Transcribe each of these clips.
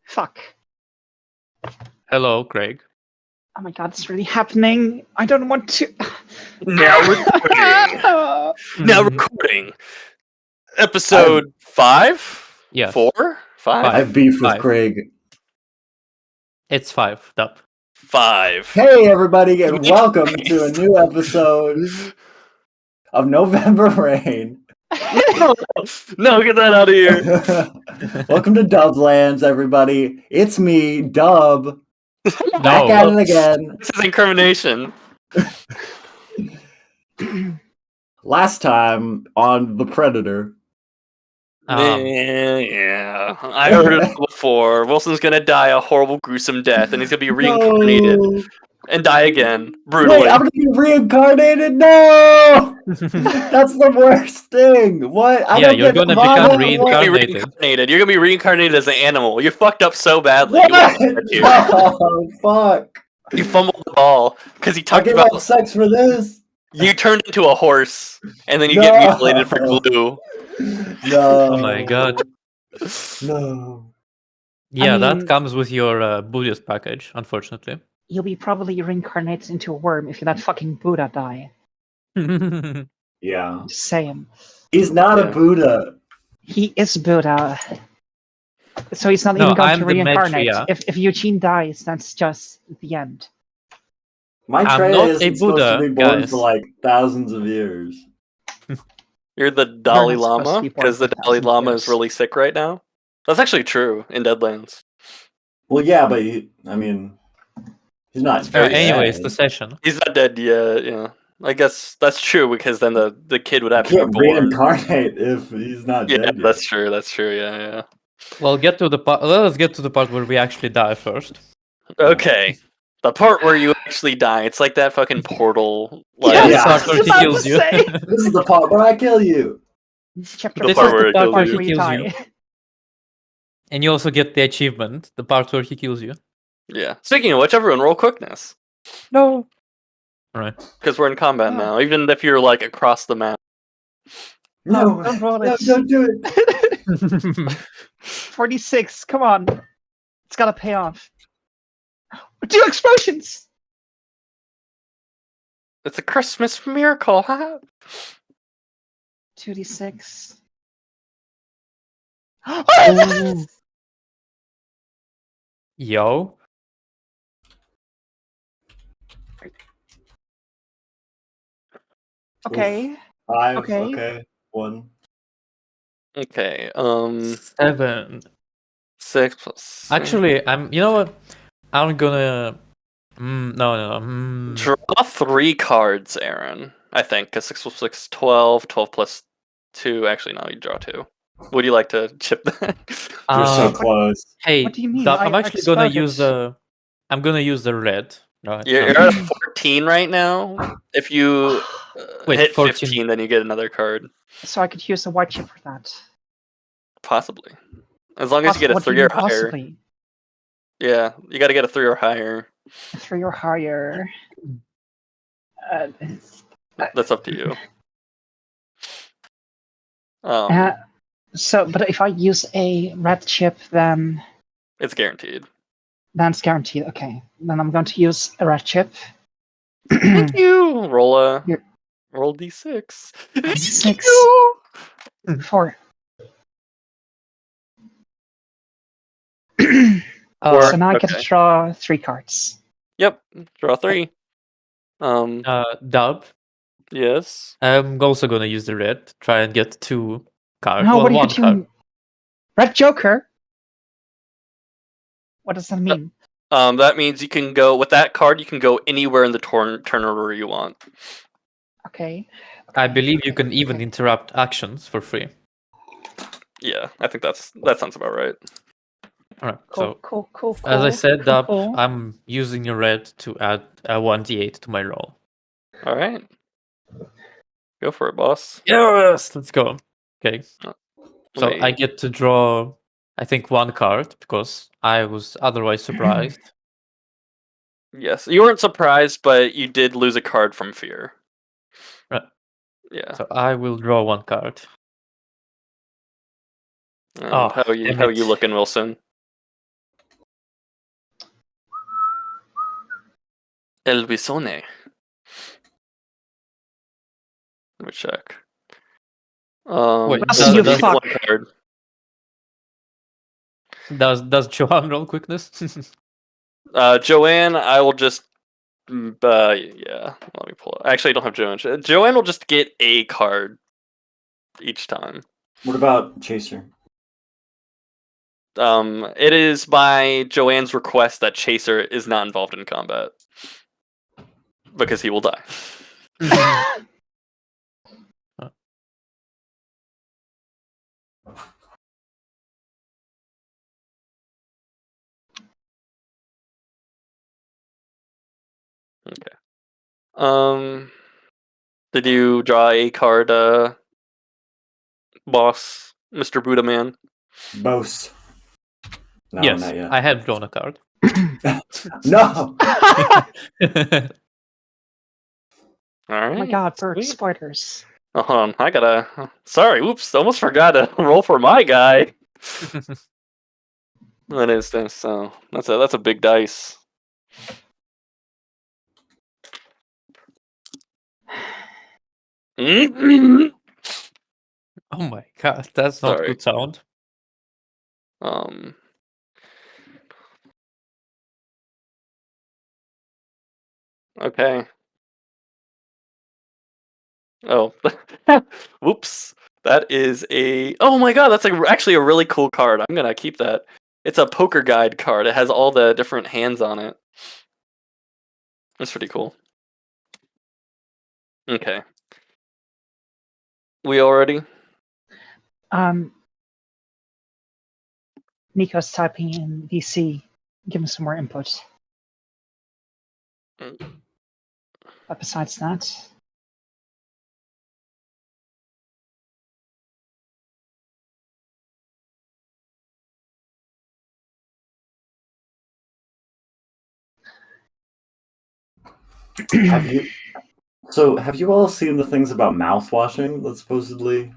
Fuck. Hello, Craig. Oh my god, it's really happening. I don't want to. Now recording. Now recording. Episode 5? Yes. 4? 5? I have beef with 5. Craig. It's 5. Dub. 5. Hey, everybody, and welcome to a new episode of November Rain. No, get that out of here. Welcome to Deadlands, everybody. It's me, Dub, back at it again. This is incrimination. Last time on The Predator. Yeah. I heard it before. Wilson's gonna die a horrible, gruesome death, and he's gonna be reincarnated No. and die again brutally. Wait, I'm gonna be reincarnated? No! That's the worst thing. What? I Yeah, don't you're get gonna mana. become You're gonna be reincarnated. You're gonna be reincarnated as an animal. You fucked up so badly. What? Oh, fuck. You fumbled the ball because he I talked gave about up sex for this. you turned into a horse and then you get mutilated for glue. No. Oh my god. No. Yeah, I mean- that comes with your Buddhist package, unfortunately. You'll be probably reincarnated into a worm if you let fucking Buddha die. Yeah. Just saying. He's not Yeah. a Buddha. He is Buddha. So he's not No, even going I'm to the reincarnate. Maitreya. If Eugene dies, that's just the end. My I'm Treya not a isn't supposed to Buddha, be born guys. for like thousands of years. You're the Dalai not supposed to Lama be born because the for Dalai 1,000 Lama years. is really sick right now. That's actually true in Deadlands. Well, yeah, but he's not very anyways, dead. the session. He's not dead yet. Yeah, I guess that's true because then the kid would You have to be can't born. reincarnate if he's not Yeah, dead yet. that's true. That's true. Yeah. Well, let us get to the part where we actually die first. Okay. The part where you actually die, it's like that fucking portal. Like, Yes, Yeah. I was After he about kills to you. say. This is the part where I kill you. Chapter The This part is where the it part kills where you. he kills you. And you also get the achievement, the part where he kills you. Yeah. Speaking of which, everyone roll quickness No. Alright. because we're in combat Oh. now. Even if you're like across the map. No, don't roll no, it. don't do it. 46, come on. It's gotta pay off. 2 explosions! It's a Christmas miracle, huh? 2d6. Yo. Okay. 5, Okay. okay. 1. Okay. 7. 6 plus. Actually, you know what? I'm gonna. No. Draw 3 cards, Aaron. I think because 6 plus 6, 12. 12 plus 2. Actually, no, you draw 2. Would you like to chip that? You're so Uh, close. Hey, What do you mean? I'm I actually gonna exploded. use the. I'm gonna use the red. Right. You're so- at a 14 right now. If you Wait, hit 14. 15, then you get another card. So I could use a white chip for that. Possibly. As long as you get a What do 3 you or mean higher. possibly? Yeah, you gotta get a 3 or higher. 3 or higher. That's up to you. But if I use a red chip, then It's guaranteed. that's guaranteed. Okay, then I'm going to use a red chip. Thank you. Roll Here. roll d6. D6. 4. So now I get to okay. draw 3 cards. Yep. Draw 3. Dub. Yes. I'm also gonna use the red. Try and get 2 cards. No, well, what are you 1 doing? card. Red Joker? What does that mean? That means you can go with that card. You can go anywhere in the turn order you want. Okay. I believe you can okay, even okay. interrupt actions for free. Yeah, I think that sounds about right. Alright. Cool, So cool. as I said, Dub, cool. I'm using your red to add a 1d8 to my roll. All right. Go for it, boss. Yes, let's go. Okay. Let So me- I get to draw, I think, 1 card because I was otherwise surprised. Yes, you weren't surprised, but you did lose a card from fear. Right. Yeah. So I will draw 1 card. And Oh, how are you damn it. looking, Wilson? El Bisone. Let me check. Wait, Wilson, you you get fuck. one card. Does Johan roll quickness? Joanne, I will just. Yeah. Let me pull it. Actually, I don't have Joanne. Joanne will just get a card each time. What about Chaser? It is by Joanne's request that Chaser is not involved in combat because he will die. Okay. Did you draw a card, boss, Mr. Buddha Man? Bose. No, Yes, not yet. I have drawn a card. No! All right. Oh my god, bird sweet. spiders. Hold on, I gotta. Sorry, oops, almost forgot to roll for my guy. What is this? So that's a big dice. Oh my god, that's not Sorry. good sound. Okay. Oh, whoops. That is a. Oh my god, that's actually a really cool card. I'm gonna keep that. It's a poker guide card. It has all the different hands on it. That's pretty cool. Okay. We already? Nico's typing in VC. Give him some more input. Mm. But besides that, Have you all seen the things about mouth washing that supposedly?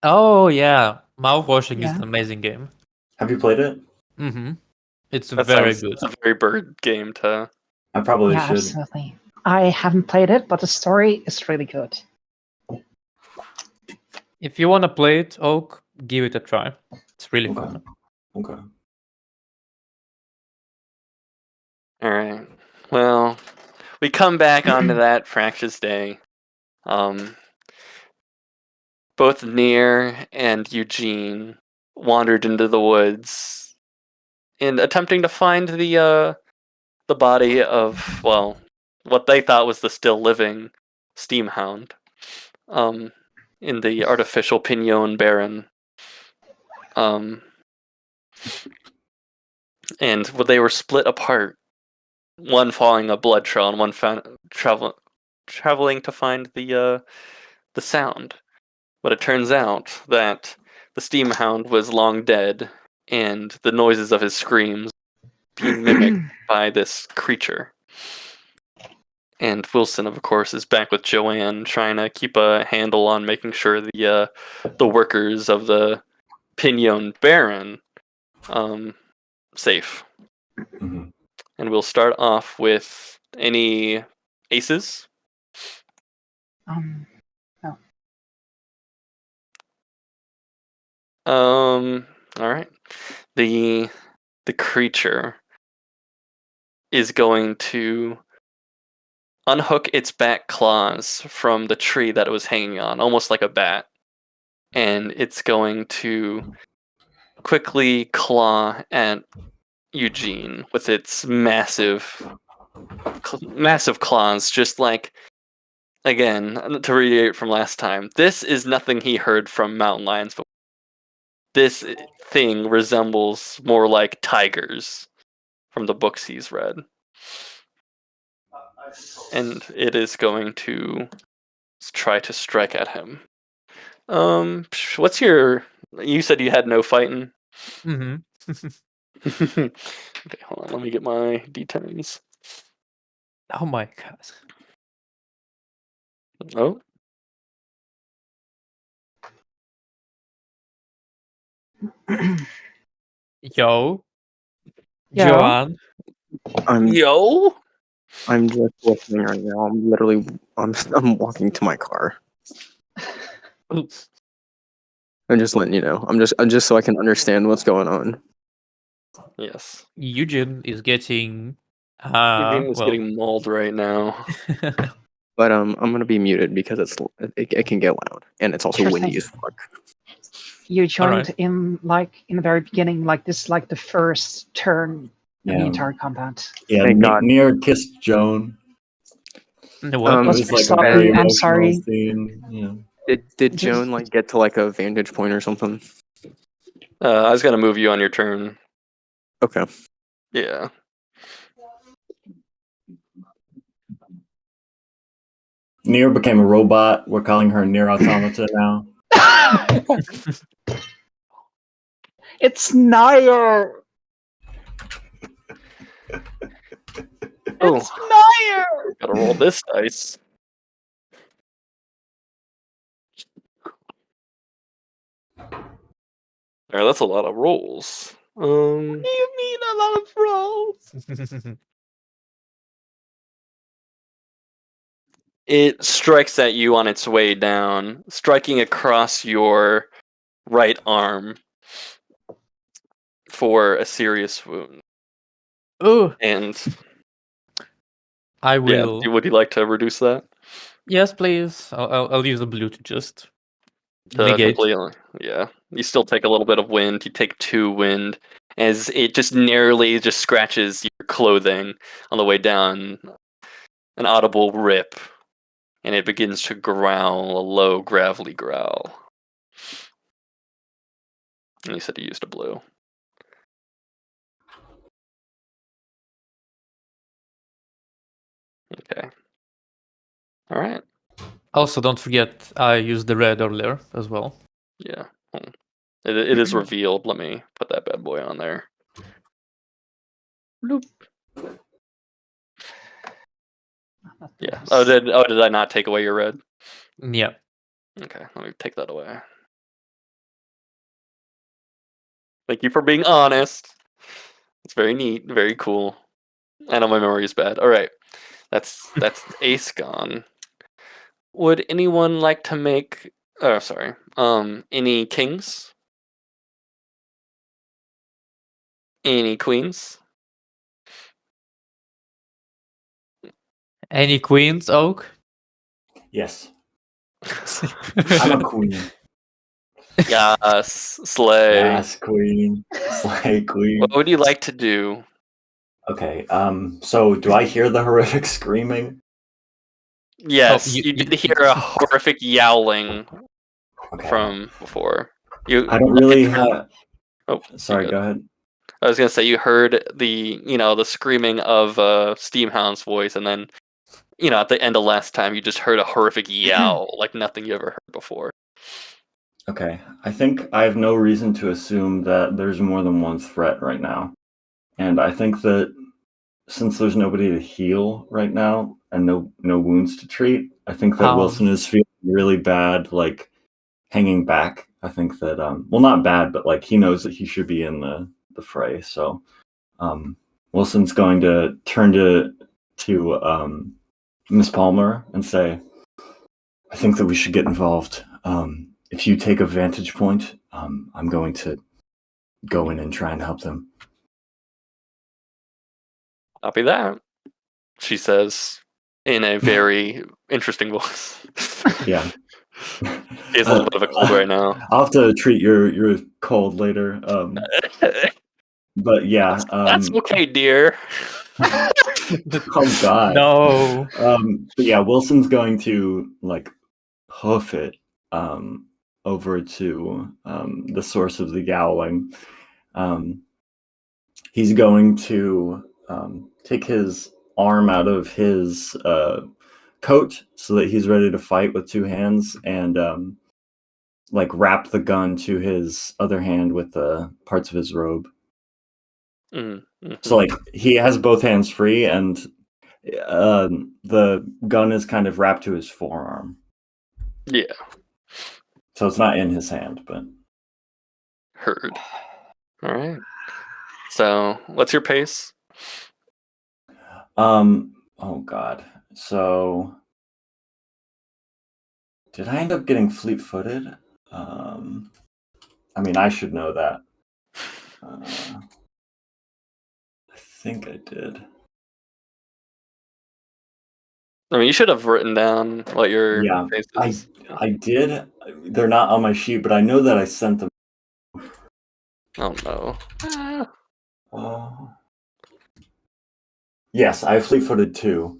Oh yeah, mouthwashing is Yeah. an amazing game. Have you played it? It's That very sounds good. a very bird game to. I probably yeah, should. absolutely. I haven't played it, but the story is really good. If you want to play it, Oak, give it a try. It's really Okay. fun. Okay. All right. Well, we come back onto that fractious day. Both Near and Eugene wandered into the woods and attempting to find the body of, well, what they thought was the still living Steamhound in the artificial Pignon Barren. And they were split apart, one following a blood trail and one traveling to find the sound. But it turns out that the Steamhound was long dead, and the noises of his screams being mimicked by this creature. And Wilson, of course, is back with Joanne, trying to keep a handle on making sure the workers of the Pignon Baron safe. Mhm. And we'll start off with any aces. No. All right. The creature is going to unhook its back claws from the tree that it was hanging on, almost like a bat, and it's going to quickly claw at Eugene with its massive claws, just like, again, to reiterate from last time, this is nothing he heard from mountain lions before. This thing resembles more like tigers from the books he's read. And it is going to try to strike at him. What's your... You said you had no fighting? Mm-hmm. Okay, hold on, let me get my d10s. Oh my god. Oh. Yo, Yo. Joanne. Yo. I'm just listening right now. I'm walking to my car. Oops. I'm just letting you know. I'm just so I can understand what's going on. Yes. Eugene is getting. Eugene is Well. getting mauled right now. But I'm gonna be muted because it can get loud and it's also Sure windy thing. as fuck. You joined Alright. in the very beginning, like this, like the first turn of the Yeah. entire combat. Yeah, Thank God. Near kissed Joan. What? It Was was very like a very sloppy, I'm emotional sorry. scene. Yeah. Did Just- Joan like get to like a vantage point or something? I was gonna move you on your turn. Okay. Yeah. Nier became a robot. We're calling her Nier Automata now. It's Nair! Oh. It's Nair! Gotta roll this dice. Alright, that's a lot of rolls. What do you mean a lot of rolls? It strikes at you on its way down, striking across your right arm for a serious wound. Oh, And I yeah, will. would you like to reduce that? Yes, please. I'll use a blue to just To negate. completely, yeah. You still take a little bit of wind. You take 2 wind, as it just narrowly just scratches your clothing on the way down. An audible rip, and it begins to growl a low, gravelly growl. And you said you used a blue. Okay. All right. Also, don't forget I used the red earlier as well. Yeah. It is revealed. Let me put that bad boy on there. Bloop. Yeah. Did I not take away your red? Yeah. Okay, let me take that away. Thank you for being honest. It's very neat, very cool. I know my memory is bad. All right, that's Ace gone. Would anyone like to make? Oh, sorry. Any kings? Any queens? Any queens, Oak? Yes. I'm a queen. Yes, slay. Yes, queen. Slay queen. What would you like to do? Okay, so do I hear the horrific screaming? Yes, you- you did hear a horrific yowling Okay. from before. You. I don't really have. Oh, Sorry, good. go ahead. I was gonna say you heard the screaming of Steamhound's voice, and then at the end of last time you just heard a horrific yowl like nothing you ever heard before. Okay, I think I have no reason to assume that there's more than one threat right now. And I think that since there's nobody to heal right now and no wounds to treat, I think that Wilson is feeling really bad, like hanging back. I think that well, not bad, but like he knows that he should be in the fray. So Wilson's going to turn to Miss Palmer and say, I think that we should get involved. If you take a vantage point, I'm going to go in and try and help them. Copy that, she says in a very interesting voice. Yeah. She has a little bit of a cold right now. I'll have to treat your cold later. But yeah. That's okay, dear. Oh God. No. But yeah, Wilson's going to like hoof it over to the source of the yowling. He's going to take his arm out of his coat so that he's ready to fight with 2 hands, and like wrap the gun to his other hand with the parts of his robe. Mm-hmm. So like he has both hands free, and the gun is kind of wrapped to his forearm. Yeah. So it's not in his hand, but herd. All right. So, what's your pace? Oh God. So, did I end up getting fleet-footed? I mean, I should know that. I think I did. I mean, you should have written down what your Yeah, pace is. I did. They're not on my sheet, but I know that I sent them. Oh no. Uh, yes, I fleet-footed too.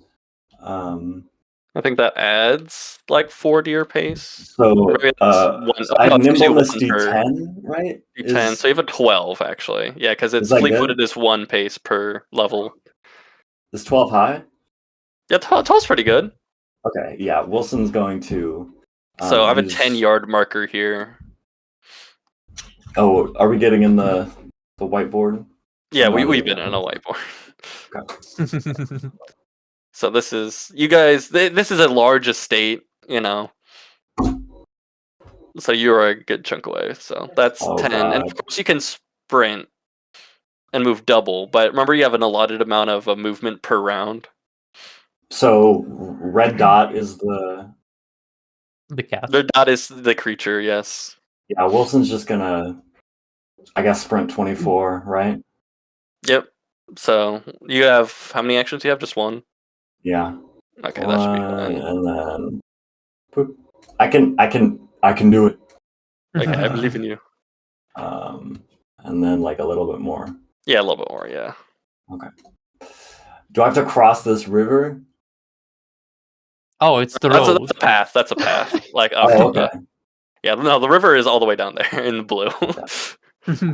I think that adds like 4 to your pace. So, Or maybe that's one. so I No, have it gives you nimbleness one per D10, right? D10. So you have a 12 actually. Yeah, because it's that fleet-footed good? is 1 pace per level. Is 12 high? Yeah, 12's pretty good. Okay, yeah. Wilson's going to. So I have a use- 10-yard marker here. Oh, are we getting in the whiteboard? Yeah, No, we've there been we go. on a whiteboard. So this is you guys. This is a large estate, you know. So you are a good chunk away. So that's Oh, 10, and God. of course you can sprint and move double. But remember, you have an allotted amount of movement per round. So red dot is the. The cat. The dot is the creature. Yes. Yeah, Wilson's just gonna. I guess sprint 24, right? Yep. So you have how many actions do you have? Just one. Yeah. Okay, that should be One, fine. and then. Boop. I can do it. Okay, I believe in you. And then like a little bit more. Yeah, a little bit more. Yeah. Okay. Do I have to cross this river? Oh, it's the That's road. a path. That's a path. Like up Oh, from okay. the. Yeah, no, the river is all the way down there in the blue. Oh,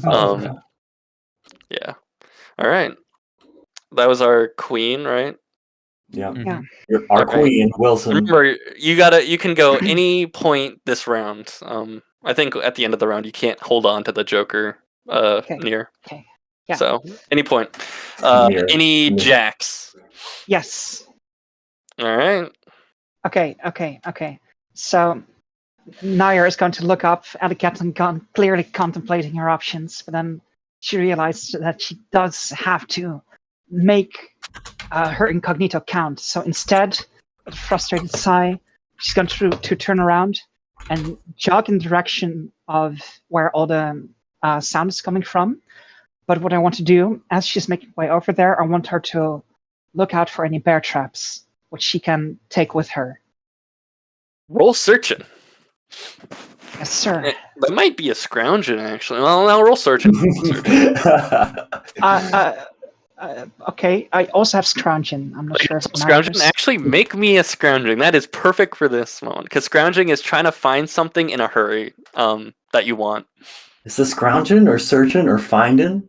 Um, okay. yeah. All right. That was our queen, right? Yeah. Yeah. Our Okay. queen, Wilson. Remember, you can go any point this round. I think at the end of the round you can't hold on to the Joker near. Okay. Yeah. So any point. Near. Any Near. jacks. Yes. All right. Okay. So Nair is going to look up at the captain, clearly contemplating her options, but then she realized that she does have to make her incognito count. So instead, with a frustrated sigh, she's going to turn around and jog in the direction of where all the sound is coming from. But what I want to do, as she's making way over there, I want her to look out for any bear traps, which she can take with her. Roll searching. Yes, sir. That might be a scrounging, actually. Well, now roll searching. Okay, I also have scrounging. I'm not sure if it Scrounging, matters. actually make me a scrounging. That is perfect for this moment because scrounging is trying to find something in a hurry that you want. Is this scrounging or searching or finding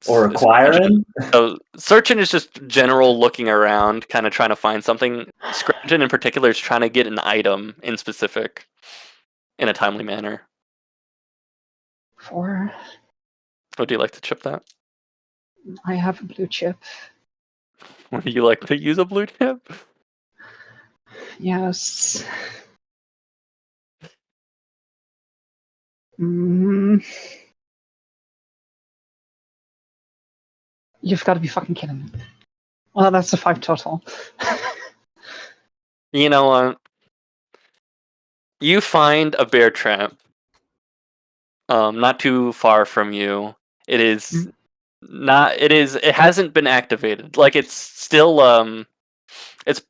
or It's acquiring? So searching is just general looking around, kind of trying to find something. Scrounging in particular is trying to get an item in specific in a timely manner. 4. Would you like to chip that? I have a blue chip. Would you like to use a blue chip? Yes. Mm. You've got to be fucking kidding me. Well, that's a 5 total. You know what? You find a bear trap. Not too far from you. It is not. It is. It hasn't been activated. Like it's still. It's.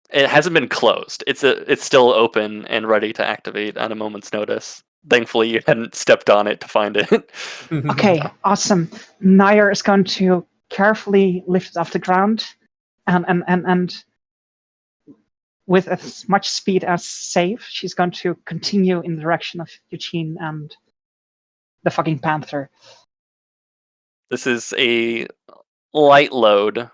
It hasn't been closed. It's still open and ready to activate at a moment's notice. Thankfully, you hadn't stepped on it to find it. Okay, awesome. Nair is going to carefully lift it off the ground and with as much speed as safe, she's going to continue in the direction of Eugene and the fucking panther. This is a light load.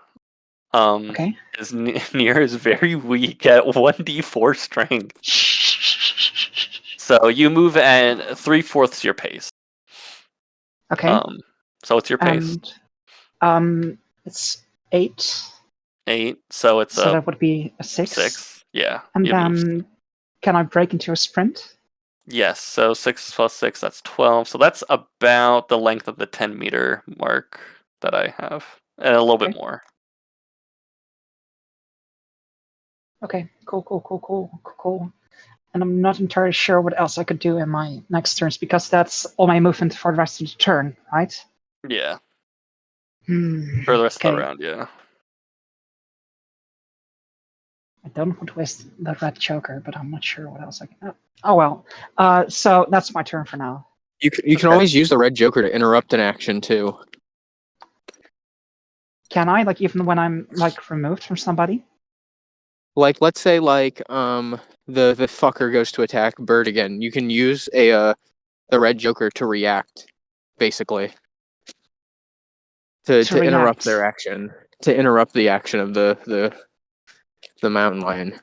Okay. Is Nier is very weak at 1d4 strength. So you move at 3/4 your pace. Okay. So what's your pace? And it's 8. 8. So it's So a that would be a 6. 6. Yeah. And you moved. then can I break into a sprint? Yes, so 6 plus 6, that's 12. So that's about the length of the 10-meter mark that I have, and a little bit Okay. more. Okay, cool. And I'm not entirely sure what else I could do in my next turns, because that's all my movement for the rest of the turn, right? Yeah, Hmm. for the rest of Okay. the round, yeah. I don't want to waste the red choker, but I'm not sure what else I can. Oh well. So that's my turn for now. You can always use the red joker to interrupt an action too. Can I, like, even when I'm like removed from somebody? Like, let's say the fucker goes to attack Bird again. You can use the red joker to react, basically. To interrupt react. their action. To interrupt the action of the mountain lion.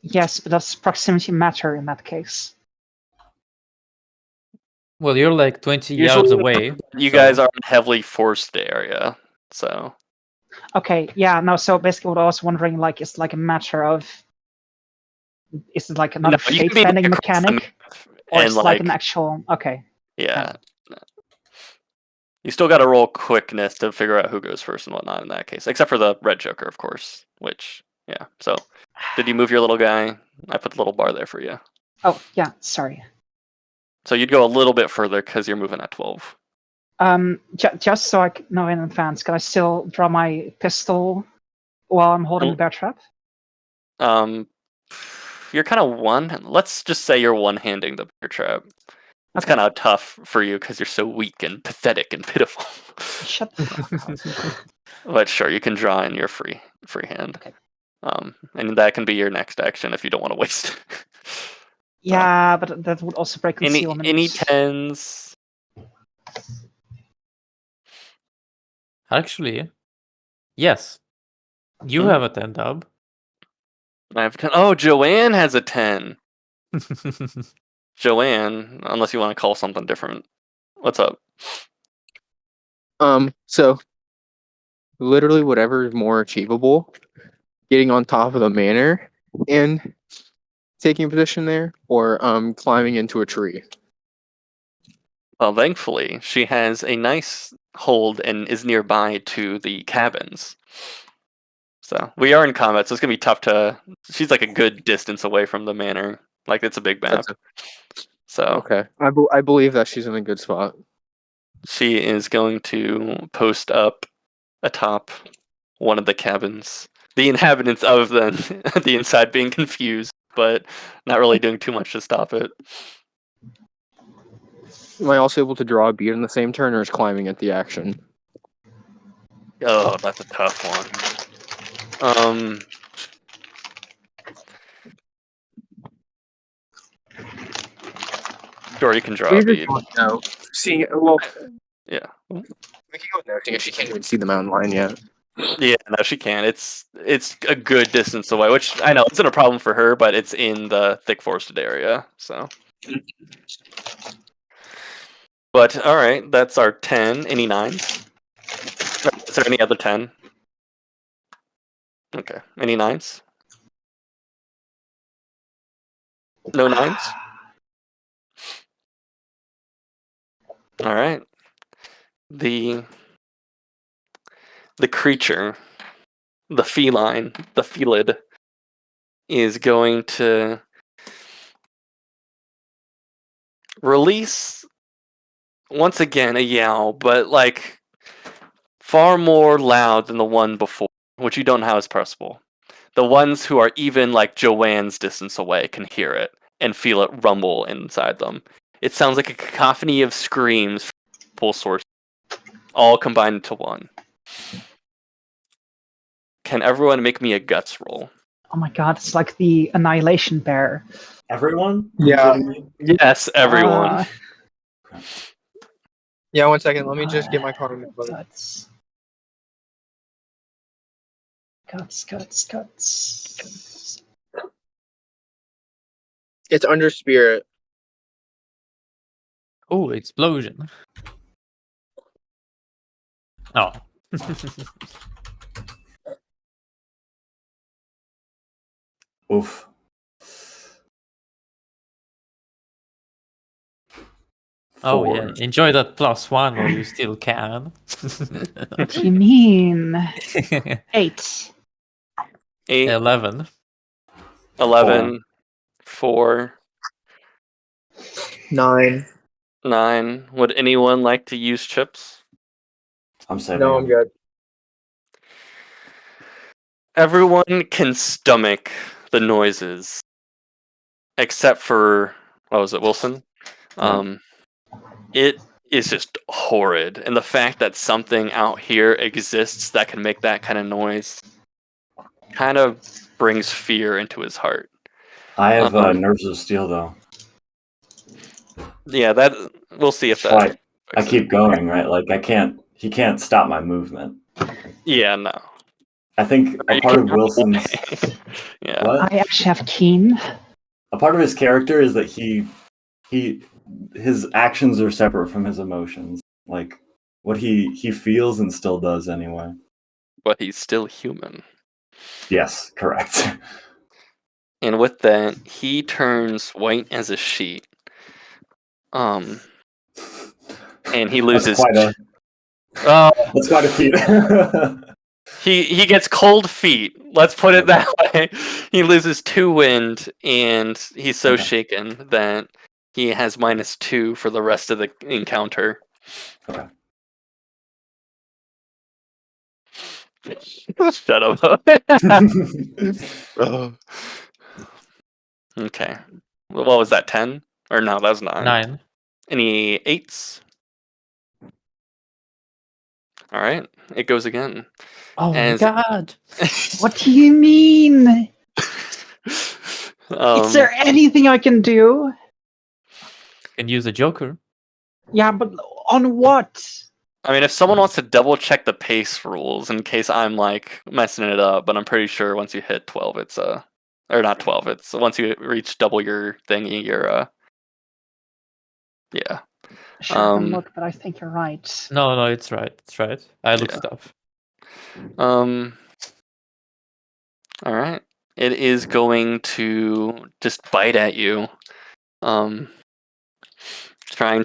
Yes, but does proximity matter in that case? Well, you're like 20 Usually, yards away. you so- guys are in a heavily forested area, so Okay, yeah, no. So basically, what I was wondering, like, is like a matter of, is it like another no, you can be fate-bending like, across the mechanic, map or and is it like an actual? Okay, yeah. You still got to roll quickness to figure out who goes first and whatnot in that case, except for the red joker, of course. Which, yeah. So, did you move your little guy? I put the little bar there for you. Oh yeah, sorry. So you'd go a little bit further because you're moving at 12. Just so I know in advance, can I still draw my pistol while I'm holding the bear trap? Um, you're kind of one. Let's just say you're one-handing the bear trap. It's Okay. kind of tough for you because you're so weak and pathetic and pitiful. Shut the fuck up. But sure, you can draw in your free hand. Okay. And that can be your next action if you don't want to waste. Yeah, but that would also break Any concealment. 10s? Actually, yes. You Hmm? have a 10 dub. I have 10. Oh, Joanne has a 10. Joanne, unless you want to call something different. What's up? So literally whatever is more achievable, getting on top of the manor and taking a position there, or climbing into a tree. Well, thankfully, she has a nice hold and is nearby to the cabins. So we are in combat, so it's gonna be tough to. She's like a good distance away from the manor. Like it's a big map. So Okay, I believe that she's in a good spot. she is going to post up atop one of the cabins. The inhabitants of the inside being confused, but not really doing too much to stop it. Am I also able to draw a bead in the same turn, or is climbing at the action? Oh, that's a tough one. Sure, you can draw a bead. No. See, well, Yeah. we can go with no. Seeing as she can't even see the mountain line yet. Yeah, no, she can. It's a good distance away, which I know isn't a problem for her, but it's in the thick forested area. So, but all right, that's our 10. Any 9s? Is there any other 10? Okay, any 9s? No 9s. All right. The creature, the feline, the felid, is going to release once again a yell, but like far more loud than the one before, which you don't know how is possible. The ones who are even like Joanne's distance away can hear it and feel it rumble inside them. It sounds like a cacophony of screams from multiple sources, all combined into one. Can everyone make me a guts roll? Oh my god, it's like the Annihilation Bear. Everyone? Yeah. Including me? Yes, everyone. Yeah, 1 second. Let me just get my card. Guts. Guts. It's under spirit. Oh, explosion. Oh. Oof. Oh yeah, Four. enjoy that +1 while you still can. What do you mean? 8. 8, 11. 11, 4, 9. 9. Would anyone like to use chips? I'm saving No, I'm him. good. Everyone can stomach the noises, except for, what was it, Wilson? It is just horrid, and the fact that something out here exists that can make that kind of noise kind of brings fear into his heart. I have nerves of steel, though. Yeah, that we'll see if that. Like, I keep going, right? Like, he can't stop my movement. Yeah, no. I think a You part can of run Wilson's away. Yeah. what? I actually have keen. A part of his character is that his actions are separate from his emotions. Like what he feels and still does anyway. But he's still human. Yes, correct. And with that, he turns white as a sheet. And he loses. That's quite a feat. He gets cold feet. Let's put it that way. He loses 2 wind, and he's so shaken that he has -2 for the rest of the encounter. Okay. Shut up. Okay. What was that? 10? Or no, that was 9. 9. Any 8s? All right. It goes again. Oh my As- god. What do you mean? Is there anything I can do? Can use a joker. Yeah, but on what? I mean, if someone wants to double check the pace rules in case I'm like messing it up, but I'm pretty sure once you hit 12, it's or not 12, it's once you reach double your thingy, you're yeah. Sure, I can look, but I think you're right. No, it's right. It's right. I looked it up. All right. It is going to just bite at you. Trying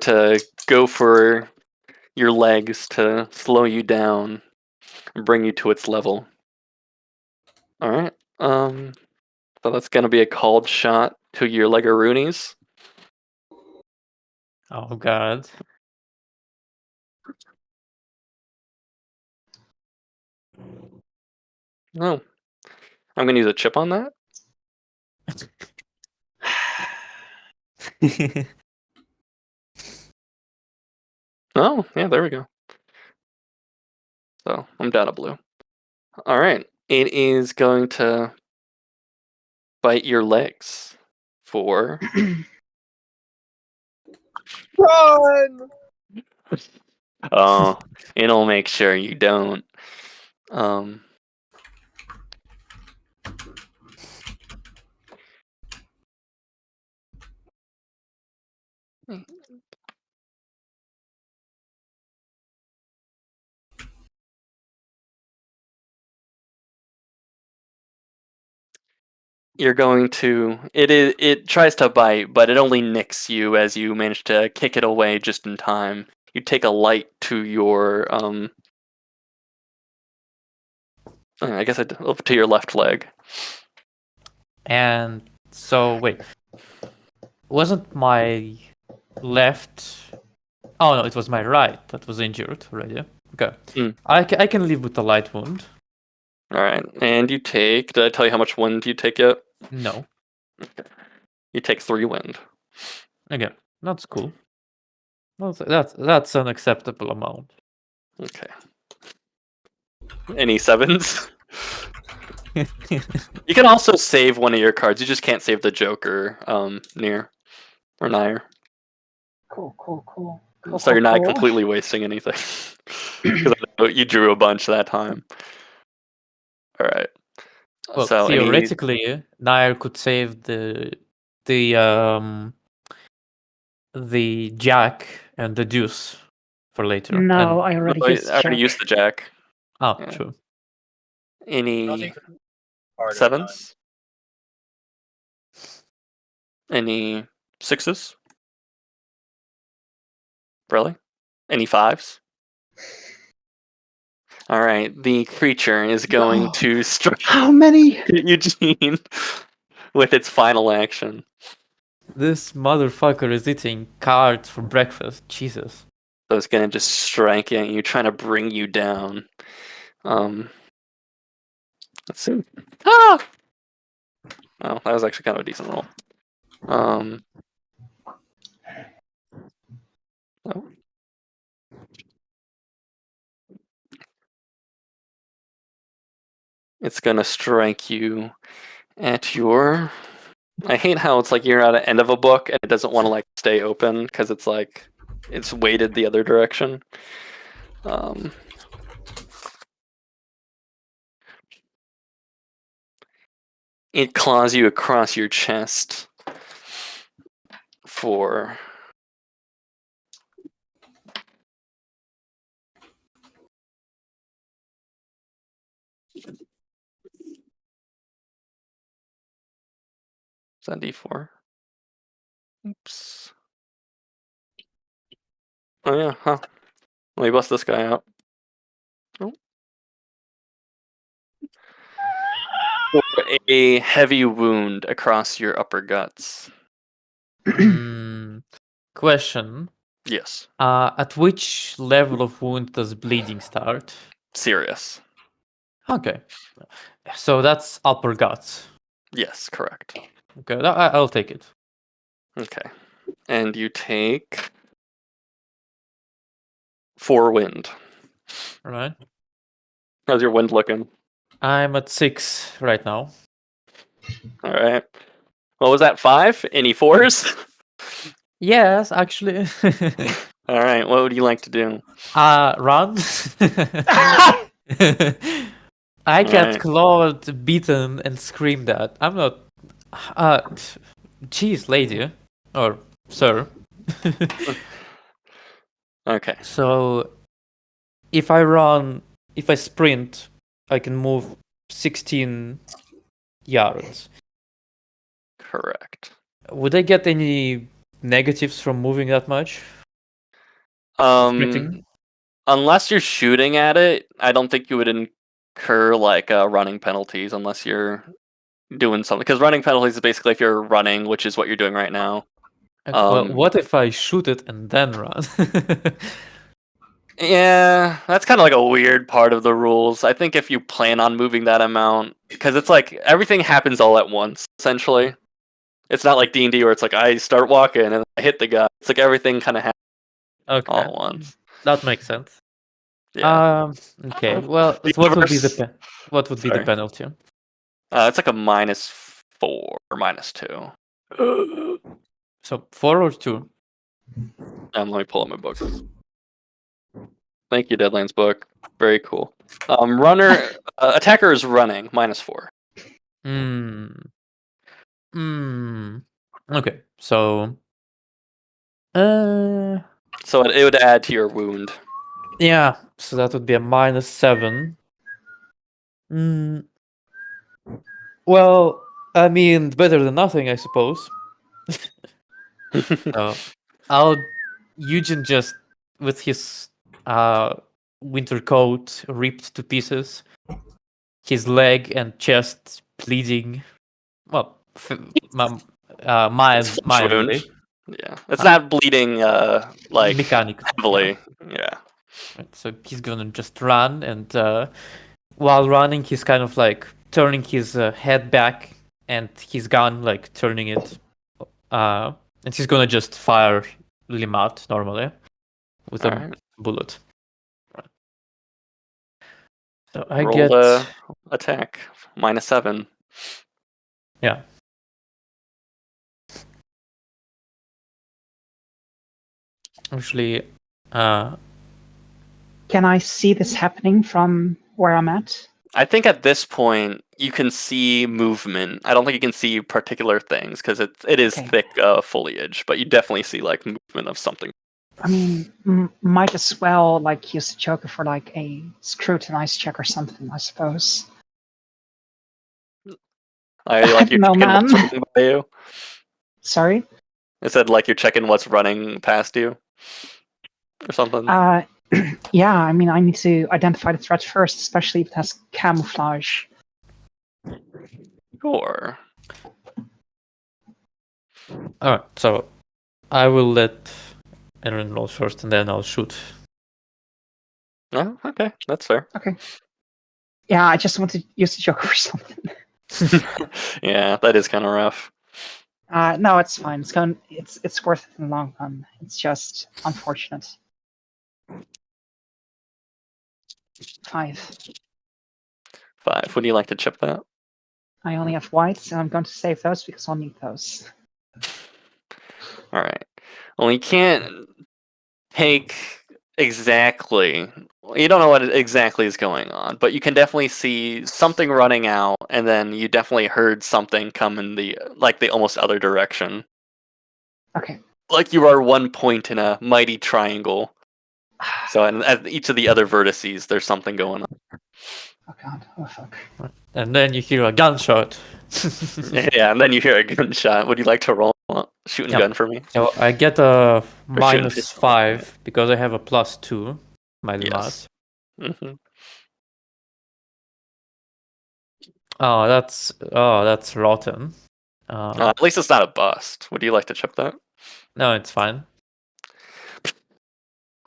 to go for your legs to slow you down and bring you to its level. All right. So that's going to be a called shot to your Legaroonies. Oh god. No. I'm going to use a chip on that. Oh, yeah, there we go. So I'm down a blue. All right. It is going to bite your legs for. Run! Oh, it'll make sure you don't. You're going to it tries to bite, but it only nicks you as you manage to kick it away just in time. You take a light to your I guess up to your left leg. And so wait. Wasn't my left Oh no, it was my right that was injured already. Okay. I can live with the light wound. All right, and you take. Did I tell you how much wind you take yet? No. Okay. You take 3 wind. Okay. That's cool. That's an acceptable amount. Okay. Any 7s? You can also save one of your cards. You just can't save the Joker near or nigher. Cool. So you're not completely wasting anything. Because you drew a bunch that time. All right. Well, So theoretically, Nair could save the jack and the deuce for later. No, I already used I already Jack. used the jack. Oh, Yeah. true. Any 7s? Any 6s? Really? Any fives? All right. The creature is going No. to strike How many? Eugene with its final action. This motherfucker is eating cards for breakfast. Jesus. So it's gonna just strike at you, trying to bring you down. Let's see. Ah! Oh, that was actually kind of a decent roll. Oh. It's gonna strike you at your. I hate how it's like you're at the end of a book and it doesn't want to like stay open because it's like it's weighted the other direction. It claws you across your chest for 74. Oops. Oh yeah, huh. Let me bust this guy out. Oh. For a heavy wound across your upper guts. Question. Yes. At which level of wound does bleeding start? Serious. Okay. So that's upper guts. Yes, correct. Okay, I'll take it. Okay. And you take 4 wind. All right. How's your wind looking? I'm at 6 right now. All right. What was that? 5? Any 4s? Yes, actually. All right. What would you like to do? Run. I get Right. clawed, beaten, and screamed at. I'm not. Jeez, lady or sir. Okay. So, if I sprint, I can move 16 yards. Correct. Would I get any negatives from moving that much? Sprinting? Unless you're shooting at it, I don't think you would incur like running penalties unless you're doing something. Because running penalties is basically if you're running, which is what you're doing right now. Well, what if I shoot it and then run? Yeah, that's kind of like a weird part of the rules. I think if you plan on moving that amount, because it's like everything happens all at once, essentially. It's not like D&D where it's like I start walking and I hit the guy. It's like everything kind of happens Okay, all at once. that makes sense. Yeah. Okay. Well, what would be the penalty? It's like a -4 or -2. So 4 or 2? Let me pull up my book. Thank you, Deadlands book. Very cool. Attacker is running -4. Okay. So. So it would add to your wound. Yeah. So that would be a -7. Well, I mean, better than nothing, I suppose. So, Eugen just with his winter coat ripped to pieces, his leg and chest bleeding. Well, It's flesh wound. mildly. Yeah, it's not bleeding like Mechanic. heavily. Yeah. Right, so he's gonna just run, and while running, he's kind of like turning his head back, and his gun like turning it, and he's gonna just fire Limat normally with All a right. bullet. So I Roll get the attack -7. yeah. Actually, Can I see this happening from where I'm at? I think at this point you can see movement. I don't think you can see particular things because it is Okay. thick foliage, but you definitely see like movement of something. I mean, might as well like use the Joker for like a scrutinize check or something, I suppose. Like you're No, checking man. what's running by you. Sorry? It said like you're checking what's running past you. or something. Yeah, I mean, I need to identify the threat first, especially if it has camouflage. Sure. Alright, so I will let Aaron roll first and then I'll shoot. Oh, okay, that's fair. Okay. Yeah, I just want to use the Joker for something. Yeah, that is kind of rough. No, it's fine. It's worth it in the long run. It's just unfortunate. 5. 5. Would you like to chip that? I only have whites, and I'm going to save those because I'll need those. All right. Well, you can't take exactly. You don't know what exactly is going on, but you can definitely see something running out, and then you definitely heard something come in the almost other direction. Okay. Like you are one point in a mighty triangle. So, and at each of the other vertices, there's something going on. Oh god. Oh fuck. And then you hear a gunshot. Yeah, and then you hear a gunshot. Would you like to roll shooting Yep. gun for me? So I get a shooting pistol. -5 because I have a +2. Yes. Mm-hmm. Oh, that's rotten. At least it's not a bust. Would you like to chip that? No, it's fine.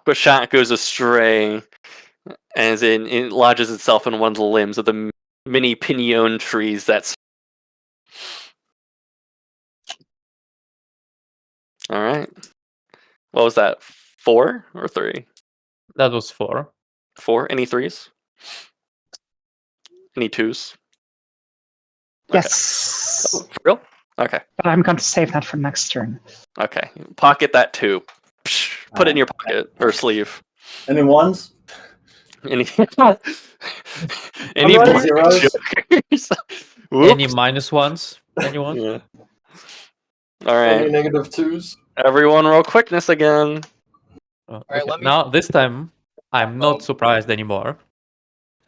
The shot goes astray as it lodges itself in one of the limbs of the many pinon trees that's. All right. What was that? 4 or 3? That was 4. 4? Any 3s? Any 2s? Yes. Oh, for real? Okay. But I'm going to save that for next turn. Okay. Pocket that 2. Put it in your pocket or sleeve. Any ones? Any Any black zeros? jokers? Any Whoops. -1s? Anyone? Yeah. All Any right. negative twos? Everyone roll quickness again. Oh, right, okay. let me- Now this time I'm not surprised anymore.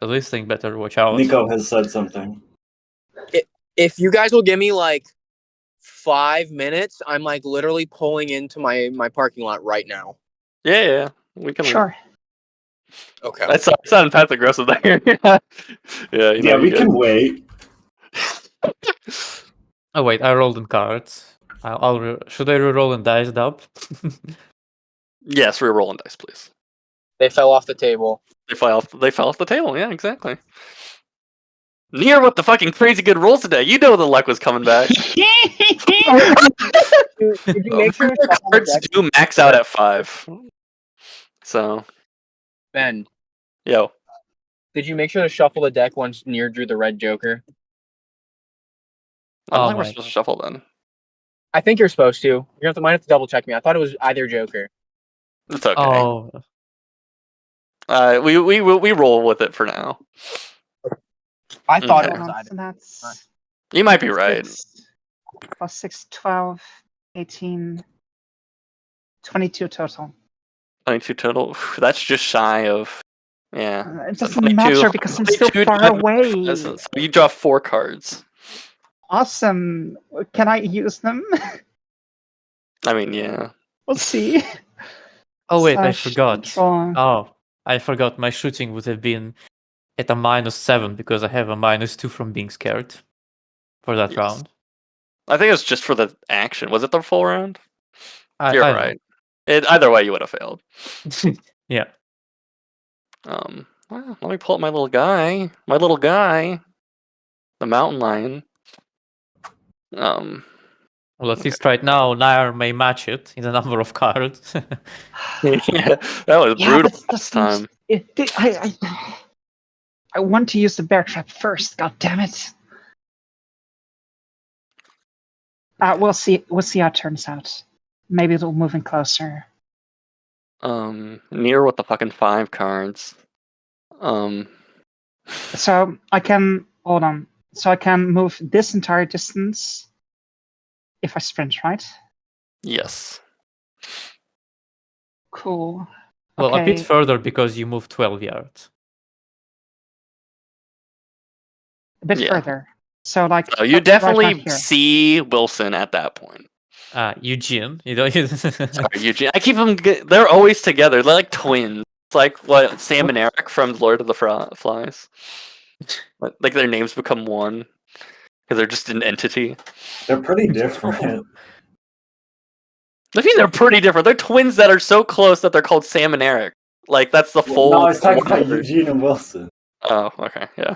So this thing better watch out. Nico has said something. If you guys will give me like 5 minutes, I'm like literally pulling into my parking lot right now. Yeah. We can. Sure. Okay. That's not passive aggressive there. Yeah. Yeah, we can wait. Oh wait, I rolled in cards. Should I re-roll in dice, Dub? Yes, we're rolling dice, please. They fell off the table. They fell off the table. Yeah, exactly. Near with the fucking crazy good rolls today. You know the luck was coming back. Did you make sure to Your shuffle the cards deck? do max out at 5. So, Ben, yo. did you make sure to shuffle the deck once Near drew the red Joker? I don't Oh think we're my- supposed to shuffle then. I think you're supposed to. Might have to double check me. I thought it was either Joker. It's okay. Oh, We roll with it for now. I thought Okay. it was Hold on, either. so that's You might be right. 6 plus 6, 12, 18, 22 total. 22 total. That's just shy of. Yeah. It So doesn't matter because I'm still 22 far divided by- away. So you draw 4 cards. Awesome. Can I use them? I mean, yeah. We'll see. oh wait, I Slash forgot. draw. Oh, I forgot. My shooting would have been at a -7 because I have a -2 from being scared for that Yes. round. I think it's just for the action. Was it the full round? You're I right. Either way, you would have failed. know. Yeah. Well, let me pull up my little guy. My little guy. The mountain lion. Well, at least right now, Nair may match it in the number of cards. Yeah, that was Yeah, brutal but this time. I want to use the bear trap first. God damn it! We'll see. We'll see how it turns out. Maybe it'll move in closer. Near with the fucking 5 cards. So I can hold on. So I can move this entire distance if I sprint, right? Yes. Cool. Well, a bit Okay. further because you moved 12 yards. A bit Yeah. further. So like So you right definitely around here. see Wilson at that point. Eugene. You know. Sorry, Eugene. I keep them. They're always together. They're like twins. It's like what Sam and Eric from Lord of the Flies. Like their names become one because they're just an entity. They're pretty different. I mean, they're pretty different. They're twins that are so close that they're called Sam and Eric. Like that's the full. No, I was talking about word. Eugene and Wilson. Oh, okay, yeah.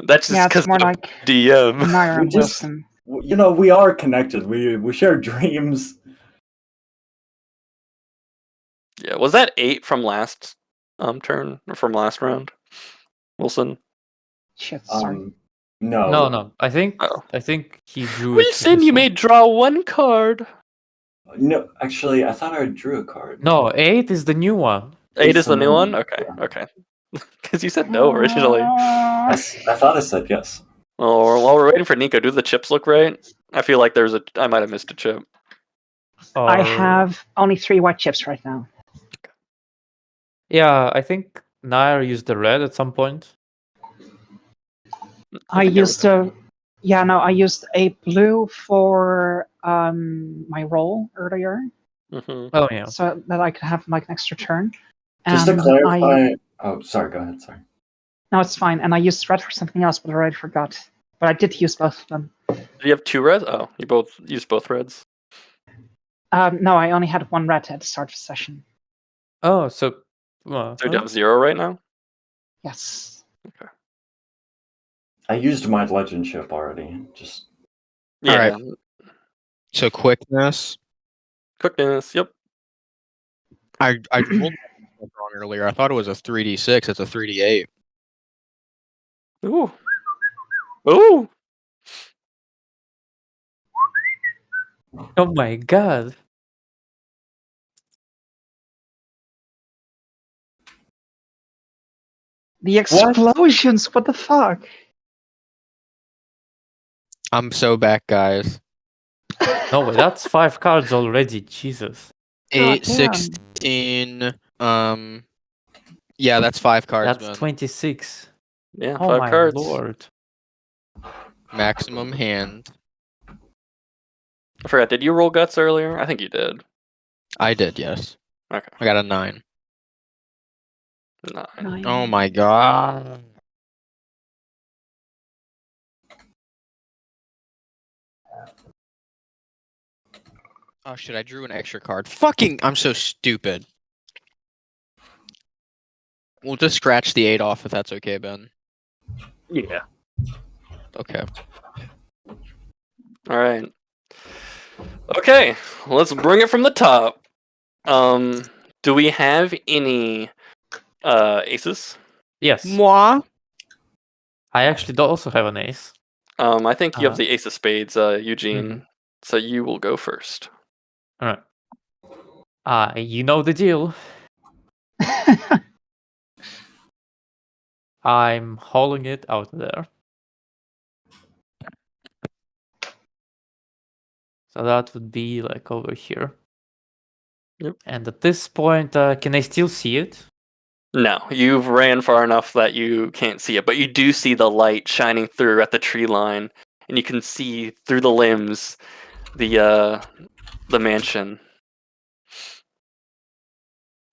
That's just Yeah, because it's more like DM. Nair We and just- Wilson. You know, we are connected. We share dreams. Yeah, was that 8 from last turn or from last round, Wilson? Shit, sorry. No. No. I think Oh. he drew it. for Wilson, this you one. may draw 1 card. No, actually, I thought I drew a card. No, 8 is the new one. 8 is the new one. Yeah. Okay. Because you said no originally. I thought I said yes. Oh, while we're waiting for Nico, do the chips look right? I feel like I might have missed a chip. I Or- have only 3 white chips right now. Yeah, I think Nair used the red at some point. I think used a blue for my roll earlier, Mhm. Oh yeah. so that I could have like an extra turn. Just to And clarify. Oh, sorry. Go ahead. Sorry. No, it's fine. And I used red for something else, but I already forgot. But I did use both of them. Do you have 2 reds? Oh, you both used both reds. No, I only had 1 red at the start of the session. Oh, so. Well, So you have 0 right now? Yes. I used my legend chip already. Just Yeah. Alright. So quickness. Quickness, yep. I rolled wrong earlier. I thought it was a 3d6. It's a 3d8. Ooh. Ooh. oh my god. The explosions! What the fuck? I'm so back, guys. No way, that's 5 cards already. Jesus. 8, damn. 16. Yeah, that's 5 cards, That's man. 26. Yeah, Oh 5 my cards. lord. Maximum hand. I forgot, did you roll guts earlier? I think you did. I did, yes. Okay. I got a 9. 9. 9. Oh my god. Oh shit, I drew an extra card. Fucking, I'm so stupid. We'll just scratch the 8 off if that's okay, Ben. Yeah. Okay. All right. Okay, let's bring it from the top. Do we have any aces? Yes. Moi? I actually also have an ace. I think you have Uh, the ace of spades, Eugene. mhm. So you will go first. Alright. You know the deal. I'm hauling it out there. So that would be like over here. Yep. And at this point, can I still see it? No, you've ran far enough that you can't see it, but you do see the light shining through at the tree line, and you can see through the limbs the mansion.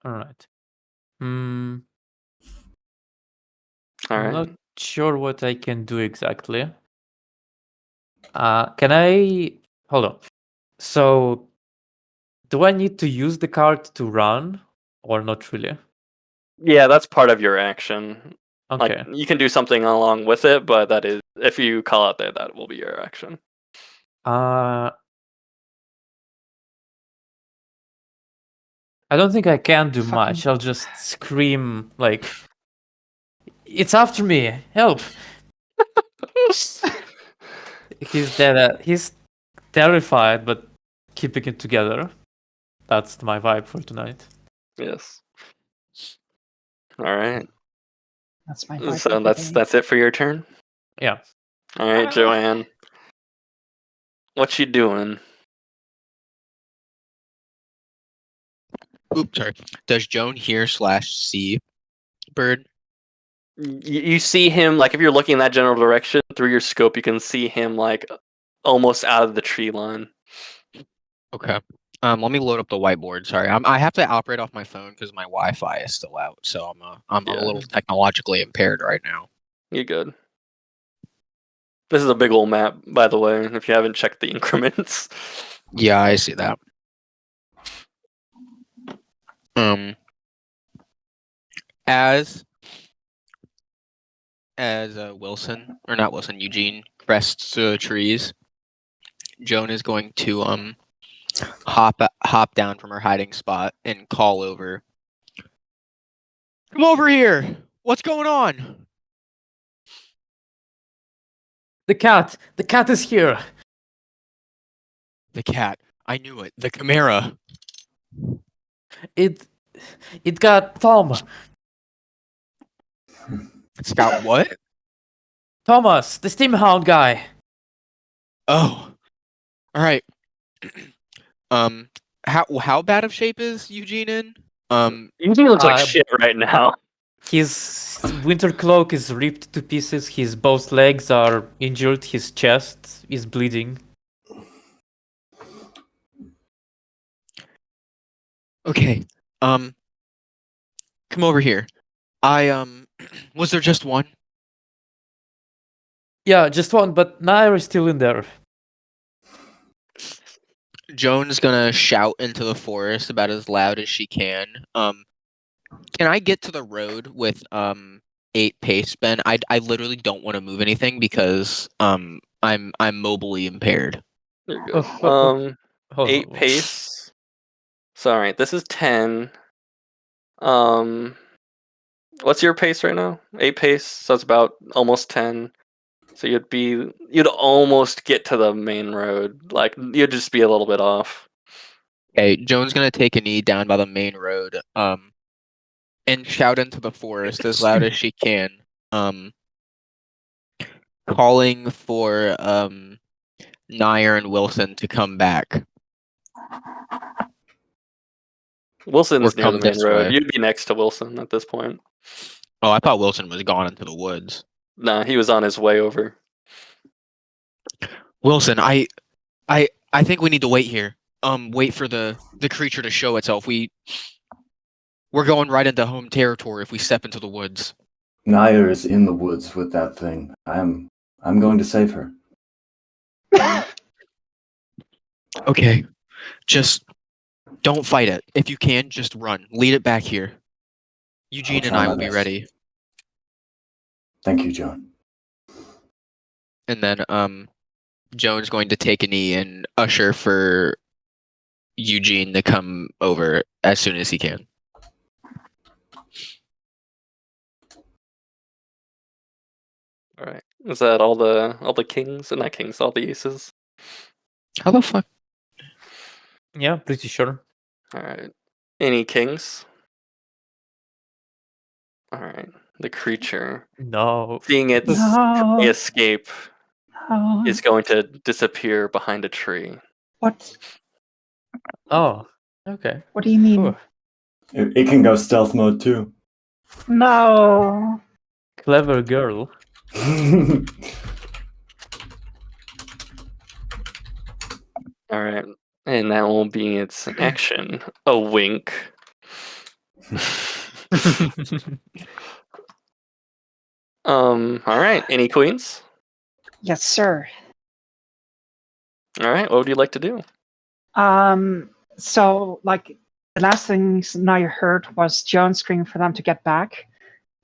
Alright. All I'm right. not sure what I can do exactly. Can I... Hold on. So, do I need to use the card to run? Or not really? Yeah, that's part of your action. Okay. Like you can do something along with it, but that is if you call out there, that will be your action. I don't think I can do Fucking- much. I'll just scream like, "It's after me! Help!" He's dead. He's terrified, but keeping it together. That's my vibe for tonight. Yes. All right. That's my vibe So for today. that's it for your turn. Yeah. All right, Joanne. What you doing? Oops, sorry. Does Joan hear /see bird? You see him like if you're looking in that general direction through your scope, you can see him like almost out of the tree line. Okay. Let me load up the whiteboard. Sorry, I have to operate off my phone because my Wi-Fi is still out, so I'm a Yeah. little technologically impaired right now. You're good. This is a big old map, by the way, if you haven't checked the increments. Yeah, I see that. As Wilson, or not Wilson, Eugene crests trees, Joan is going to hop down from her hiding spot and call over. Come over here. What's going on? The cat! The cat is here! The cat. I knew it. The chimera. It got Tom. It's got what? Thomas, the steam hound guy. Oh. All right. How bad of shape is Eugene in? Eugene looks like Uh, shit right now. His winter cloak is ripped to pieces. His both legs are injured. His chest is bleeding. Okay. Come over here. Was there just one? Yeah, just one, but Nair is still in there. Joan's gonna shout into the forest about as loud as she can. Can I get to the road with 8 pace, Ben? I literally don't want to move anything because I'm mobily impaired. You're good. Oh, 8 no. pace. So alright, this is 10. What's your pace right now? 8 pace, so it's about almost 10. So you'd almost get to the main road. Like you'd just be a little bit off. Okay, Joan's gonna take a knee down by the main road, and shout into the forest as loud as she can, calling for Nair and Wilson to come back Wilson's or near the come main this road. way. You'd be next to Wilson at this point. Oh, I thought Wilson was gone into the woods. Nah, he was on his way over. Wilson, I think we need to wait here. Wait for the creature to show itself. We're going right into home territory if we step into the woods. Nair is in the woods with that thing. I'm going to save her. Okay, just don't fight it. If you can, just run. Lead it back here. Eugene and try I my will be best. ready. Thank you, John. And then Joan's going to take a knee and usher for Eugene to come over as soon as he can. Alright. Is that all the kings? Not kings, all the aces? How the fuck? Yeah, pretty sure. Alright. Any kings? Alright. The creature, No. seeing its No. prey escape, Oh, is going to disappear behind a tree. what? Oh, okay. What do you mean? Phew. It can go stealth mode too. No. Clever girl. Alright. And that will be its action. A wink. Alright. Any queens? Yes, sir. Alright, what would you like to do? So like the last things Naya heard was Joan screaming for them to get back,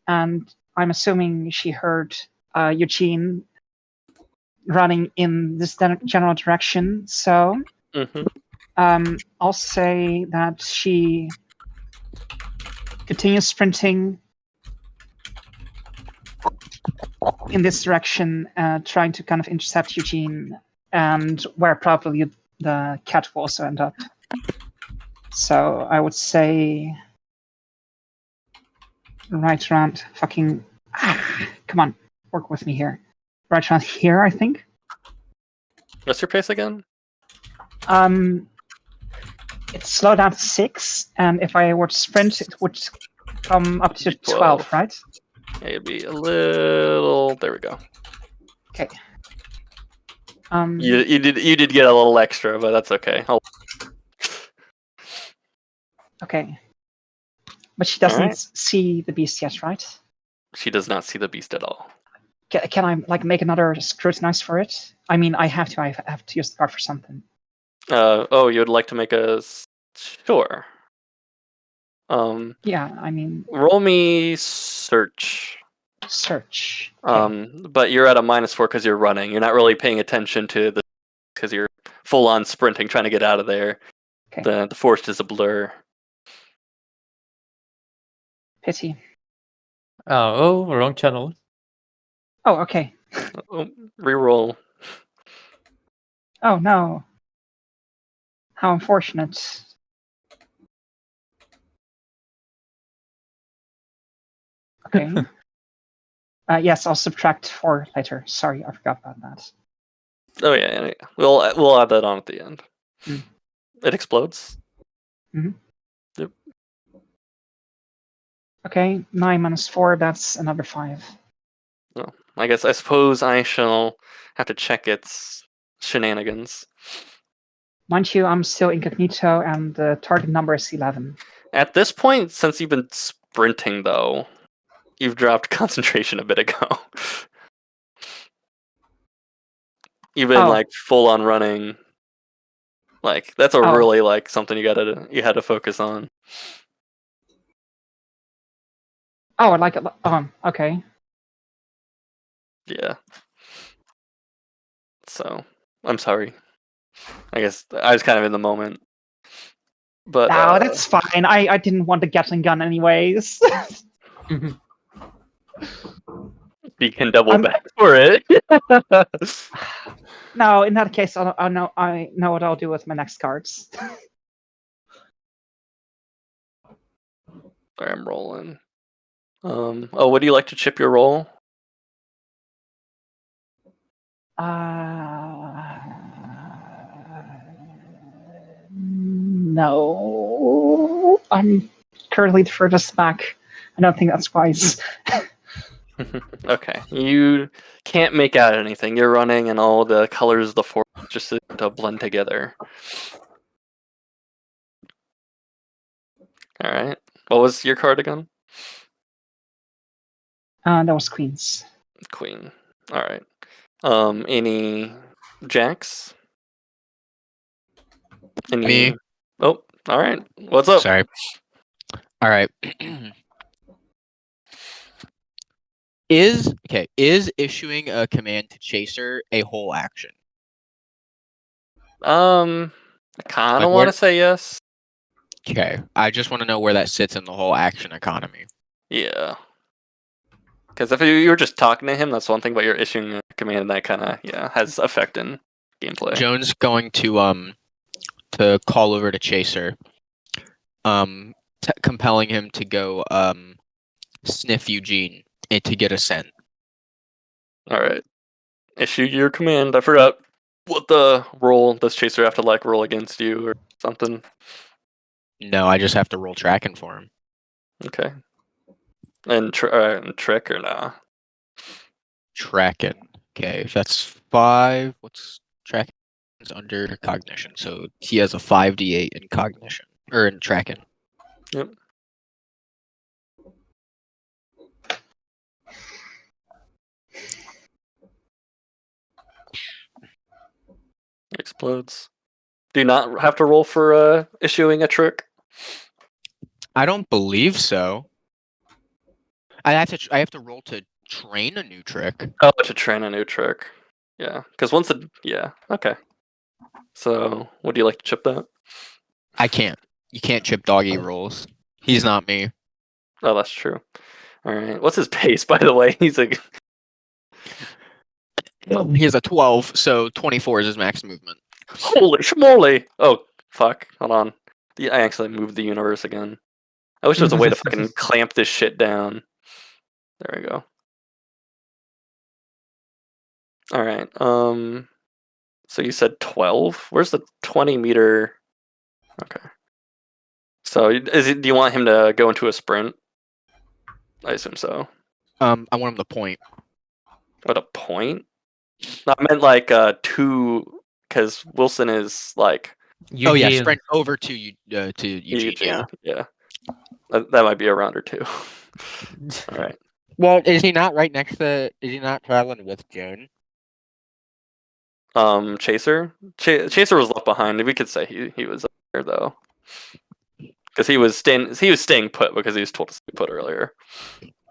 and I'm assuming she heard Eugene running in this general direction. So I'll say that she continues sprinting in this direction, trying to kind of intercept Eugene, and where probably the cat will also end up. So I would say right around fucking... come on, work with me here. Right around here, I think. What's your pace again? It's slowed down to 6, and if I were to sprint, it would come up to 12, right? Yeah, it'd be a little. There we go. Okay. You did get a little extra, but that's okay. Okay. But she doesn't Alright. see the beast yet, right? She does not see the beast at all. Can I like make another scrutinize for it? I mean, I have to use the card for something. Oh, you would like to make a sure. Yeah, I mean, Roll me search. search. Okay. But you're at a -4 because you're running. You're not really paying attention to the because you're full on sprinting, trying to get out of there. Okay. The forest is a blur. Pity. Oh, wrong channel. Oh, okay. Oh, reroll. Oh no. How unfortunate. Okay. Yes, I'll subtract 4 later. Sorry, I forgot about that. Oh yeah. We'll add that on at the end. Mm. It explodes. Okay, 9 minus 4, that's another 5. Oh, I suppose I shall have to check its shenanigans. Mind you, I'm still incognito, and the target number is 11. At this point, since you've been sprinting, though, you've dropped concentration a bit ago. You've been Oh. like full on running. Like that's a Oh. really like something you had to focus on. Oh, like, okay. Yeah. So I'm sorry. I guess I was kind of in the moment. But No, that's fine. I didn't want the Gatling gun anyways. you can double I'm- back for it. No, in that case, I know what I'll do with my next cards. Sorry, I'm rolling. Oh, would you like to chip your roll? No. I'm currently the furthest back. I don't think that's wise. Okay. You can't make out anything. You're running and all the colors of the forest just seem to blend together. Alright. What was your card again? That was Queens. Queen. Alright. Any jacks? Any... Me. Oh, alright. What's up? Sorry. All right. Is issuing a command to chaser a whole action? I kind of Like, want where- to say yes. Okay. I just want to know where that sits in the whole action economy. Yeah. Because if you were just talking to him, that's one thing, but you're issuing a command that kind of, has effect in gameplay. Joan's going to call over to Chaser, compelling him to go sniff Eugene and to get a scent. Alright. Issue your command. I forgot what the roll does Chaser have to like roll against you or something. No, I just have to roll tracking for him. Okay. And trick or nah? Tracking. Okay, if that's 5, what's tracking? Is under cognition, so he has a 5d8 in cognition or in tracking. Yep. Explodes. Do you not have to roll for issuing a trick? I don't believe so. I have to roll to train a new trick. Oh, to train a new trick. Yeah, because okay. So, would you like to chip that? I can't. You can't chip doggy rolls. He's not me. Oh, that's true. All right. What's his pace, by the way? He's like, He has a 12, so 24 is his max movement. holy schmoly! Oh, fuck. Hold on. I actually moved the universe again. I wish there was a way to fucking clamp this shit down. There we go. All right. So you said 12? Where's the 20-meter? Okay. So do you want him to go into a sprint? I assume so. I want him to point. What, a point? No, I meant like 2, because Wilson is like Oh yeah, Eugene. sprint over to Eugene. Yeah. Yeah. That might be a round or two. All right. Well, is he not right next to? Is he not traveling with Joan? Chaser. Chaser was left behind. We could say he was up there though, because he was staying put because he was told to stay put earlier.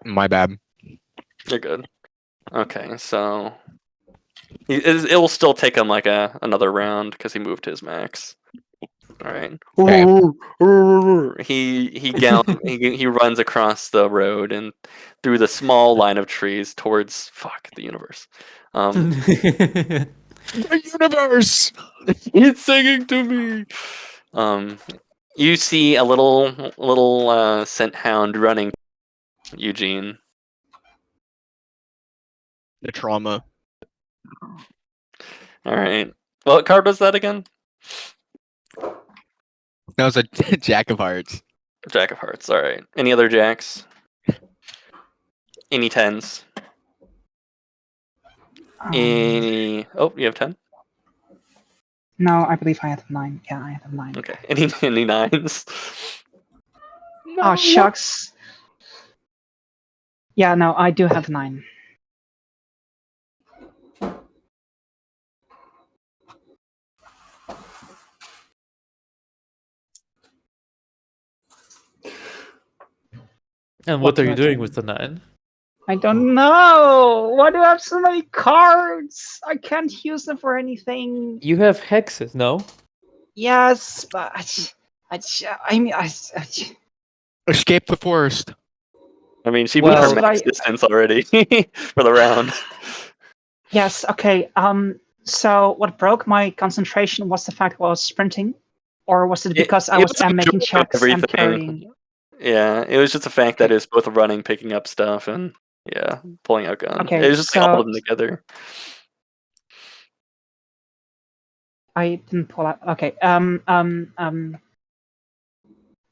My bad. You're good. Okay, so it will still take him like another round because he moved his max. All right. Okay. He runs across the road and through the small line of trees towards the universe. The universe. It's singing to me. You see a little scent hound running, Eugene. The trauma. All right. What card was that again? That was a Jack of Hearts. Jack of Hearts. All right. Any other jacks? Any tens? Any? Oh, you have 10. No, I believe I have 9. Yeah, I have 9. Okay. Any nines? Oh, shucks. Yeah, no, I do have 9. And What what are do you I doing do? with the 9? I don't know. Why do I have so many cards? I can't use them for anything. You have hexes, no? Yes, but I mean, Escape the forest. I mean, she Well- moved her max distance already for the round. yes. Okay. So what broke my concentration was the fact that I was sprinting, or was it because I it was was a making joke of checks and everything. carrying? Yeah, it was just the fact that it's both running, picking up stuff, and pulling out gun. Okay, It was just like, all so of them together. I didn't pull out. Okay.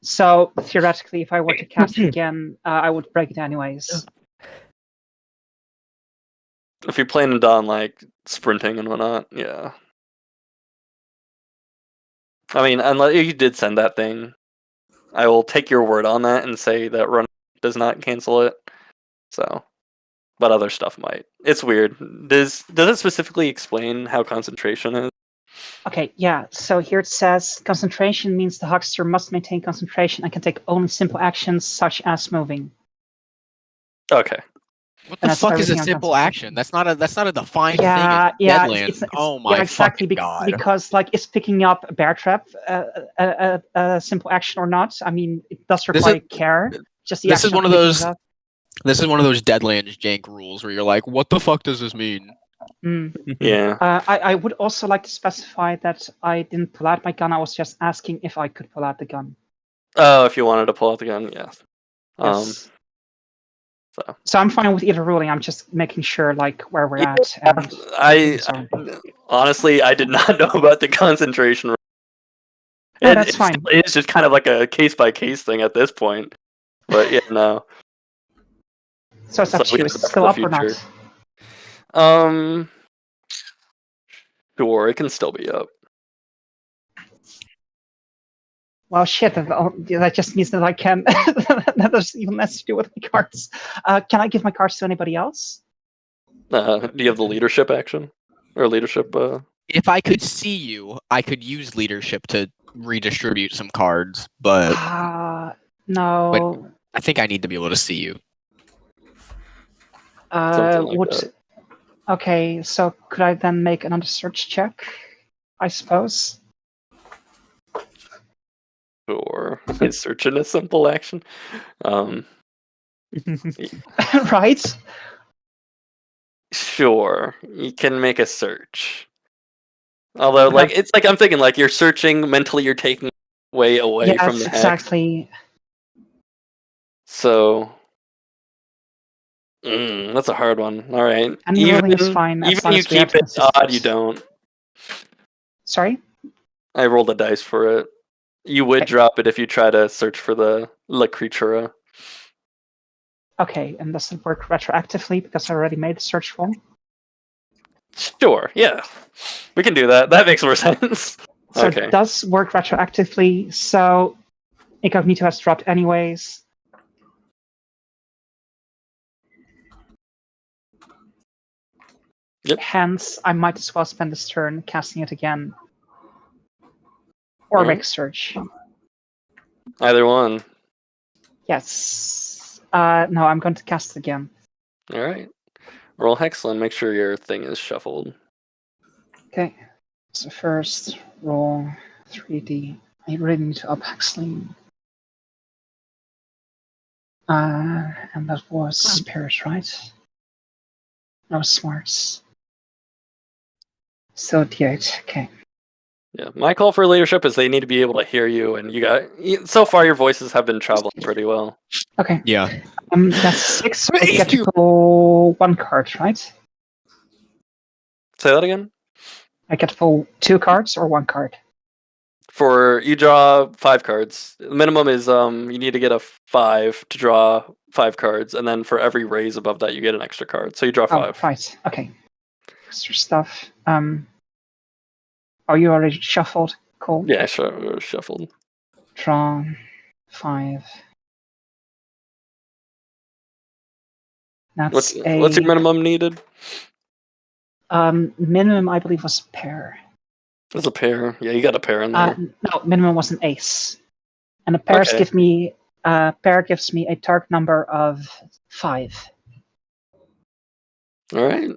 So theoretically, if I were to cast it again, I would break it anyways. If you're planning on like sprinting and whatnot, yeah. I mean, unless you did send that thing, I will take your word on that and say that run does not cancel it. So, but other stuff might. It's weird. Does it specifically explain how concentration is? Okay, yeah. So here it says concentration means the huckster must maintain concentration and can take only simple actions such as moving. Okay. What And the that's fuck is a everything on simple concentration. action? That's not a defined Yeah, thing in yeah, Deadlands. Oh my yeah, exactly. fucking god. Because like, is picking up a bear trap a simple action or not? I mean, it does This require care. Just the this is action one of of picking those- it up. This is one of those Deadlands jank rules where you're like, what the fuck does this mean? Yeah. I would also like to specify that I didn't pull out my gun. I was just asking if I could pull out the gun. Oh, if you wanted to pull out the gun, yes. Yes. So So I'm fine with either ruling. I'm just making sure like where we're Yeah, at. And I so. honestly I did not know about the concentration. No, that's fine. It's just kind of like a case by case thing at this point. But yeah, no. So it's up So to we you. have Is it that for still the up or not? future. Sure, it can still be up. Well, shit. That just means that I can. That doesn't even mess to do with my cards. Can I give my cards to anybody else? Do you have the leadership action or leadership? If I could see you, I could use leadership to redistribute some cards, but No. I think I need to be able to see you. Something like that. Okay, so could I then make another search check? I suppose. Sure, it's searching a simple action. Right? Sure, you can make a search. Although, I like, have- it's like I'm thinking, like, you're searching mentally, you're taking way away from Yes, the hex. exactly. So, that's a hard one. All right, And ruling is fine as even long you as we have keep it odd, consistent. you don't. Sorry? I rolled a dice for it. You would Okay. drop it if you try to search for the La Creatura. Okay, and does it work retroactively because I already made the search roll? Sure, yeah, we can do that. That makes more sense. So Okay. it does work retroactively, so Incognito has dropped anyways. Yep. Hence, I might as well spend this turn casting it again. Or Alright. make a search. Either one. Yes. No, I'm going to cast it again. All right. Roll Hexlin. Make sure your thing is shuffled. Okay. So first, roll 3d. I really need to up Hexling. And that was Spirit, right? No, Smarts. So D8, okay. Yeah. My call for leadership is they need to be able to hear you, and so far your voices have been traveling pretty well. Okay. Yeah. That's 6. I get to pull 1 card, right? Say that again. I get to pull 2 cards or 1 card. For you draw 5 cards. The minimum is you need to get a 5 to draw 5 cards, and then for every raise above that you get an extra card. So you draw 5. Oh, right. Okay. Extra stuff. Oh, you already shuffled. Cool. Yeah, sure, shuffled. Draw 5. That's What's your minimum needed? minimum, I believe, was pair. There's a pair. Yeah, you got a pair in there. No, minimum was an ace, and the pairs Okay. give me pair gives me a target number of 5. All right.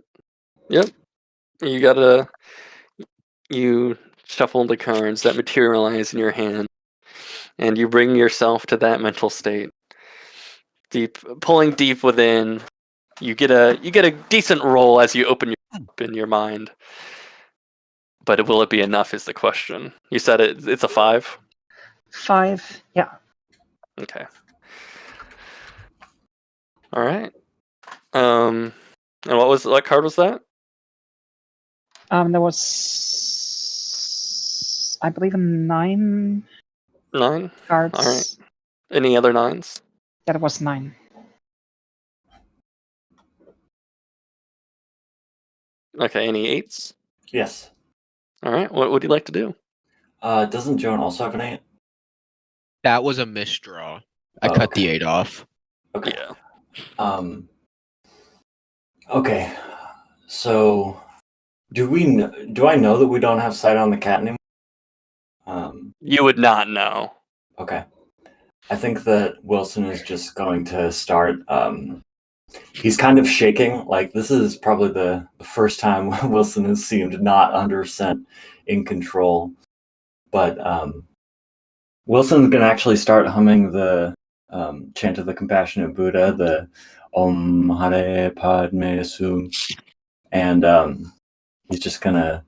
Yep. You shuffle the cards that materialize in your hand, and you bring yourself to that mental state. Pulling deep within, you get a decent roll as you open your mind. But will it be enough is the question. You said it's a 5? 5, yeah. Okay. All right. And what card was that? There was, I believe, a 9 9? cards. All right. Any other 9s? Yeah, it was 9. Okay, any 8s? Yes. All right. What would you like to do? Doesn't Joan also have an 8? That was a misdraw. I Oh, cut okay. the 8 off. Okay. Yeah. Okay. So, do I know that we don't have sight on the cat anymore? You would not know. Okay. I think that Wilson is just going to start. He's kind of shaking. Like, this is probably the first time Wilson has seemed not 100% in control. But Wilson's going to actually start humming the chant of the Compassionate Buddha, the Om Hare Padme Sum. And he's just going to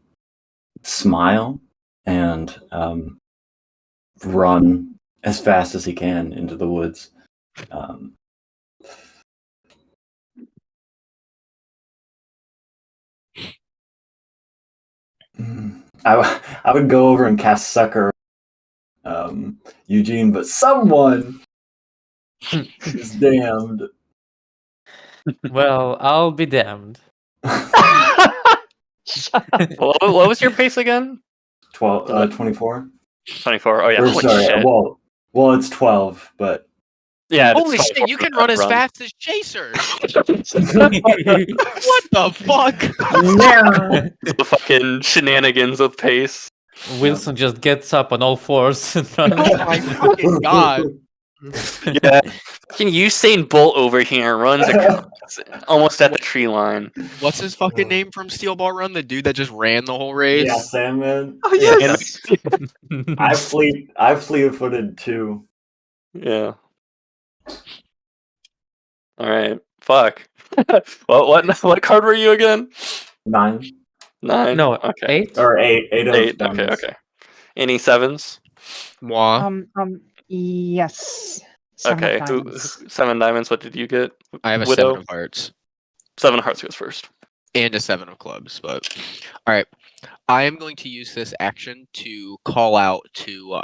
smile and run as fast as he can into the woods. I would go over and cast Sucker, Eugene, but someone is damned. Well, I'll be damned. What was your pace again? 24? 24. Oh yeah. Or Holy sorry, shit. well, it's 12, but Yeah. Holy it's shit, 24 you can for run that as fast as Chaser! Wilson What the fuck? The fucking shenanigans with pace. just gets up on all fours and runs. Oh my fucking god. Yeah. Fucking Usain Bolt over here runs across almost at the tree line. What's his fucking name from Steel Ball Run? The dude that just ran the whole race? yeah, Sandman. Oh, Yeah. yes! I've fleet-footed too. Yeah. All right. Fuck. What card were you again? 9 9. No, Okay. 8? or 8 of 8. Okay. diamonds. Okay. Any 7s? Moi. Yes. 7 of Okay. diamonds. 7 diamonds. What did you get? I have a Widow? 7 of hearts. 7 of hearts goes first. And a 7 of clubs, but alright. I am going to use this action to call out to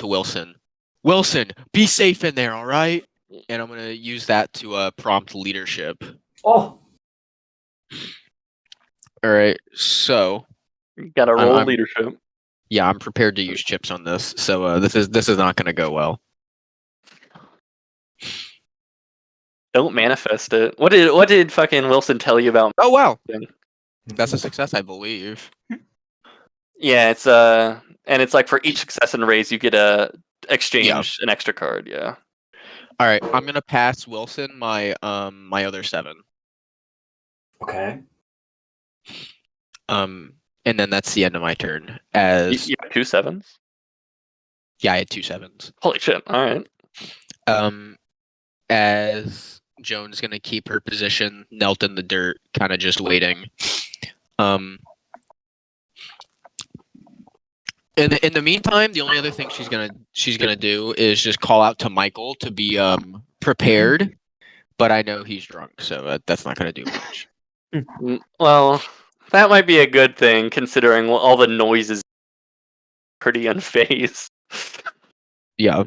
Wilson. Wilson, be safe in there, alright? And I'm gonna use that to prompt leadership. Oh, Alright, so You gotta I'm- roll I'm- leadership. Yeah, I'm prepared to use chips on this. So this is not going to go well. Don't manifest it. What did fucking Wilson tell you about? Oh wow, thing? that's a success, I believe. Yeah, it's and it's like for each success and raise, you get a exchange an extra card. Yeah. All right, I'm gonna pass Wilson my other 7. Okay. And then that's the end of my turn. You, As you have 2 7s. yeah, I had 2 7s. Holy shit! All right. As Joan's gonna keep her position, knelt in the dirt, kind of just waiting. In the meantime, the only other thing she's gonna do is just call out to Michael to be prepared. But I know he's drunk, so that's not gonna do much. Well, that might be a good thing considering all the noises. Pretty unfazed. Yeah.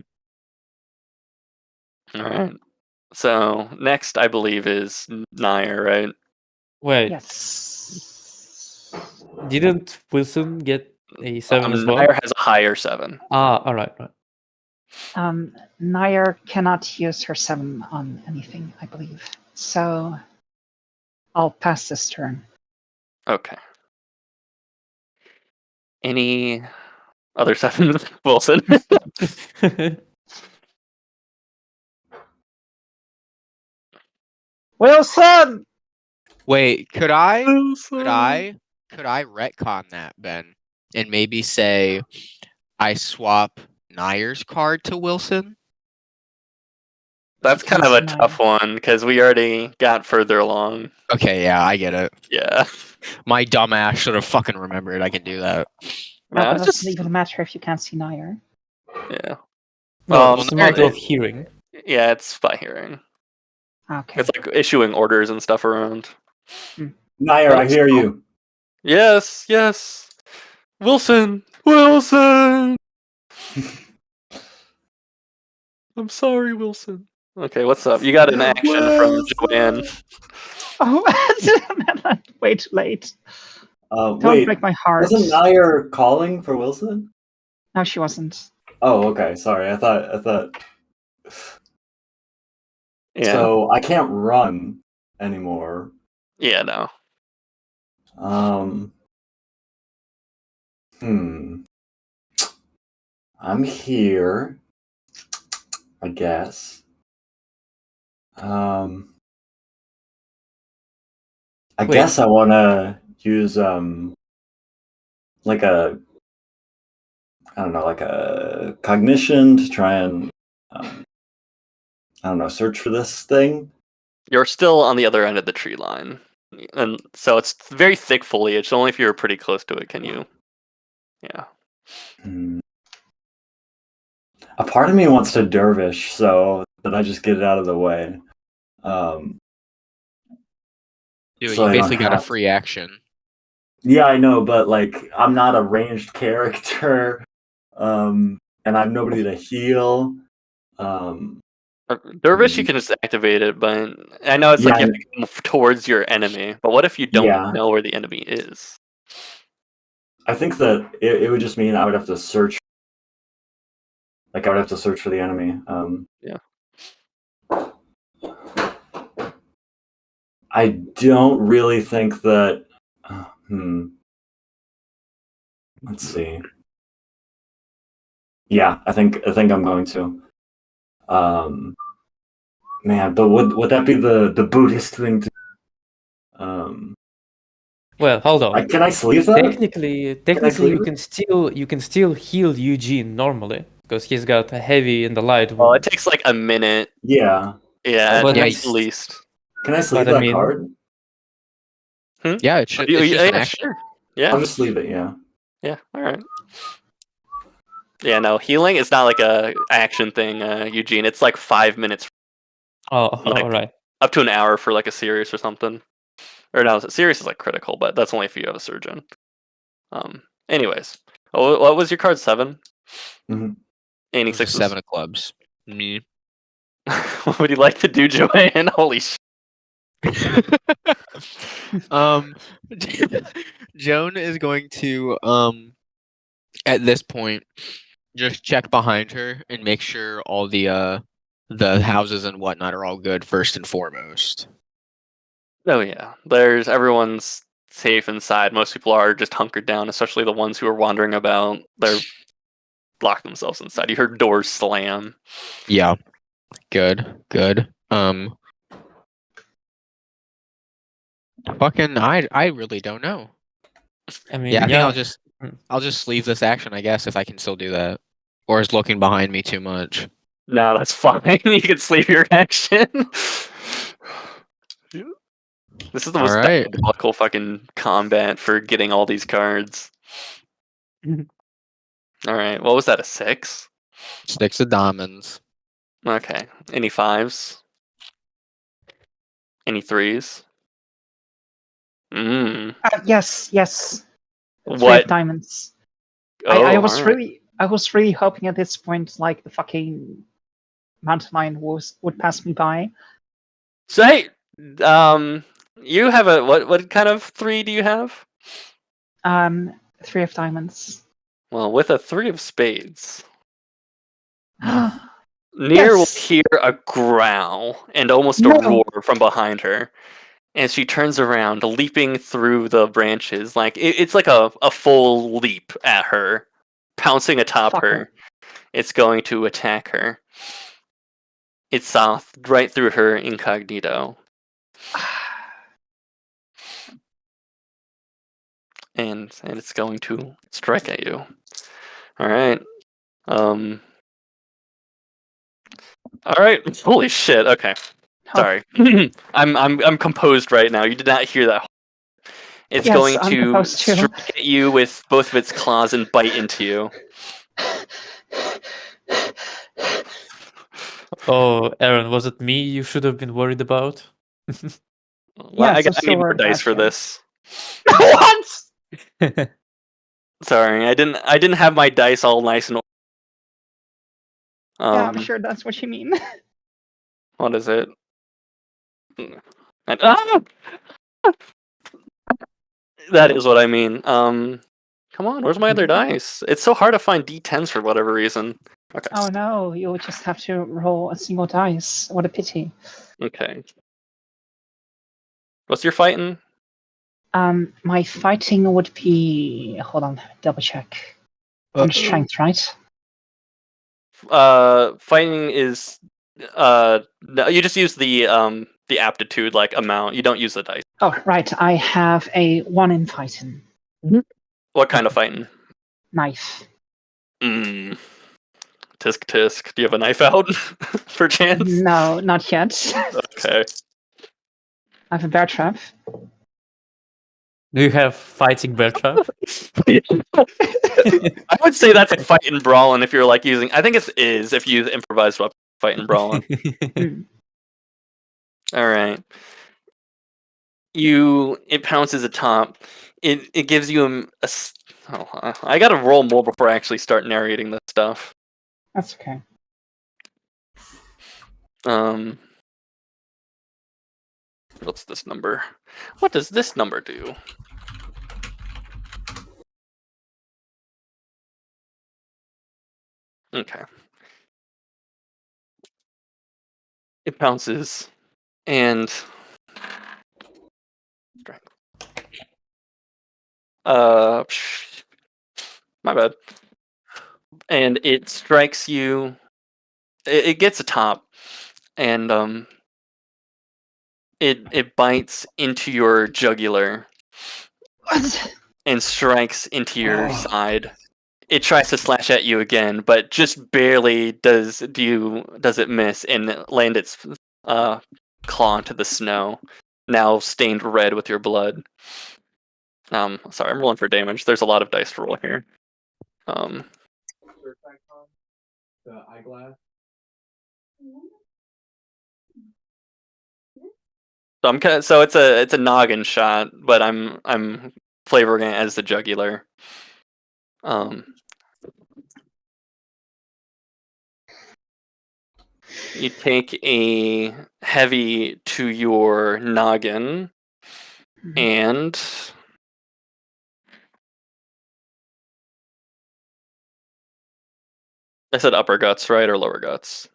All right. So next, I believe is Nair, right? Wait, Yes. didn't Wilson get a 7 as well? Nair has a higher 7. Ah, all right, right. Nair cannot use her 7 on anything, I believe. So I'll pass this turn. Okay. Any other 7s, Wilson? Wilson! Wait, could I Wilson. retcon that, Ben, and maybe say I swap Nair's card to Wilson? That's kind of a Nair. tough one because we already got further along. Okay, yeah, I get it. Yeah. My dumbass should have fucking remembered I can do that. No, No, it it's doesn't just even matter if you can't see Nair. yeah. No, Well, it's a Nair- matter of hearing. Yeah, it's by hearing. Okay. It's like issuing orders and stuff around. Nair, I hear you. Yes, yes. Wilson! Wilson! I'm sorry, Wilson. Okay, what's up? You got an action from Joanne. Oh, way too late. Don't Wait, break my heart. wasn't Nair calling for Wilson? No, she wasn't. Oh, okay. Sorry, I thought. Yeah. So I can't run anymore. Yeah, no. I'm here, I guess. I Wait. guess I want to use like a I don't know, like a cognition to try and I don't know, search for this thing. You're still on the other end of the tree line. And so it's very thick foliage, so only if you're pretty close to it can you. Yeah. A part of me wants to dervish, so that I just get it out of the way. Dude, So you I don't basically got a have- free action. Yeah, I know, but like I'm not a ranged character, and I have nobody to heal. Dervish, you can just activate it, but I know it's like Yeah, you have to move towards your enemy. But what if you don't Yeah. know where the enemy is? I think that it would just mean I would have to search. Like I would have to search for the enemy. Yeah. I don't really think that. Let's see. Yeah, I think I'm going to. Man, but would that be the Buddhist thing to? Well, hold on. Can I sleeve that? Technically, sleep you can still heal Eugene normally because he's got a heavy and the light Well, it wounds. takes like a minute. Yeah. Yeah, But at it's- least. Can I sleeve But I that mean- card? Yeah, it's just an Yeah, action. sure. Yeah. I'll just sleeve it. Yeah. Yeah, all right. Yeah, no, healing is not like a action thing, Eugene. It's like 5 minutes, Oh, Like- all right. up to an hour for like a serious or something. Or no, serious is like critical, but that's only if you have a surgeon. Anyways, what was your card? 7? Mhm. Any It was a sixes? 7 of clubs. Me. What would you like to do, Joanne? Holy shit! um, Joan is going to at this point just check behind her and make sure all the houses and whatnot are all good first and foremost. Oh yeah, everyone's safe inside. Most people are just hunkered down, especially the ones who are wandering about. They're locked themselves inside. You heard doors slam. Yeah, good. Fucking, I really don't know. I mean, Yeah, I think Mm. I'll just leave this action, I guess, if I can still do that. Or is looking behind me too much? No, that's fine. You can sleep your action. This is the All most right, diabolical fucking combat for getting all these cards. All right, what was that? A 6? 6 of diamonds. Okay. Any 5s? Any 3s? Yes, yes. 3 of What? diamonds. Oh, I all was right. really hoping at this point, like the fucking mountain lion would pass me by. So hey, you have a what kind of 3 do you have? 3 of diamonds. Well, with a 3 of spades. Yes. Near will hear a growl and almost a No. roar from behind her. And she turns around, leaping through the branches. Like it's like a full leap at her, pouncing atop Fucker. her. It's going to attack her. It's right through her incognito. And it's going to strike at you. Alright. Alright. Holy shit, okay. Oh, Sorry. I'm composed right now. You did not hear that. It's yes, going I'm to supposed to. strike at you with both of its claws and bite into you. Oh, Aaron, was it me you should have been worried about? Well, Yes, I'm I still need more worried dice about for you. this. What? Sorry, I didn't have my dice all nice and Yeah, I'm sure that's what you mean. what is it? Ah! That is what I mean. Come on, where's my other dice? It's so hard to find D10s for whatever reason. Okay. Oh no, you would just have to roll a single dice. What a pity. Okay. What's your fighting? My fighting would be. Hold on, double check. On strength, right? Fighting is no, you just use the aptitude like amount. You don't use the dice. Oh, right. I have a 1 in fighting. What kind of fighting? Knife. Tisk tisk. Do you have a knife out, perchance? No, not yet. Okay. I have a bear trap. Do you have fighting bear trap? I would say that's a fight and brawling if you're like using. I think it is if you use improvised weapon fight and brawling. Hmm. All right. It pounces atop. It gives you I gotta roll more before I actually start narrating this stuff. That's okay. What's this number? What does this number do? Okay. It pounces and my bad. And it strikes you. It gets atop, and it bites into your jugular What? and strikes into your side. It tries to slash at you again, but just barely does it miss and land its claw into the snow, now stained red with your blood. Sorry, I'm rolling for damage. There's a lot of dice to roll here. The eyeglass. So it's a noggin shot, but I'm flavoring it as the jugular. You take a heavy to your noggin, and I said upper guts, right, or lower guts?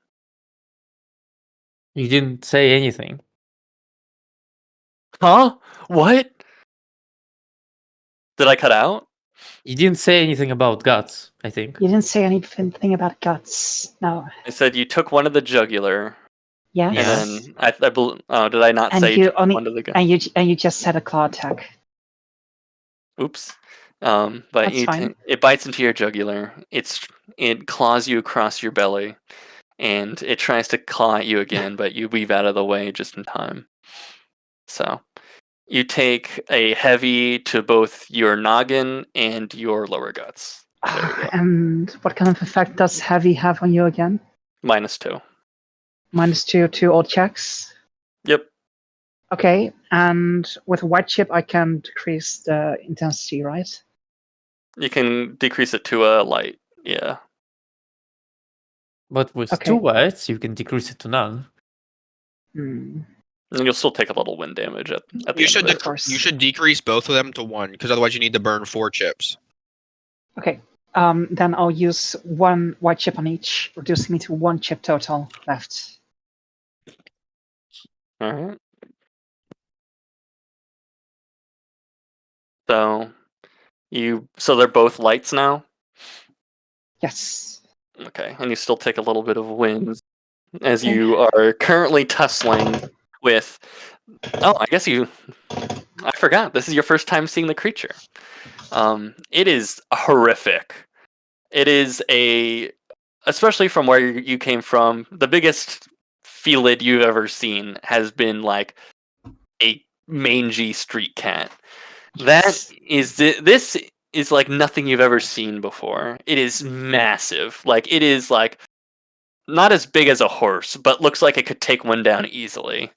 You didn't say anything. Huh? What? Did I cut out? You didn't say anything about guts, I think. You didn't say anything about guts. No. I said you took one of the jugular, Yes. Yeah. and did I not And say you took only one of the gut? and you just said a claw attack. Oops. But That's fine. it bites into your jugular. It claws you across your belly, and it tries to claw at you again, but you weave out of the way just in time. So you take a heavy to both your noggin and your lower guts. There you go. And what kind of effect does heavy have on you again? -2. -2 to all checks. Yep. Okay, and with a white chip, I can decrease the intensity, right? You can decrease it to a light. Yeah. But with Okay. 2 whites, you can decrease it to none. Hmm. And you'll still take a little wind damage at the You end should of it. Of course. you should decrease both of them to 1, because otherwise you need to burn 4 chips. Okay. Then I'll use 1 white chip on each, reducing me to 1 chip total left. All right. So they're both lights now. Yes. Okay, and you still take a little bit of wind as Okay. you are currently tussling with. Oh, I guess I forgot. This is your first time seeing the creature. It is horrific. It is especially from where you came from, the biggest felid you've ever seen has been like a mangy street cat. Yes. This is like nothing you've ever seen before. It is massive. Like it is like not as big as a horse, but looks like it could take one down easily.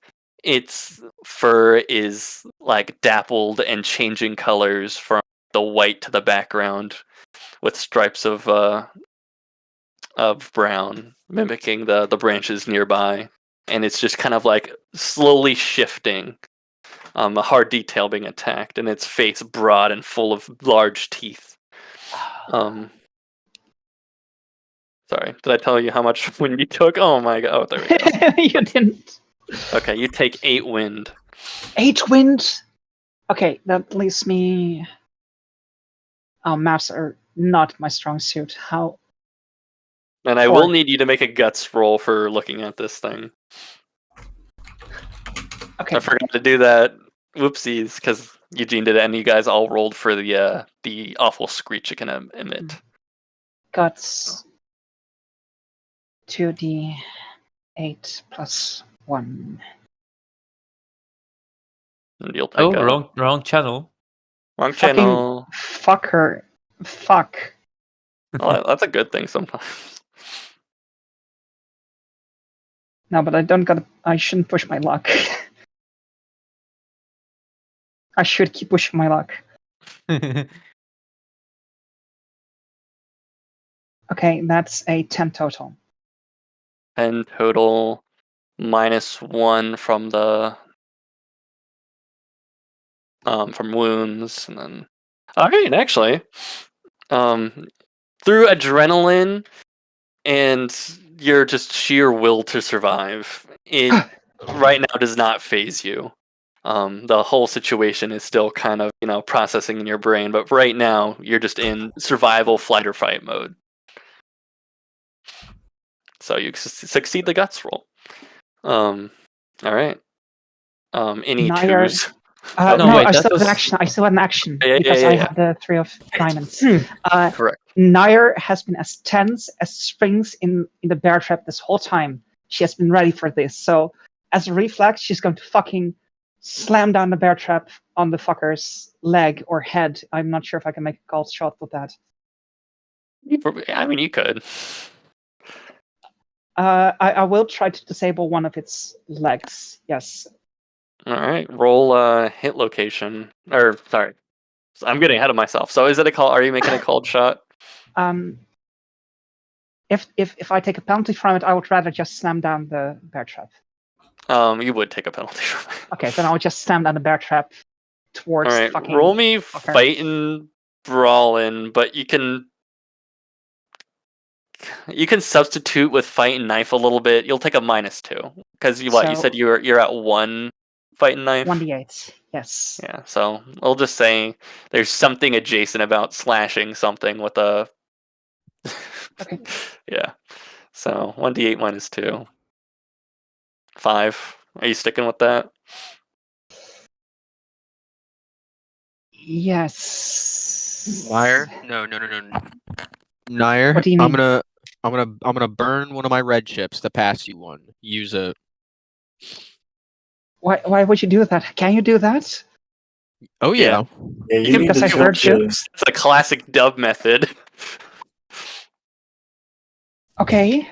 Its fur is like dappled and changing colors from the white to the background with stripes of brown mimicking the branches nearby, and it's just kind of like slowly shifting. A hard detail being attacked, and its face broad and full of large teeth. Sorry, did I tell you how much wind you took? Oh my god! Oh, there we go. You didn't. Okay, you take 8 wind. 8 wind. Okay, that leaves me. Oh, maps are not my strong suit. How? And I 4. will need you to make a guts roll for looking at this thing. Okay. I forgot to do that. Whoopsies, because Eugene did it, and you guys all rolled for the awful screech it can emit. Guts. 2d8 plus 1. And you'll take Oh, a wrong channel. wrong Fucking channel. fucker. Fuck. Well, that's a good thing sometimes. No, but I shouldn't push my luck. I should keep pushing my luck. Okay, that's a 10 total. 10 total, -1 from from wounds, and then okay, and actually, through adrenaline and your just sheer will to survive, it right now does not phase you. The whole situation is still kind of processing in your brain, but right now you're just in survival, flight or fight mode. So you succeed the guts roll. All right. Any Nair. twos? No, No, wait, I that still have an was- action. I still had an action Yeah, because yeah, I yeah. had the 3 of diamonds. Correct. Nair has been as tense as springs in the bear trap this whole time. She has been ready for this. So, as a reflex, she's going to fucking slam down the bear trap on the fucker's leg or head. I'm not sure if I can make a called shot with that. I mean, you could. I will try to disable one of its legs. Yes. All right. Roll hit location. Or sorry, I'm getting ahead of myself. So is it a call? Are you making a called shot? If I take a penalty from it, I would rather just slam down the bear trap. You would take a penalty from it. Okay, then I'll just stand on the bear trap towards All right, fucking. roll me fucker. fighting, brawling, but you can substitute with fight and knife a little bit. You'll take a -2 because you So- said you're at 1 fight and knife. 1d8. Yes. Yeah, so we'll just say there's something adjacent about slashing something with a. Okay. Yeah. So 1d8 -2. 5. Are you sticking with that? Yes. Nair? No. Nair, What do you mean? I'm gonna burn one of my red chips to pass you one. Use it. Why would you do that? Can you do that? Oh Yeah. Yeah, You you can need Because to I check heard you. the- It's a classic dub method. Okay.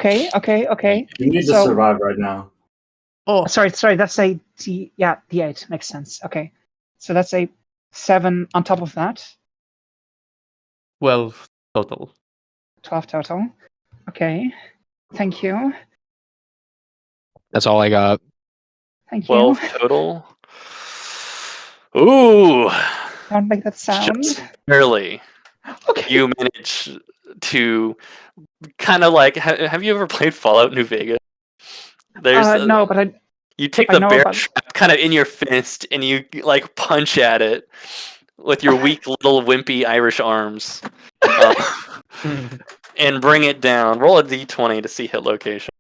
You need to So- survive right now. Oh, Sorry, that's a D8 makes sense. Okay. So that's a 7 on top of that. 12 total. 12 total. Okay. Thank you. That's all I got. Thank 12 you. total. Ooh. Don't make that sound. Just barely. Okay. You manage to kind of like. Have you ever played Fallout New Vegas? There's No, but you take I the know bear about- trap kind of in your fist and you like punch at it with your weak little wimpy Irish arms, and bring it down. Roll a d20 to see hit location.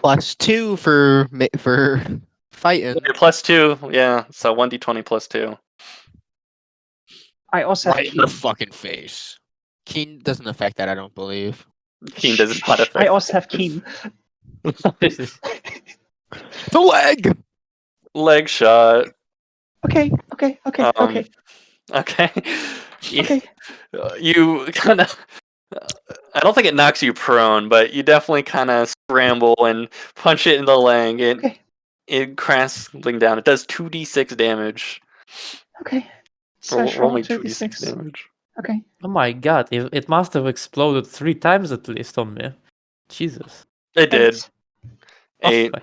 +2 for fighting. You're +2, yeah. So 1d20 +2. I also have Right in the Keen. fucking face. Keen doesn't affect that, I don't believe. Keen doesn't not affect. I also have Keen. The leg! Leg shot. Okay. Okay. Okay. You kind of. I don't think it knocks you prone, but you definitely kind of scramble and punch it in the leg. Okay. It crashing down. It does 2d6 damage. Okay. So Roll me 2d6. 2d6 damage. Okay. Oh my god, it must have exploded 3 times at least on me. Jesus. It did. 8.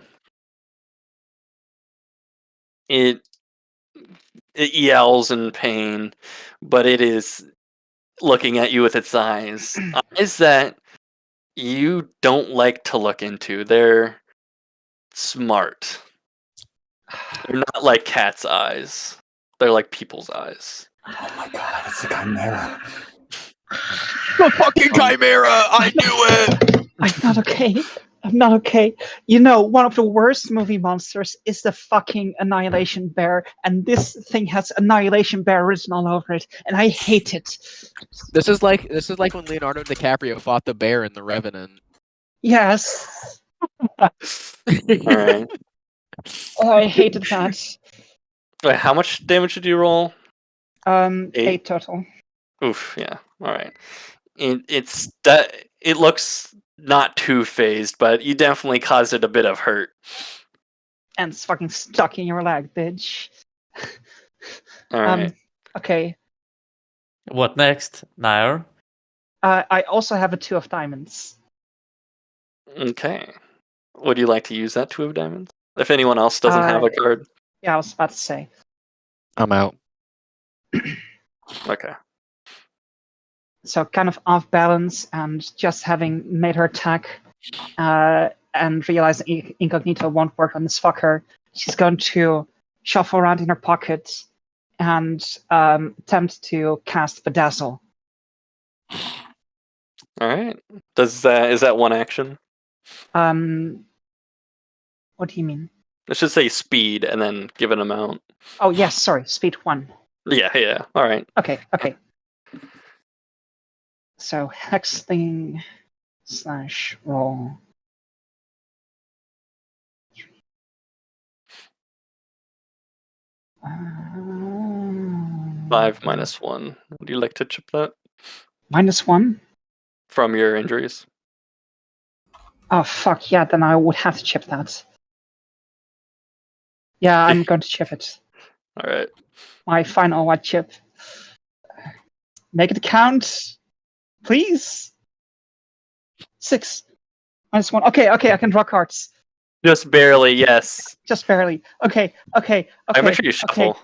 8. Oh, It yells in pain, but it is looking at you with its eyes. Eyes that you don't like to look into. They're smart. They're not like cat's eyes. They're like people's eyes. Oh my god, it's a chimera. The fucking chimera! I knew it! I'm not okay. You know, one of the worst movie monsters is the fucking Annihilation Bear, and this thing has Annihilation Bear written all over it, and I hate it. This is like when Leonardo DiCaprio fought the bear in The Revenant. Yes. Alright. Oh, I hated that. Wait, how much damage did you roll? 8? 8 total. Oof, yeah. Alright. It looks not too phased, but you definitely caused it a bit of hurt. And it's fucking stuck in your leg, bitch. Alright. Okay. what next, Nair? I also have a 2 of diamonds. Okay. Would you like to use that 2 of diamonds? If anyone else doesn't have a card. Yeah, I was about to say. I'm out. Okay. So kind of off balance, and just having made her attack, and realizing incognito won't work on this fucker, she's going to shuffle around in her pocket and attempt to cast Bedazzle. Alright. Is that one action? What do you mean? It should say speed and then give an amount. Oh yes, sorry, speed 1. Yeah. Alright. Okay. So hexing / roll. 5 -1. Would you like to chip that -1? from your injuries? Oh fuck yeah, then I would have to chip that. Yeah, I'm going to chip it. Alright. My final white chip. Make it count, please. 6 -1. Okay, I can draw cards. Just barely, yes. Just barely. Okay. Alright, make sure you shuffle.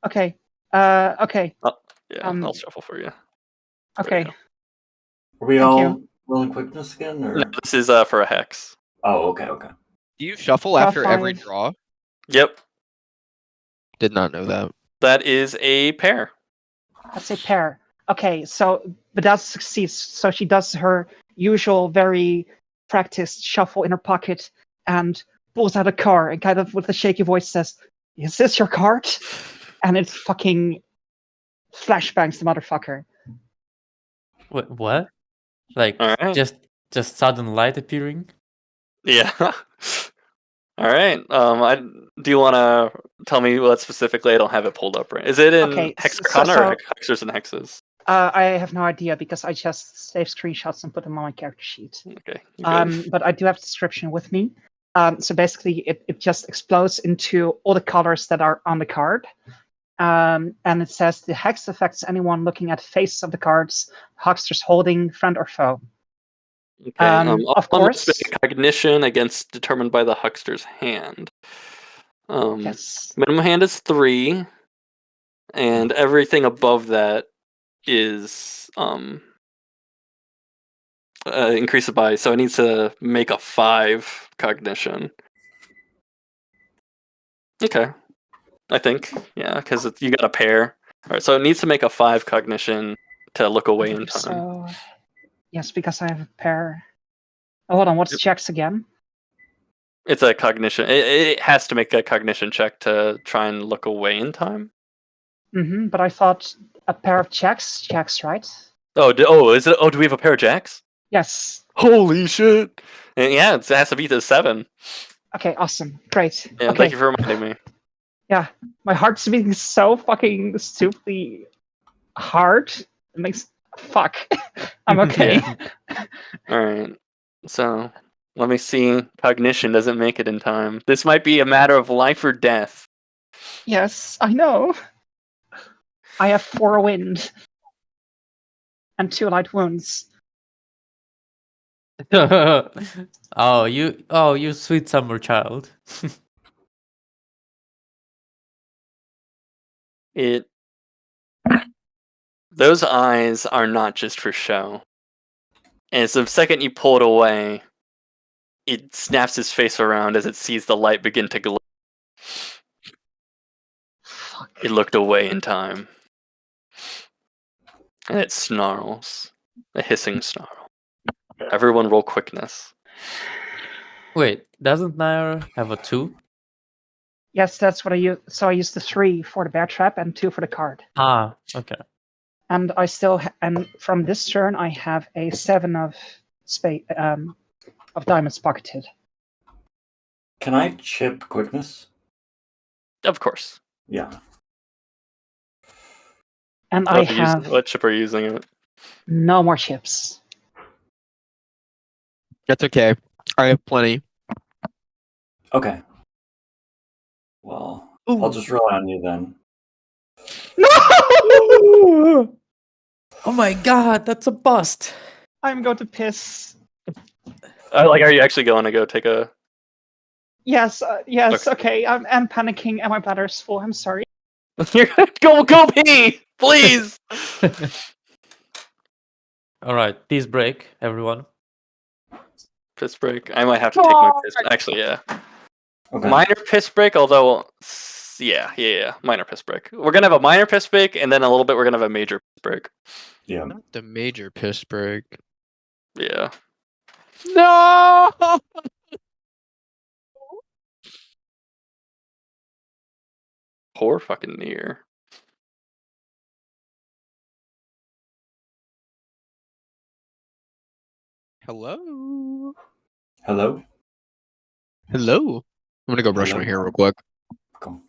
Okay. Okay. Yeah, Um, I'll shuffle for you. Okay. go. Are we Thank all you. rolling quickness again, or? No, this is for a hex. Oh, okay. Do you shuffle Draw after every 5. draw? Yep, Did not know that. that is a pair. That's a pair. Okay, so but that succeeds. So she does her usual, very practiced shuffle in her pocket and pulls out a card and kind of with a shaky voice says, "Is this your card?" And it fucking flashbangs the motherfucker. What? Like Alright. just sudden light appearing? Yeah. Alright. Do you wanna tell me what specifically? I don't have it pulled up right. Is it in Okay, hexagon or hexers and hexes? I have no idea because I just saved screenshots and put them on my character sheet. Okay, good. But I do have the description with me. So basically, it just explodes into all the colors that are on the card. And it says the hex affects anyone looking at the faces of the cards, hucksters holding, friend or foe. Okay. All Of one must course. make a cognition against determined by the huckster's hand. Yes. Minimum hand is 3, and everything above that is increase it by. So it needs to make a 5 cognition. Okay, I think because you got a pair. All right, so it needs to make a 5 cognition to look away in time. So, yes, because I have a pair. Oh, hold on, what's Yep. checks again? It's a cognition. It has to make a cognition check to try and look away in time. But I thought a pair of checks, right? Is it? Oh, do we have a pair of jacks? Yes. Holy shit! And yeah, it has to be the 7. Okay, awesome. Great. Yeah, Okay. thank you for reminding me. Yeah, my heart's beating so fucking stupidly hard. It makes fuck. I'm okay. Yeah. All right, so let me see. Cognition doesn't make it in time. This might be a matter of life or death. Yes, I know. I have 4 wind and 2 light wounds. you sweet summer child. Those eyes are not just for show. And so the second you pull it away, it snaps his face around as it sees the light begin to glow. Fuck. It looked away in time. And it snarls. A hissing snarl. Everyone roll quickness. Wait, doesn't Nair have a 2? Yes, that's what I use. So I used the 3 for the bear trap and 2 for the card. Ah, okay. And I still and from this turn I have a 7 of diamonds pocketed. Can I chip quickness? Of course. Yeah. And I have What chip are you using? no more chips. That's okay. I have plenty. Okay. Well, Ooh. I'll just rely on you then. No! Oh my god, that's a bust. I'm going to piss. Are you actually going to go take a? Yes, okay. I'm panicking and my bladder is full. I'm sorry. Go pee, please. All right, peace break, everyone. Piss break. I might have to take my piss. Actually, yeah. Okay. Minor piss break, although yeah. Minor piss break. We're gonna have a minor piss break, and then a little bit we're gonna have a major piss break. Yeah. Not the major piss break. Yeah. No! Poor fucking near. Hello? Hello? Hello? I'm gonna go brush Hello? my hair real quick. Come.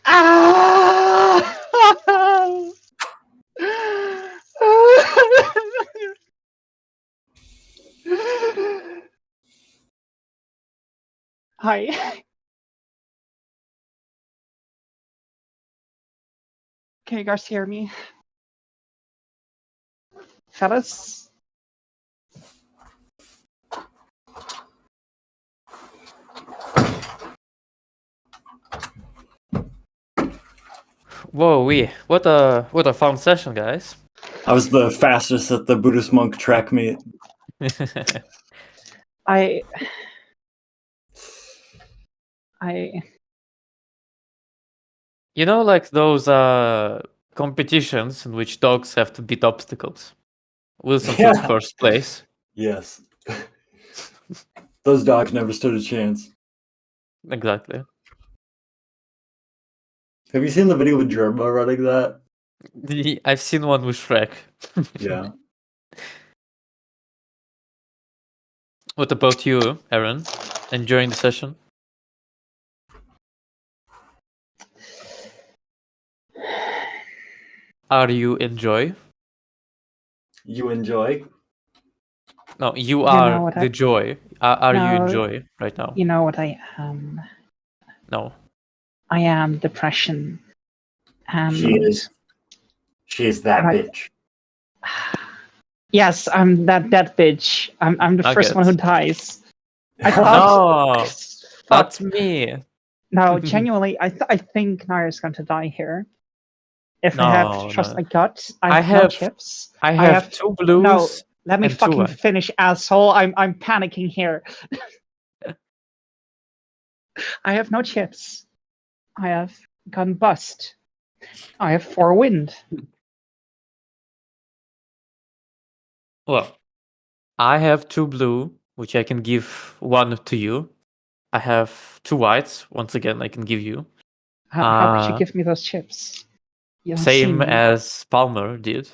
Ah! Hi. Can you guys hear me? Fellas? Whoa, what a fun session, guys. I was the fastest at the Buddhist monk track meet. I You know, like those competitions in which dogs have to beat obstacles. Wilson took Yeah. first place. Yes. Those dogs never stood a chance. Exactly. Have you seen the video with Germa running that? I've seen one with Shrek. Yeah. What about you, Aaron? Enjoying the session? Are you enjoy? You enjoy? No, you know are what the I- joy. Are you No. enjoy right now? you know what I am. No. I am depression. And She is. She is that Right. bitch. Yes, I'm that bitch. I'm the first one who Nuggets. dies. I thought No, Fuck. that's me. No, genuinely, I think Naira's going to die here. If I have to No, trust no. my gut, I I have no have- chips. I have 2 blues. No, let me and two fucking white. finish, asshole. I'm panicking here. I have no chips. I have gun bust. I have 4 wind. Well, I have 2 blue, which I can give 1 to you. I have 2 whites. Once again, I can give you. How could you give me those chips? You don't see Same me. as Palmer did.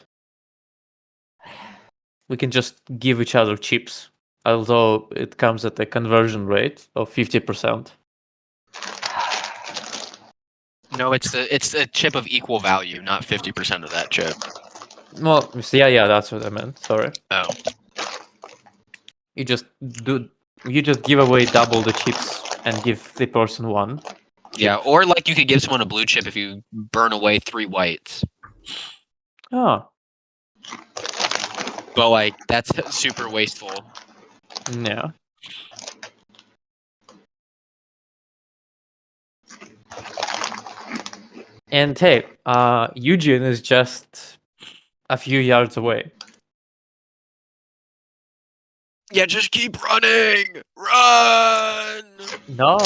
We can just give each other chips, although it comes at a conversion rate of 50%. No, it's the chip of equal value, not 50% of that chip. Well, yeah, that's what I meant. Sorry. Oh. You just give away double the chips and give the person 1. Yeah, or like you could give someone a blue chip if you burn away 3 whites. Oh, But like that's super wasteful. yeah. And hey, Eugene is just a few yards away. Yeah, just keep running! Run! No.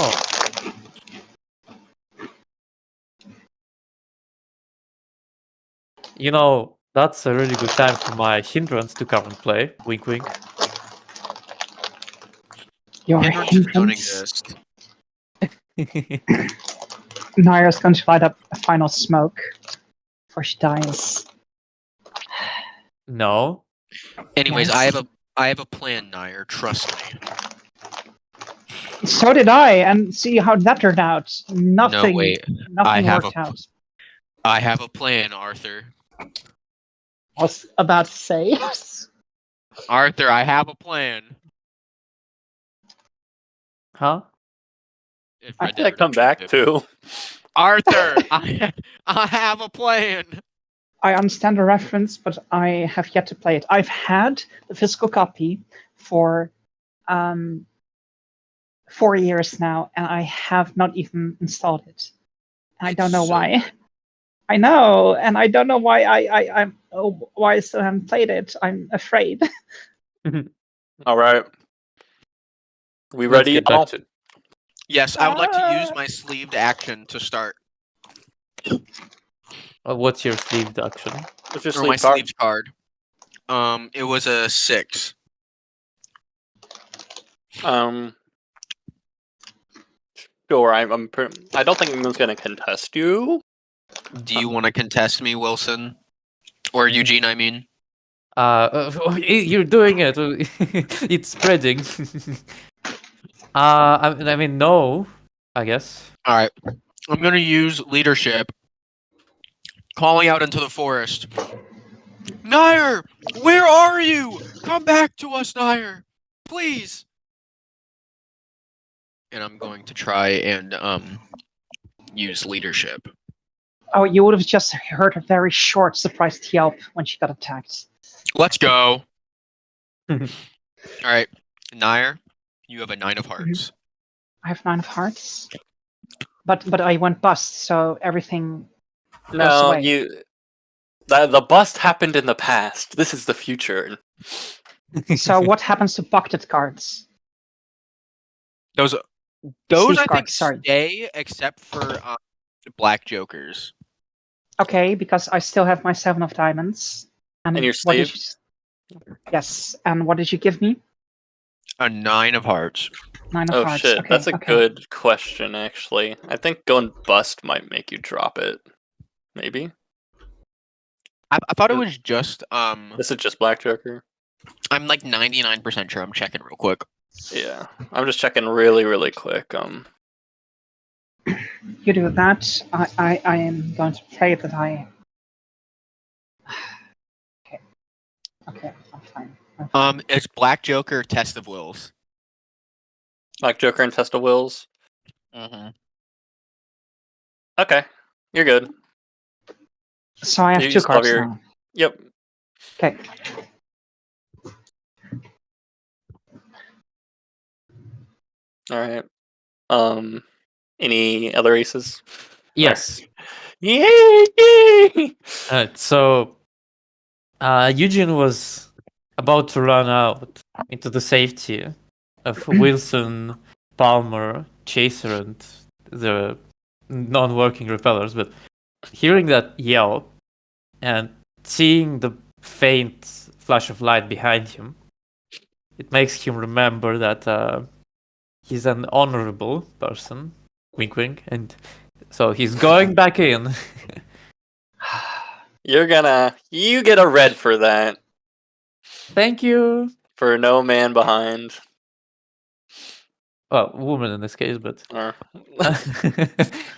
You know, that's a really good time for my hindrance to come and play. Wink, wink. Your Hindrances don't hindrance. exist. Naira's going to light up a final smoke before she dies. No. Anyways, Yes. I have a plan, Nair. Trust me. So did I, and see how that turned out. Nothing. No, wait. Nothing have worked out. I have a plan, Arthur. I was about to say. Arthur, I have a plan. Huh? If I Red can Dead come back Redemption 2. to. Arthur, I have a plan. I understand the reference, but I have yet to play it. I've had the physical copy for 4 years now, and I have not even installed it. And I don't know So why. good. I know, and I don't know why why I still haven't played it. I'm afraid. All right. We Let's ready, get y'all? back to. Yes, I would like to use my sleeved action to start. What's your sleeved action? What's your Or my sleeve card? sleeves card. It was a 6. Sure. I don't think anyone's gonna contest you. Do you want to contest me, Wilson? Or Eugene, I mean? You're doing it. It's spreading. I mean, no. I guess. Alright. I'm gonna use leadership, calling out into the forest. Nair, where are you? Come back to us, Nair, please. And I'm going to try and use leadership. Oh, you would have just heard a very short, surprised yelp when she got attacked. Let's go. All right, Nair, you have a 9 of hearts. I have 9 of hearts, but I went bust, so everything goes No, away. the bust happened in the past. This is the future. So what happens to bucketed cards? Those Sleeve I think cards, sorry. stay except for black jokers. Okay, because I still have my 7 of diamonds. And your what did sleeve? Yes, and what did you give me? A 9 of hearts. 9 of Oh hearts. shit, Okay, that's a okay. good question, actually. I think going bust might make you drop it. Maybe? I thought it was just This is just Black Joker? I'm like 99% sure. I'm checking real quick. Yeah. I'm just checking really, really quick. You do that. I am going to pray that I. Okay, I'm fine. It's Black Joker, Test of Wills. Black Joker and Test of Wills? Mm-hmm. Okay. You're good. So I have You 2 still have cards your- now. Yep. Okay. Alright. Any other aces? Yes. Yay! Alright, so Eugene was about to run out into the safety of Wilson, Palmer, Chaser, and the non-working repellers, but hearing that yell and seeing the faint flash of light behind him, it makes him remember that he's an honorable person, wink wink, and so he's going back in. You get a red for that. Thank you. For no man behind. Well, woman in this case, but Or,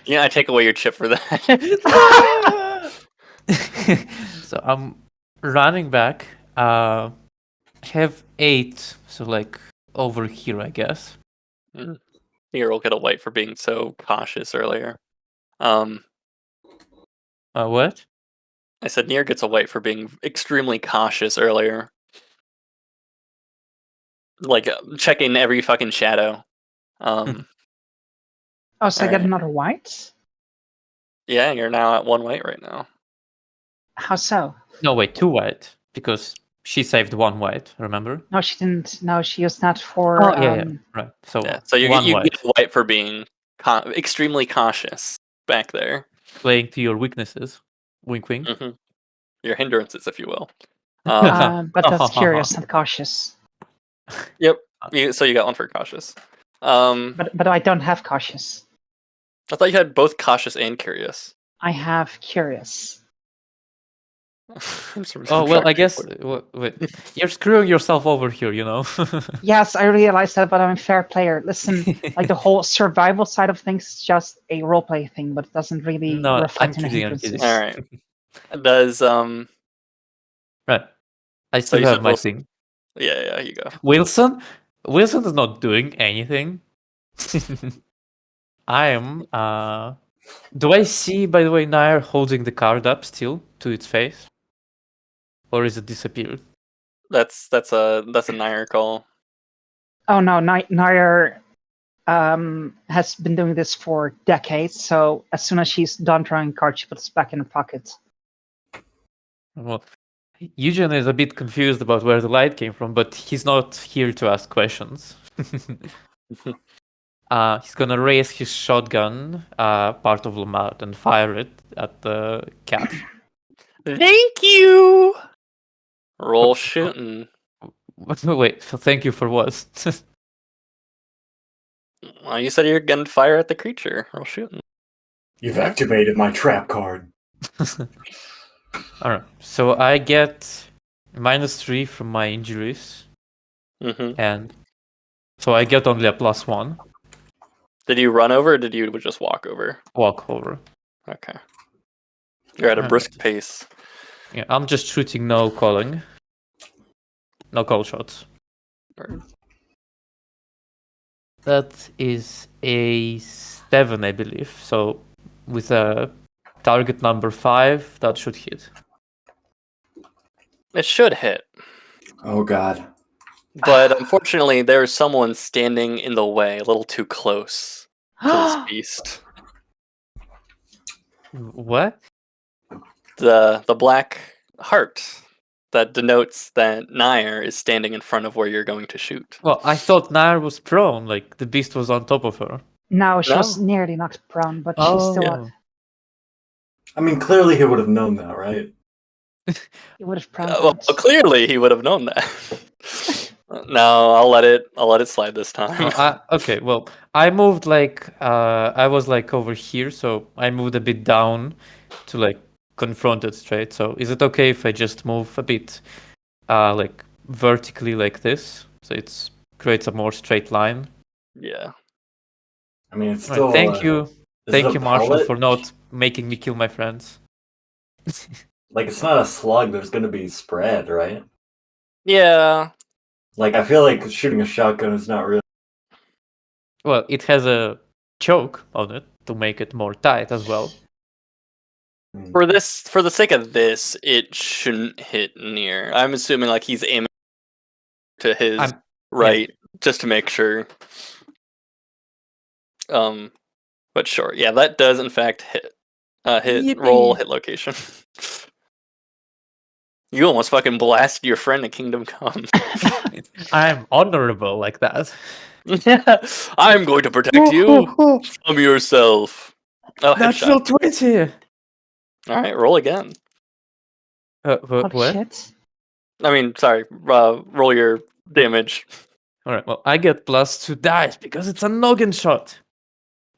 yeah, I take away your chip for that. so I'm running back. I have 8, so like over here, I guess. Here, we'll get a white for being so cautious earlier. What? I said Nier gets a white for being extremely cautious earlier. Like, checking every fucking shadow. Oh, so I get Alright. another white? Yeah, you're now at 1 white right now. How so? No, wait, 2 white, because she saved 1 white, remember? No, she didn't. No, she used that for. Oh, yeah, right. So, Yeah, so you 1 get white, white for being extremely cautious back there. playing to your weaknesses. Wink, wink. Hmm. Your hindrances, if you will. But that's curious and cautious. Yep. So you got 1 for cautious. But I don't have cautious. I thought you had both cautious and curious. I have curious. Oh, well, I guess wait, you're screwing yourself over here, you know? Yes, I realize that, but I'm a fair player. Listen, like the whole survival side of things is just a roleplay thing, but it doesn't really No, reflect I'm in the kidding, I'm hindrances. kidding. All right. Does Right. I So still you have said my Wilson. thing. Yeah, you go. Wilson is not doing anything. I am. Do I see, by the way, Nair holding the card up still to its face, or is it disappeared? That's a Nair call. Oh no, Nair has been doing this for decades, so as soon as she's done drawing cards, she puts it back in her pocket. Well, Eugene is a bit confused about where the light came from, but he's not here to ask questions. He's gonna raise his shotgun, part of Lamar, and fire it at the cat. Thank you. Roll shooting. Wait, so thank you for what? Well, you said you're gonna fire at the creature. Roll shooting. You've activated my trap card. Alright, so I get -3 from my injuries, Mm-hmm. and so I get only a +1. Did you run over or did you just walk over? Walk over. Okay. You're at a Alright. brisk pace. Yeah, I'm just shooting, no calling. No call shots. Alright. That is a 7, I believe. So with a target number 5, that should hit. It should hit. Oh God. But unfortunately, there's someone standing in the way, a little too close to this beast. What? The black heart that denotes that Nair is standing in front of where you're going to shoot. Well, I thought Nair was prone, like the beast was on top of her. No, she No. was nearly knocked prone, but she's still yeah. up. I mean, clearly he would have known that, right? He would have prone Well, that. clearly he would have known that. No, I'll let it slide this time. Okay, well, I moved I was like over here, so I moved a bit down to like confront it straight. So is it okay if I just move a bit like vertically like this? So it's creates a more straight line. Yeah. I mean, it's Right, still. thank you. Is it Thank a you, Marshall, pellet? for not making me kill my friends. Like, it's not a slug. There's gonna be spread, right? Yeah. Like, I feel like shooting a shotgun is not really. Well, it has a choke on it to make it more tight as well. For the sake of this, it shouldn't hit near. I'm assuming like he's aiming to his right just to make sure. But sure, yeah, that does in fact hit. Roll Yippee. hit location. You almost fucking blasted your friend in Kingdom Come. I'm honorable like that. I'm going to protect you from yourself. Oh, Natural headshot. 20. All right, roll again. Oh What? shit. I mean, sorry. Roll your damage. All right. Well, I get +2 dice because it's a noggin shot.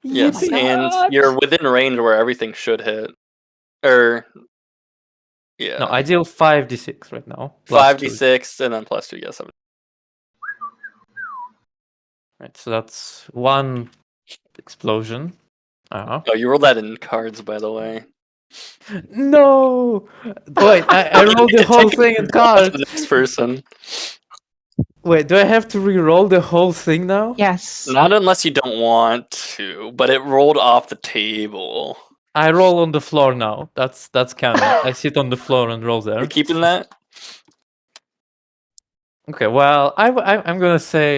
Yes, my and God. you're within range where everything should hit. Or yeah, No, I deal 5d6 right now. +2. 5d6 and then +2. Yes, Right. So that's 1 explosion. Oh, you rolled that in cards, by the way. No. Wait, I rolled the whole thing in cards. The next person. Wait, do I have to re-roll the whole thing now? Yes. Not unless you don't want to, but it rolled off the table. I roll on the floor now. That's canon. I sit on the floor and roll there. You're keeping that? Okay. Well, I'm gonna say,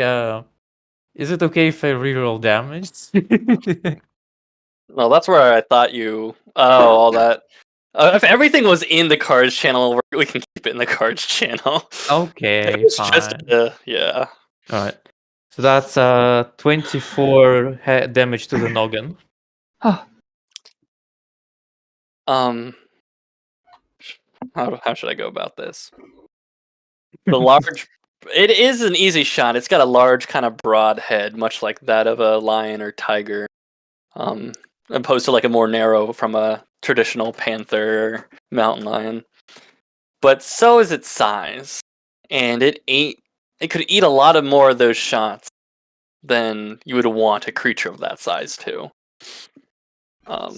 is it okay if I re-roll damage? No, that's where I thought you. Oh, all that. If everything was in the cards channel, we can keep it in the cards channel. Okay, It's fine. just yeah. All right. So that's 24 damage to the noggin. Oh, How should I go about this? The large. It is an easy shot. It's got a large, kind of broad head, much like that of a lion or tiger. Opposed to like a more narrow from a traditional panther or mountain lion. But so is its size. And it could eat a lot of more of those shots than you would want a creature of that size to. Let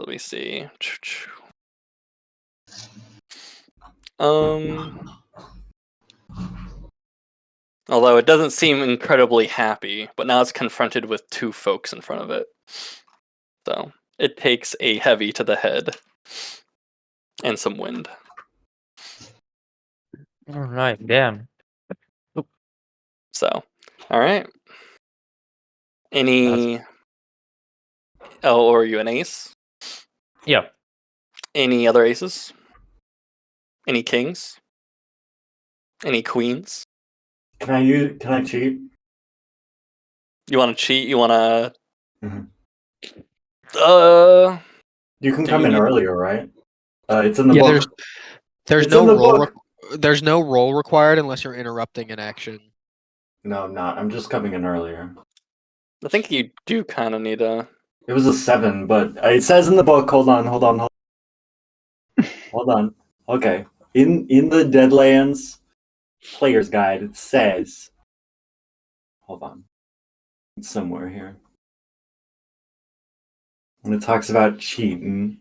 me see. Although it doesn't seem incredibly happy, but now it's confronted with 2 folks in front of it. So it takes a heavy to the head and some wind. All right, damn. So, all right. Any? Oh, or are you an ace? Yeah. Any other aces? Any kings? Any queens? Can I cheat? You want to cheat? You want to? Mhm. You can Do come you in need- earlier, right? It's in the Yeah, book. there's It's no in the roll. book. There's no roll required unless you're interrupting an action. No, I'm not. I'm just coming in earlier. I think you do kind of need a. It was a 7, but it says in the book. Hold on. Hold on. Okay. In the Deadlands player's guide, it says. Hold on. It's somewhere here. And it talks about cheating.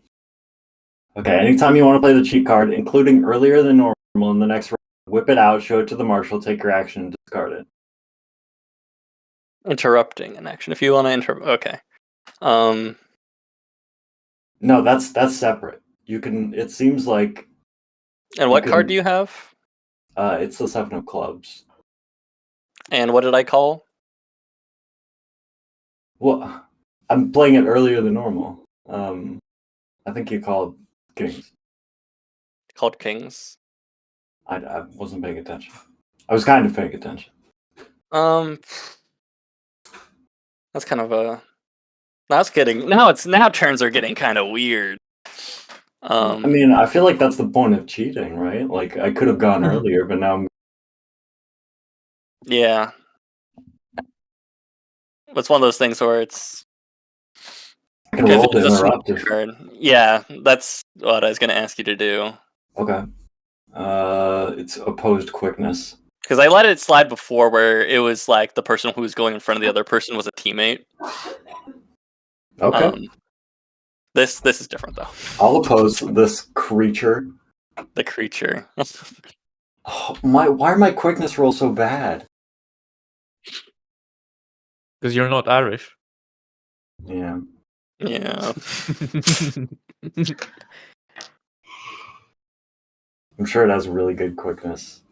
Okay, anytime you want to play the cheat card, including earlier than normal in the next round, whip it out, show it to the marshal, take your action, and discard it. Interrupting an action. If you want to interrupt, okay. No, that's separate. You can. It seems like. And what card do you have? It's the 7 of clubs. And what did I call? Well, I'm playing it earlier than normal. I think you called kings. Called kings. I wasn't paying attention. I was kind of paying attention. That's kind of a. That's getting now. Now turns are getting kind of weird. I mean, I feel like that's the point of cheating, right? Like I could have gone earlier, but now I'm. Yeah. It's one of those things where it's. I can roll to It's a small interrupt. card. Yeah, that's what I was going to ask you to do. Okay. It's opposed quickness. Because I let it slide before, where it was like the person who was going in front of the other person was a teammate. Okay. This is different though. I'll oppose this creature. The creature. Oh, why are my quickness rolls so bad? Because you're not Irish. Yeah. Yeah. I'm sure it has really good quickness.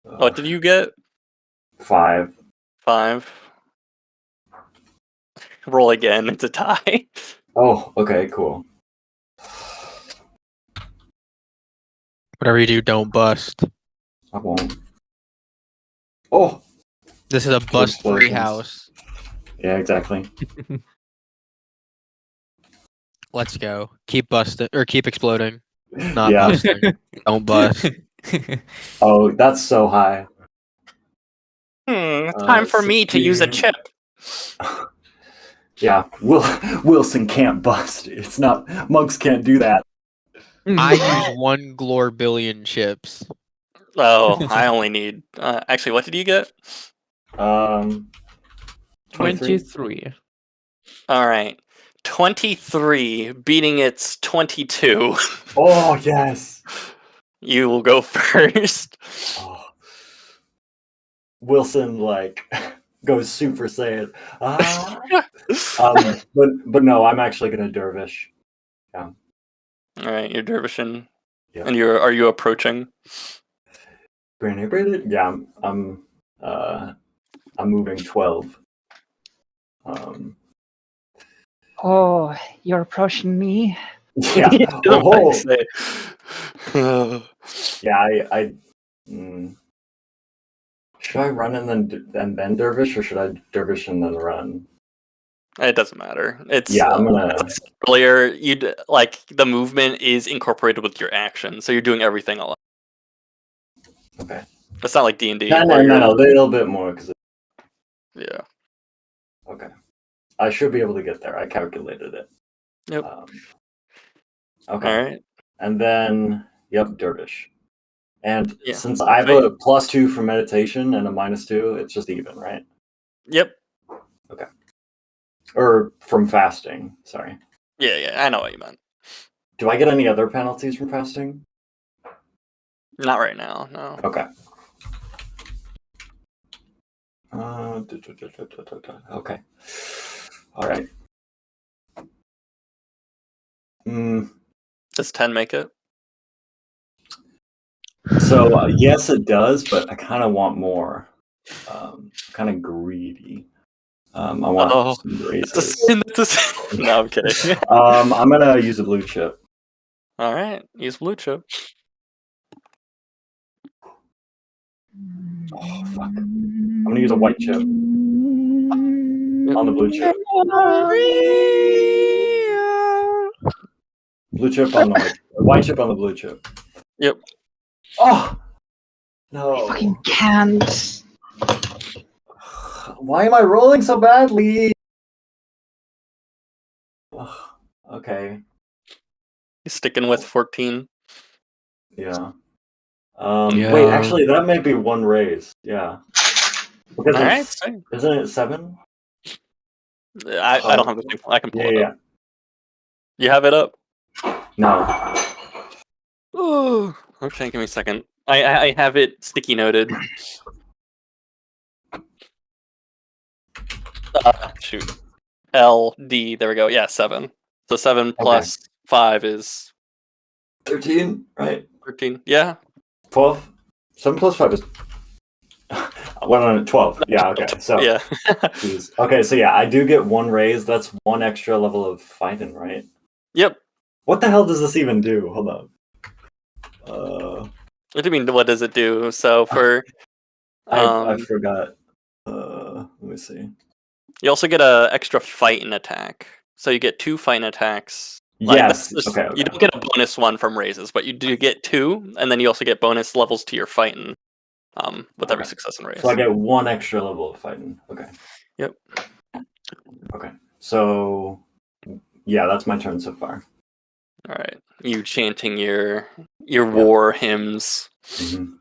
What did you get? 5. 5. Roll again. It's a tie. Oh, okay, cool. Whatever you do, don't bust. I won't. Oh! This is a bust-free explosions. house. Yeah, exactly. Let's go. Keep busting or keep exploding. Not Yeah. busting. Don't bust. Oh, that's so high. Time for me to use a 16. chip. Yeah, Wilson can't bust. It's not. Monks can't do that. I use 1 glorbillion chips. Oh, I only need. Actually, what did you get? 23. 23. All right, 23, beating its 22. Oh, yes. You will go first. Oh. Wilson, like, goes Super Saiyan. Ah. But no, I'm actually going to dervish. Yeah. All right, you're dervishing, Yeah. and are you approaching? Yeah, I'm moving 12. Oh, you're approaching me. Yeah. Oh. Yeah, should I run and then dervish, or should I dervish and then run? It doesn't matter. It's Yeah, I'm gonna. as I said earlier, you'd like the movement is incorporated with your action, so you're doing everything alone. Okay. It's not like D&D. No, a little bit more because. Yeah. Okay. I should be able to get there. I calculated it. Yep. Okay. All right. And then, yep, dervish. And Yeah. since I have a +2 for meditation and a -2, it's just even, right? Yep. Okay. Or from fasting. Sorry. Yeah, I know what you meant. Do I get any other penalties from fasting? Not right now, no. Okay. Okay. All right. Does 10 make it? So yes, it does, but I kind of want more. Kind of greedy. I want some raises. That's a sin. No, I'm kidding. I'm gonna use a blue chip. All right, use blue chip. Oh fuck! I'm gonna use a white chip on the blue chip. Blue chip on the white chip on the blue chip. Yep. Oh no! I fucking can't. Why am I rolling so badly? Okay. You sticking with 14? Yeah. Yeah. Wait, actually, that may be one raise. Yeah. Because All right. isn't it 7? I don't have the thing. I can pull it Yeah. up. You have it up? No. Oh, okay. Give me a second. I have it sticky noted. Shoot. LD. There we go. Yeah, 7. So 7 plus 5 is 13, right? 13. Yeah. 12. 7 plus 5 is 12. Yeah, okay. So, Yeah. geez. Okay, so yeah, I do get 1 raise. That's 1 extra level of fighting, right? Yep. What the hell does this even do? Hold on. What do you mean? What does it do? So for I forgot. Let me see. you also get a extra fighting attack. So you get 2 fighting attacks. Yes. Okay. You don't get a bonus one from raises, but you do get 2, and then you also get bonus levels to your fighting. With every success and raise. So I get 1 extra level of fighting. Okay. Yep. Okay. So yeah, that's my turn so far. All right. You chanting your war hymns. Mhm.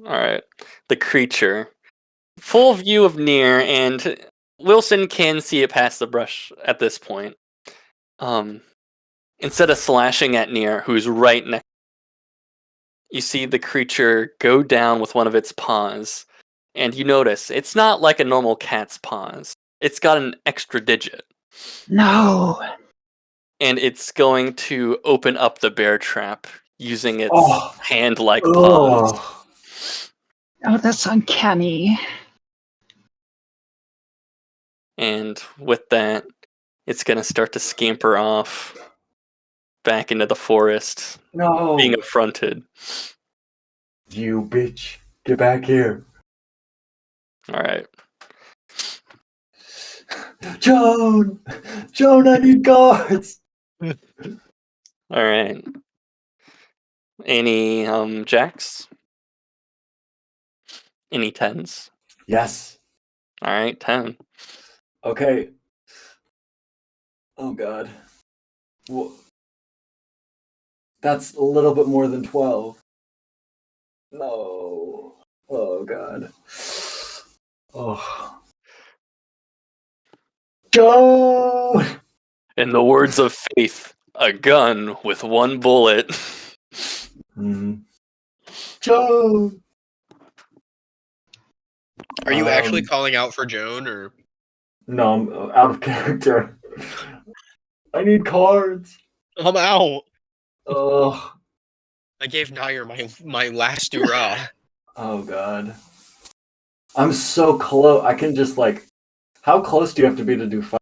All right. The creature. Full view of Nier, and Wilson can see it past the brush at this point. Instead of slashing at Nier, who's right next, you see the creature go down with one of its paws, and you notice it's not like a normal cat's paws. It's got an extra digit. No. And it's going to open up the bear trap using its hand-like paws. Oh. Oh, that's uncanny. And with that, it's going to start to scamper off back into the forest, No. being affronted. You bitch. Get back here. All right. Joan, I need guards. All right. Any jacks? Any 10s? Yes. All right, 10. Okay. Oh god. Well, that's a little bit more than 12. No. Oh god. Oh. Joan. In the words of Faith, a gun with 1 bullet. Joan. Are you actually calling out for Joan, or? No, I'm out of character. I need cards. I'm out. Oh. I gave Nair my last hurrah. Oh god. I'm so close. I can just like. How close do you have to be to do fight?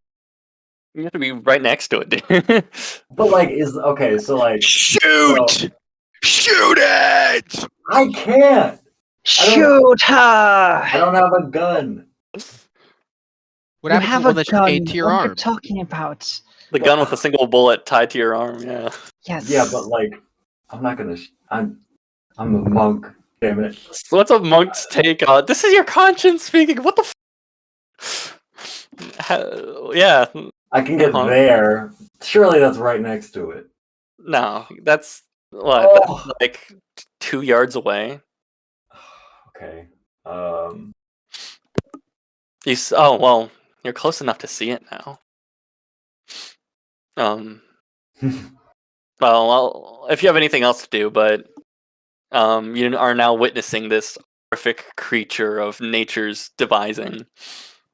You have to be right next to it, dude. But like, is okay. So like, Shoot! Shoot it! I can't. Shoot her! I don't have a gun. What You happened to have the one a that's gun. chained to your What are you arm? talking about? The gun with a single bullet tied to your arm, yeah. Yes. Yeah, but like, I'm not gonna. I'm a monk. Damn it. So what's a monk's take on this? Is your conscience speaking? What the yeah. I can get Uh-huh. there. Surely that's right next to it. No, that's what? Oh. That's like 2 yards away. Okay. Oh well, you're close enough to see it now. Well, if you have anything else to do, but you are now witnessing this horrific creature of nature's devising.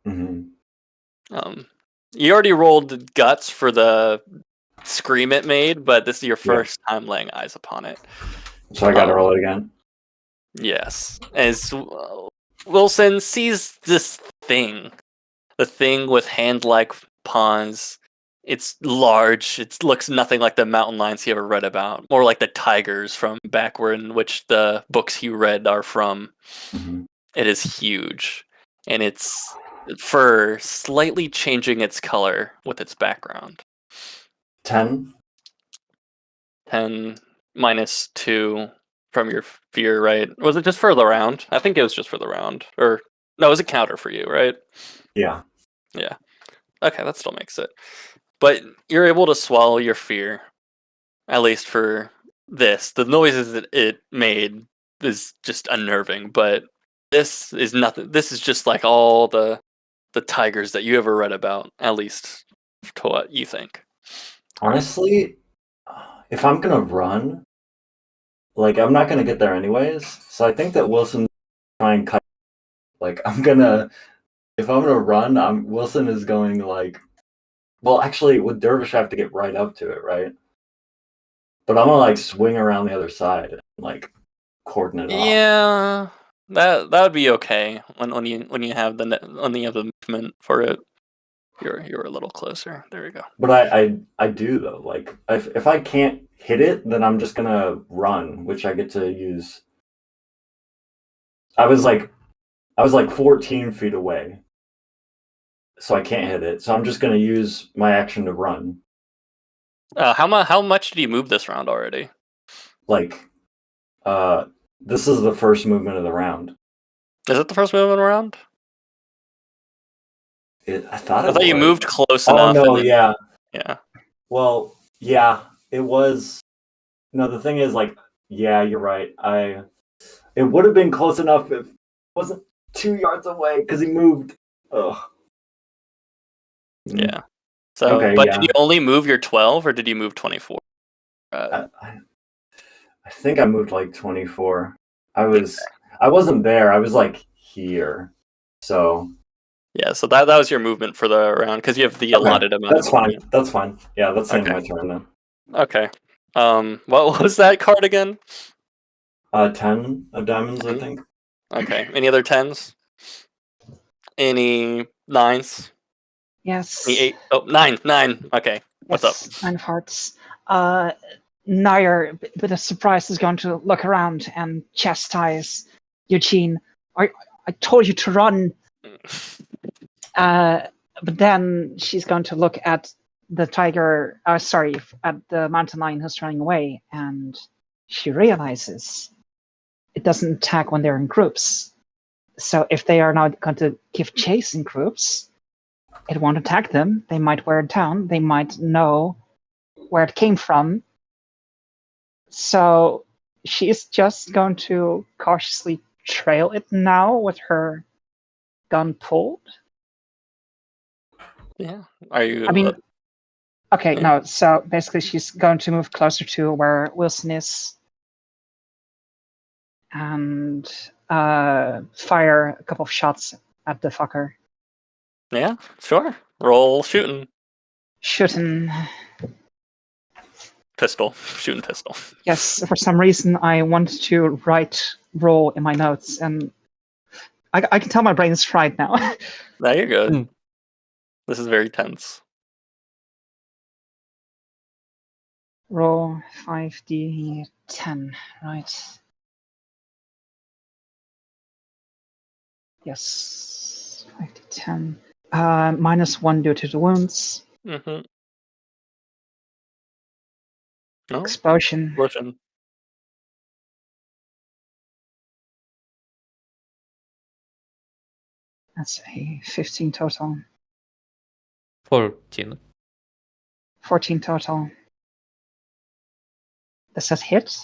Mhm. You already rolled guts for the scream it made, but this is your first time laying eyes upon it. So I gotta roll it again. Yes, as Wilson sees this thing, the thing with hand-like paws. It's large. It looks nothing like the mountain lions he ever read about. More like the tigers from back where in which the books he read are from. Mhm. It is huge, and its fur slightly changing its color with its background. 10. 10 minus 2 from your fear, right? Was it just for the round? I think it was just for the round. Or no, it was a counter for you, right? Yeah. Yeah. Okay, that still makes it. But you're able to swallow your fear, at least for this. The noises that it made is just unnerving, but this is nothing. This is just like all the the tigers that you ever read about, at least to what you think. Honestly, if I'm gonna run, like I'm not gonna get there anyways. So I think that Wilson try and cut. Like I'm gonna, if I'm gonna run, Wilson is going like. Well, actually, would Dervish have to get right up to it, right? But I'm gonna like swing around the other side and like cordon it off. Yeah, that would be okay when you have the movement for it. You're a little closer. There we go. But I do though. Like if I can't hit it, then I'm just gonna run, which I get to use. I was like 14 feet away, so I can't hit it. So I'm just gonna use my action to run. How much did you move this round already? Like, this is the first movement of the round. Is it the first movement around? I thought I thought you was. moved close Oh enough. no, and then- yeah. Yeah. Well, yeah, it was. No, the thing is, like, yeah, you're right. It would have been close enough if it wasn't 2 yards away because he moved. Ugh. Yeah. So, Okay, but yeah. did you only move your 12 or did you move 24? I think I moved like 24. I wasn't there. I was like here. So Yeah, so that was your movement for the round because you have the allotted amount. that's fine. That's fine. Yeah, that's the end Okay. of my turn then. Okay. What was that card again? 10 of diamonds, I think. Okay. Any other 10s? Any 9s? Yes. Any 8? Oh, 9. Okay. What's up? Yes, 9 of hearts. Nair, with a surprise, is going to look around and chastise Eugene. I told you to run. But then she's going to look at the tiger, at the mountain lion who's running away, and she realizes it doesn't attack when they're in groups. So if they are not going to give chase in groups, it won't attack them. They might wear it down. They might know where it came from. So she's just going to cautiously trail it now with her gun pulled. Yeah. Are you? I mean, okay, yeah. no. So basically, she's going to move closer to where Wilson is and fire a couple of shots at the fucker. Yeah, sure. Roll shooting. Shooting. Pistol. Shooting pistol. Yes, for some reason, I wanted to write roll in my notes, and I can tell my brain is fried now. Now you're good. Hmm. This is very tense. Roll 5d10, right? Yes, 5d10. -1 due to the wounds. Mm-hmm. No? Explosion. Explosion. That's a 15 total. 14. 14 total. Does that hit?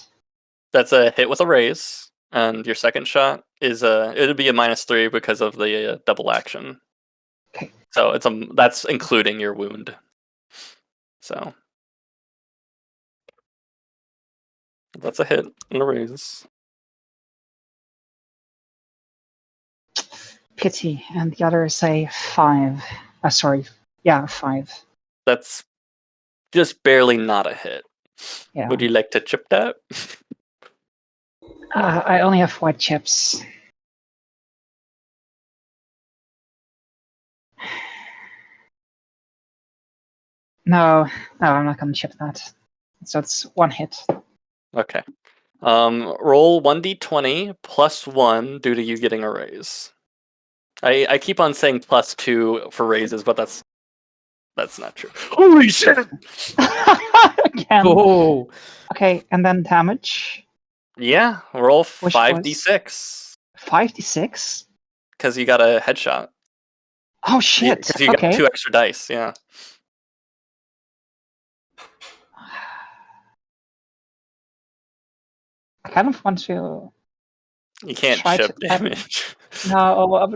That's a hit with a raise, and your second shot is it'll be a -3 because of the double action. Okay. So that's including your wound. So that's a hit and a raise. Pity. And the other is a 5. 5. That's just barely not a hit. Yeah. Would you like to chip that? I only have white chips. No, I'm not going to chip that. So it's 1 hit. Okay. Roll 1d20 +1 due to you getting a raise. I keep on saying +2 for raises, but that's not true. Holy shit! Again. Oh, Okay, and then damage. Yeah, roll Which 5d6 5d6? because you got a headshot. Oh shit! Because you Okay. got 2 extra dice. Yeah. I kind of want to. You can't Try chip to- damage. No,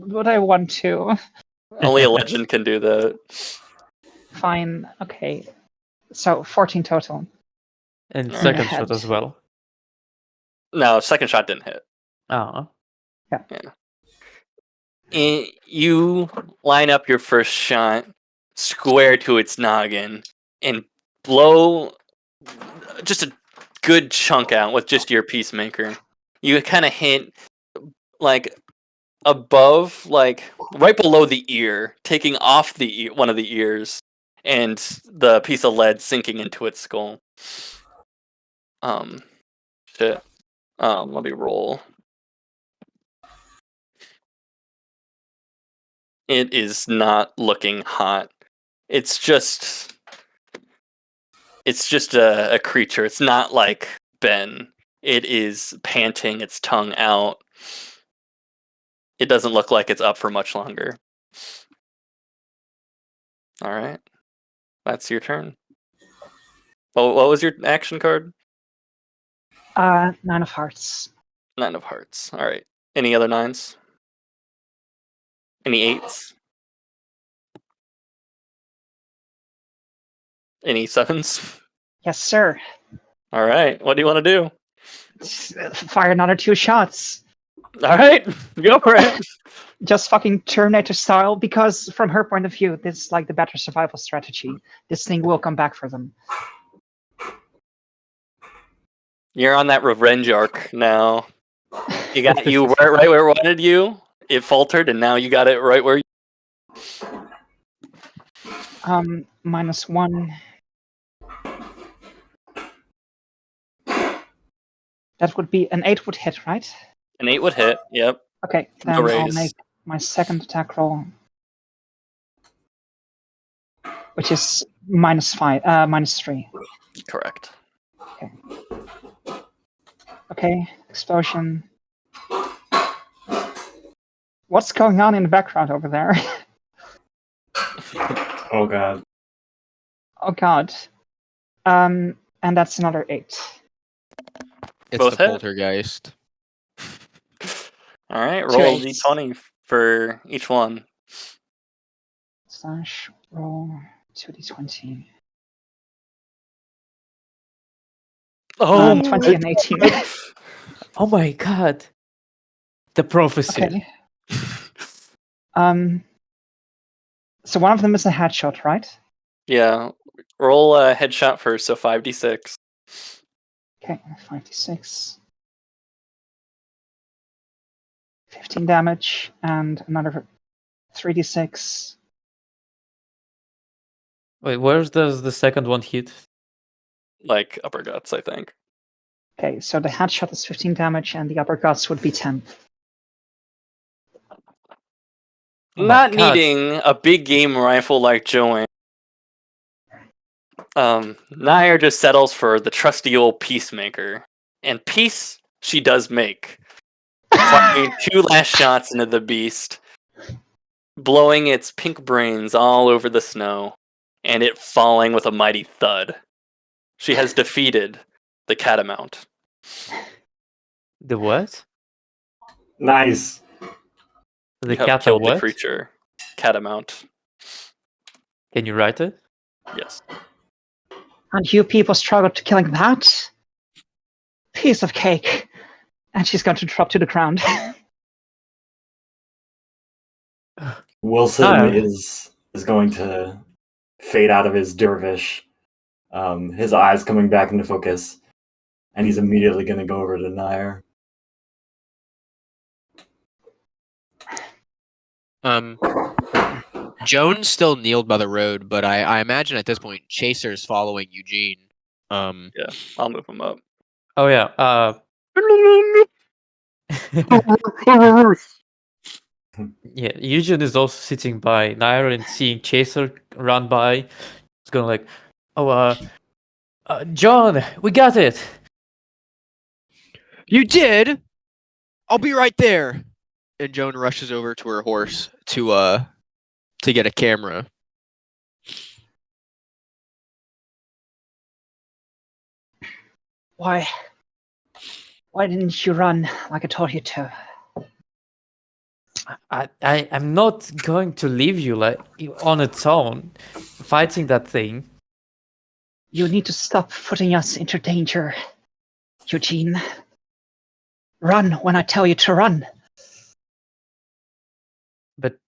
but I want to. Only a legend can do that. Fine. Okay. So 14 total. And Alright. second Head. shot as well. No, second shot didn't hit. Oh. You line up your first shot square to its noggin and blow just a good chunk out with just your peacemaker. You kind of hit like above, like right below the ear, taking off the one of the ears, and the piece of lead sinking into its skull. Shit. Let me roll. It is not looking hot. It's just a creature. It's not like Ben. It is panting its tongue out. It doesn't look like it's up for much longer. All right. That's your turn. What was your action card? 9 of hearts. 9 of hearts. All right. Any other 9s? Any 8s? Any 7s? Yes, sir. All right. What do you want to do? Fire another 2 shots. All right. Go for it. Just fucking Terminator style, because from her point of view, this is like the better survival strategy. This thing will come back for them. You're on that revenge arc now. You were right where it wanted you. It faltered, and now you got it right where you... -1. That would be an 8 would hit, right? An 8 would hit. Yep. Okay, then No I'll raise. make my second attack roll, which is -3. Correct. Okay, explosion. What's going on in the background over there? Oh god. Oh god. And that's another 8. It's Both the hit? poltergeist. All right. Roll Two d20 for each one. Slash roll 2d20. Oh, 20 and 18. Oh my god. The prophecy. Okay. So one of them is a headshot, right? Yeah. Roll a headshot first, so 5d6. Okay, 5d6. 15 damage, and another 3d6. Wait, where does the second one hit? Like upper guts, I think. Okay, so the headshot is 15 damage, and the upper guts would be 10. Oh my Not God. needing a big game rifle like Joanne. Nair just settles for the trusty old peacemaker. And peace she does make. Firing 2 last shots into the beast, blowing its pink brains all over the snow, and it falling with a mighty thud. She has defeated the catamount. The what? Nice. The You have cat killed the what? creature. Catamount. Can you write it? Yes. And you people struggled to killing that? Piece of cake. And she's going to drop to the ground. Wilson Ah. is going to fade out of his dervish. His eyes coming back into focus, and he's immediately going to go over to Nair. Joan's still kneeled by the road, but I imagine at this point Chaser's following Eugene. Yeah, I'll move him up. Oh yeah. Yeah, Eugene is also sitting by Nair and seeing Chaser run by. It's going like, oh, John, we got it. You did? I'll be right there. And Joan rushes over to her horse to get a camera. Why didn't you run like I told you to? I'm not going to leave you like on its own, fighting that thing. You need to stop putting us into danger, Eugene. Run when I tell you to run. But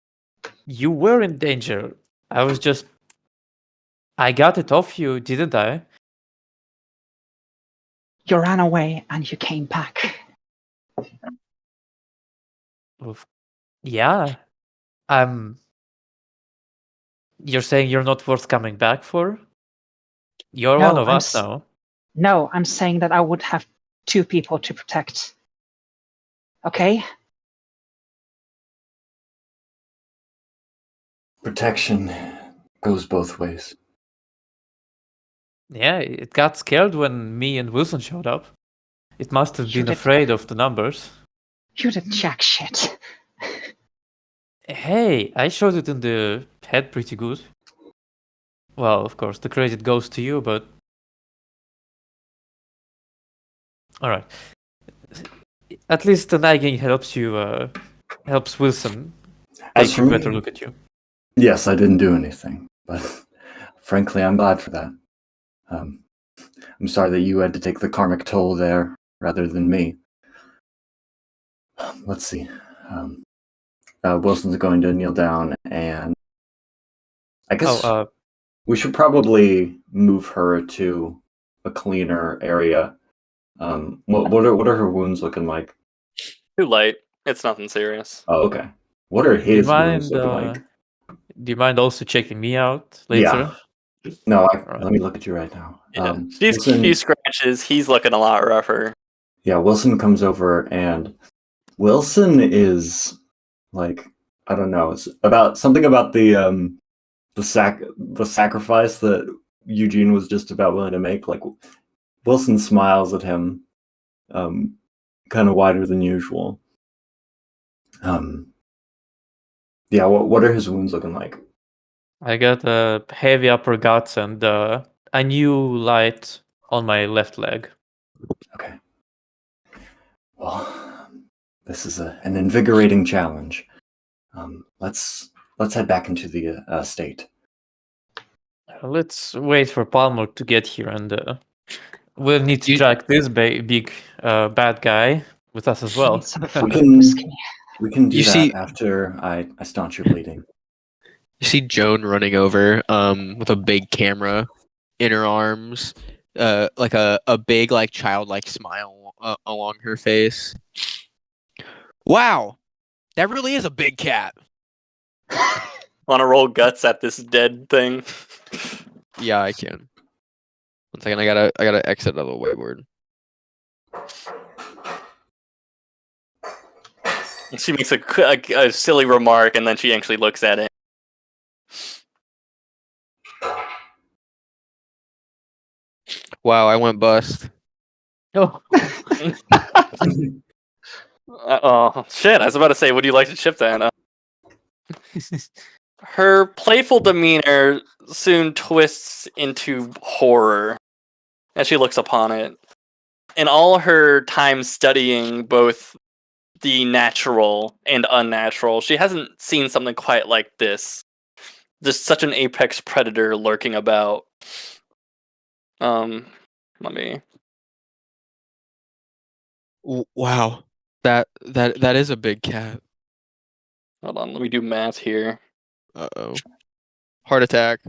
you were in danger. I got it off you, didn't I? You ran away and you came back. Yeah. You're saying you're not worth coming back for? You're No, one of us now. No, I'm saying that I would have 2 people to protect. Okay? Protection goes both ways. Yeah, it got scared when me and Wilson showed up. It must have You been did- afraid of the numbers. You did jack shit. Hey, I showed it in the head pretty good. Well, of course, the credit goes to you, but... Alright. At least the nagging helps Wilson As take for a better me, look at you. yes, I didn't do anything, but frankly, I'm glad for that. I'm sorry that you had to take the karmic toll there rather than me. Let's see. Wilson's going to kneel down, and I guess we should probably move her to a cleaner area. What are her wounds looking like? Too light. It's nothing serious. Oh, okay. What are do you his wounds mind, looking like? do you mind also checking me out later? Yeah. No, Alright. let me look at you right now. Yeah. Wilson, Few scratches. He's looking a lot rougher. yeah, Wilson comes over, and Wilson is like, I don't know, it's about something about the sacrifice that Eugene was just about willing to make. Like, Wilson smiles at him, kind of wider than usual. Yeah, what are his wounds looking like? I got a heavy uppercut and a new light on my left leg. Okay. Well, this is an invigorating challenge. Let's head back into the state. Let's wait for Palmer to get here, and we'll need to track this big bad guy with us as well. We can do You that see- after I staunch your bleeding. You see Joan running over with a big camera in her arms, like a big like childlike smile along her face. Wow, that really is a big cat. Want to roll guts at this dead thing? Yeah, I can. 1 second, I gotta exit out of the whiteboard. She makes a silly remark, and then she actually looks at it. Wow, I went bust. Oh, Oh shit! I was about to say, would you like to chip that? Her playful demeanor soon twists into horror as she looks upon it. In all her time studying both the natural and unnatural, she hasn't seen something quite like this. Just such an apex predator lurking about. Let me. Wow, that is a big cat. Hold on, let me do math here. Uh-oh. Heart attack.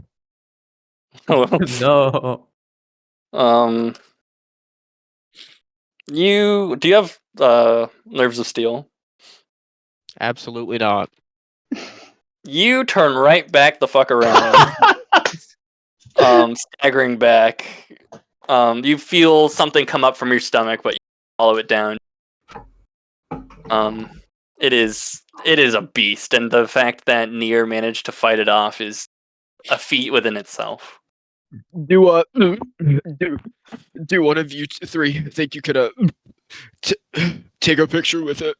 no. Do you have nerves of steel? Absolutely not. You turn right back the fuck around. Staggering back. You feel something come up from your stomach, but you follow it down. It is a beast, and the fact that Nier managed to fight it off is a feat within itself. Do one of you three think you could take a picture with it?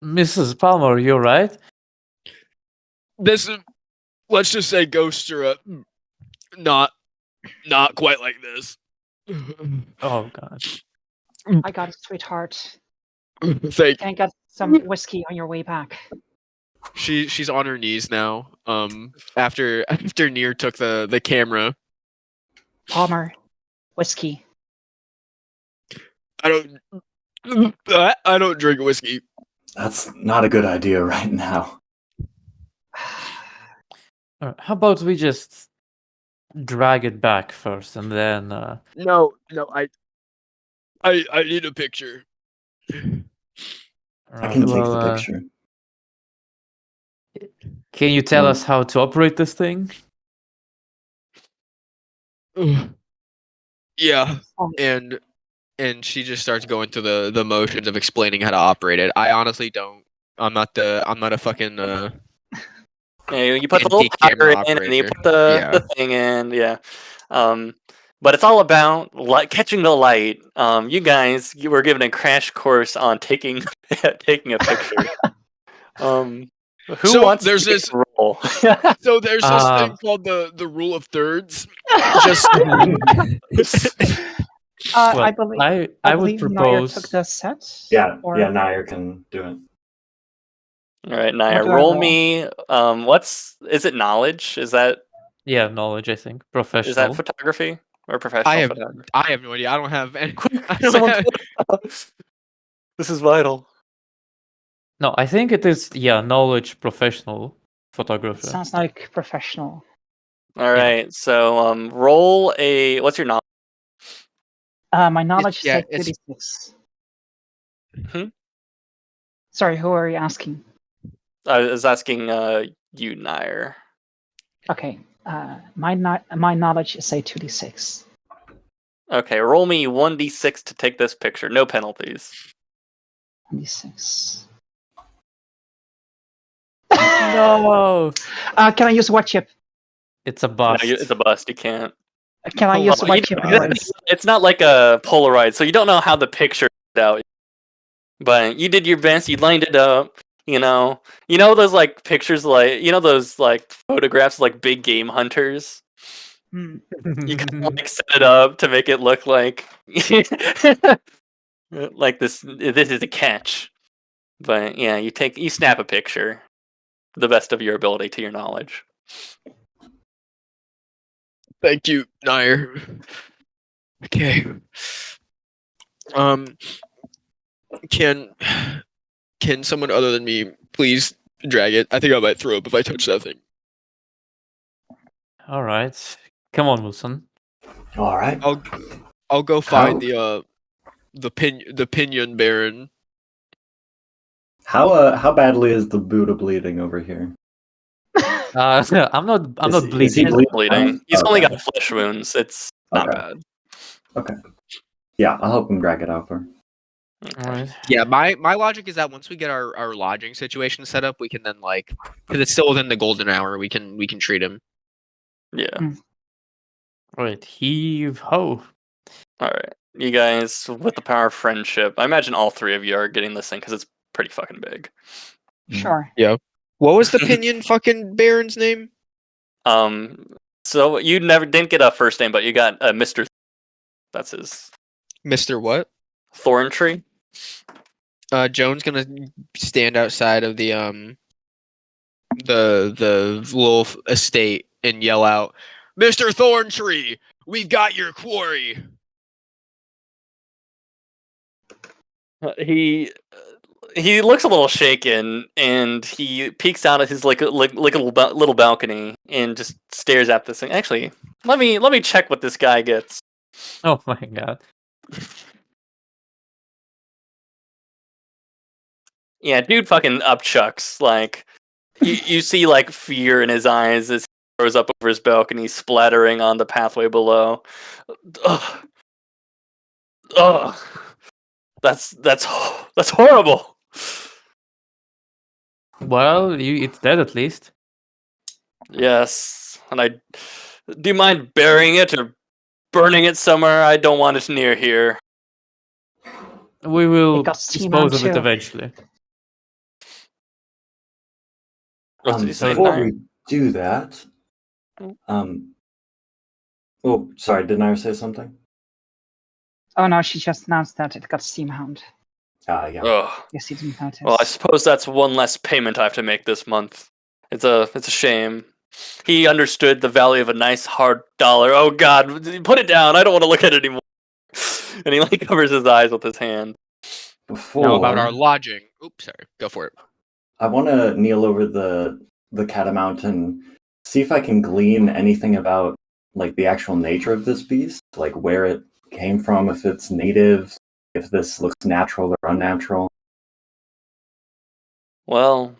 Mrs. Palmer, you're right. This is, let's just say ghosts are not quite like this. Oh god. I got it, sweetheart. Thank. Can I get some whiskey on your way back? She's on her knees now. After Nier took the camera. Palmer, whiskey. I don't drink whiskey. That's not a good idea right now. How about we just drag it back first, and then No, I need a picture. I can take the well, picture. can you tell Well- us how to operate this thing? Yeah, Oh, and she just starts going through the motions of explaining how to operate it. I honestly don't. I'm not a fucking Yeah, you put the little anti-camera powder in, and you operator. put the Yeah. thing in. Yeah. But it's all about catching the light. You guys, you were given a crash course on taking taking a picture. Who So wants there's to take this- a role? So there's this thing called the rule of thirds. Just I believe I would Nair took propose. the set. Yeah, or yeah, Nair can do it. All right, Naya, What do I roll roll? me. Is it knowledge? Is that Yeah, knowledge. I think professional. photography or professional photography? I have no idea. I don't have any. I don't Someone have- this is vital. No, I think it is. Yeah, knowledge professional photographer. Sounds like professional. All right, so roll a. What's your knowledge? My knowledge is yeah, like it's- 36. Hmm? Sorry, who are you asking? I was asking you, Nair. Okay, my knowledge is say 2d6. Okay, roll me 1d6 to take this picture. No penalties. 1d6. No, Can I use what chip? it's a No, bust. it's a bust. You can't. Can I Oh, use Well, what chip? it's not like a Polaroid, so you don't know how the picture turned out. But you did your best. You lined it up. You know those like pictures, like those like photographs, like big game hunters. Hmm. You kind of like set it up to make it look like like this is a catch. But yeah, you snap a picture, the best of your ability to your knowledge. Thank you, Nair. Okay. Can someone other than me please drag it? I think I might throw up if I touch that thing. All right, come on, Wilson. All right. I'll go find How- the pinion baron. How badly is the Buddha bleeding over here? I'm not. I'm Is not he bleeding. He's bleeding? bleeding. He's only Okay. got flesh wounds. It's not Okay. bad. Yeah, I'll help him drag it over. All right. Yeah, my logic is that once we get our lodging situation set up, we can then because it's still within the golden hour, we can treat him. Yeah. All right. Heave ho. All right. You guys, with the power of friendship, I imagine all three of you are getting this thing because it's pretty fucking big. Sure. What was the pinion fucking baron's name? So you didn't get a first name, but you got Mr. That's his Mr. What? Thorntree. Joan's gonna stand outside of the little estate and yell out, "Mr. Thorntree, we've got your quarry." He looks a little shaken, and he peeks out at his like a little balcony and just stares at this thing. Actually, let me check what this guy gets. Oh my god. Yeah, dude, fucking upchucks. Like you see like fear in his eyes as he throws up over his balcony, splattering on the pathway below. Ugh. Ugh. That's horrible. Well, it's dead at least. Yes, and do you mind burying it or burning it somewhere? I don't want it near here. We will It got steam dispose on of it too. eventually. What did you say, Before Nair? we do that, oh, sorry, did Nair say something? Oh no, she just announced that it got steam hound. Yeah. Ugh. Yes, he didn't notice. Well, I suppose that's one less payment I have to make this month. It's a shame. He understood the value of a nice hard dollar. Oh God, put it down. I don't want to look at it anymore. And he like covers his eyes with his hand. Before Now about our lodging. Oops, sorry. Go for it. I want to kneel over the catamount and see if I can glean anything about like the actual nature of this beast, like where it came from, if it's native, if this looks natural or unnatural. Well,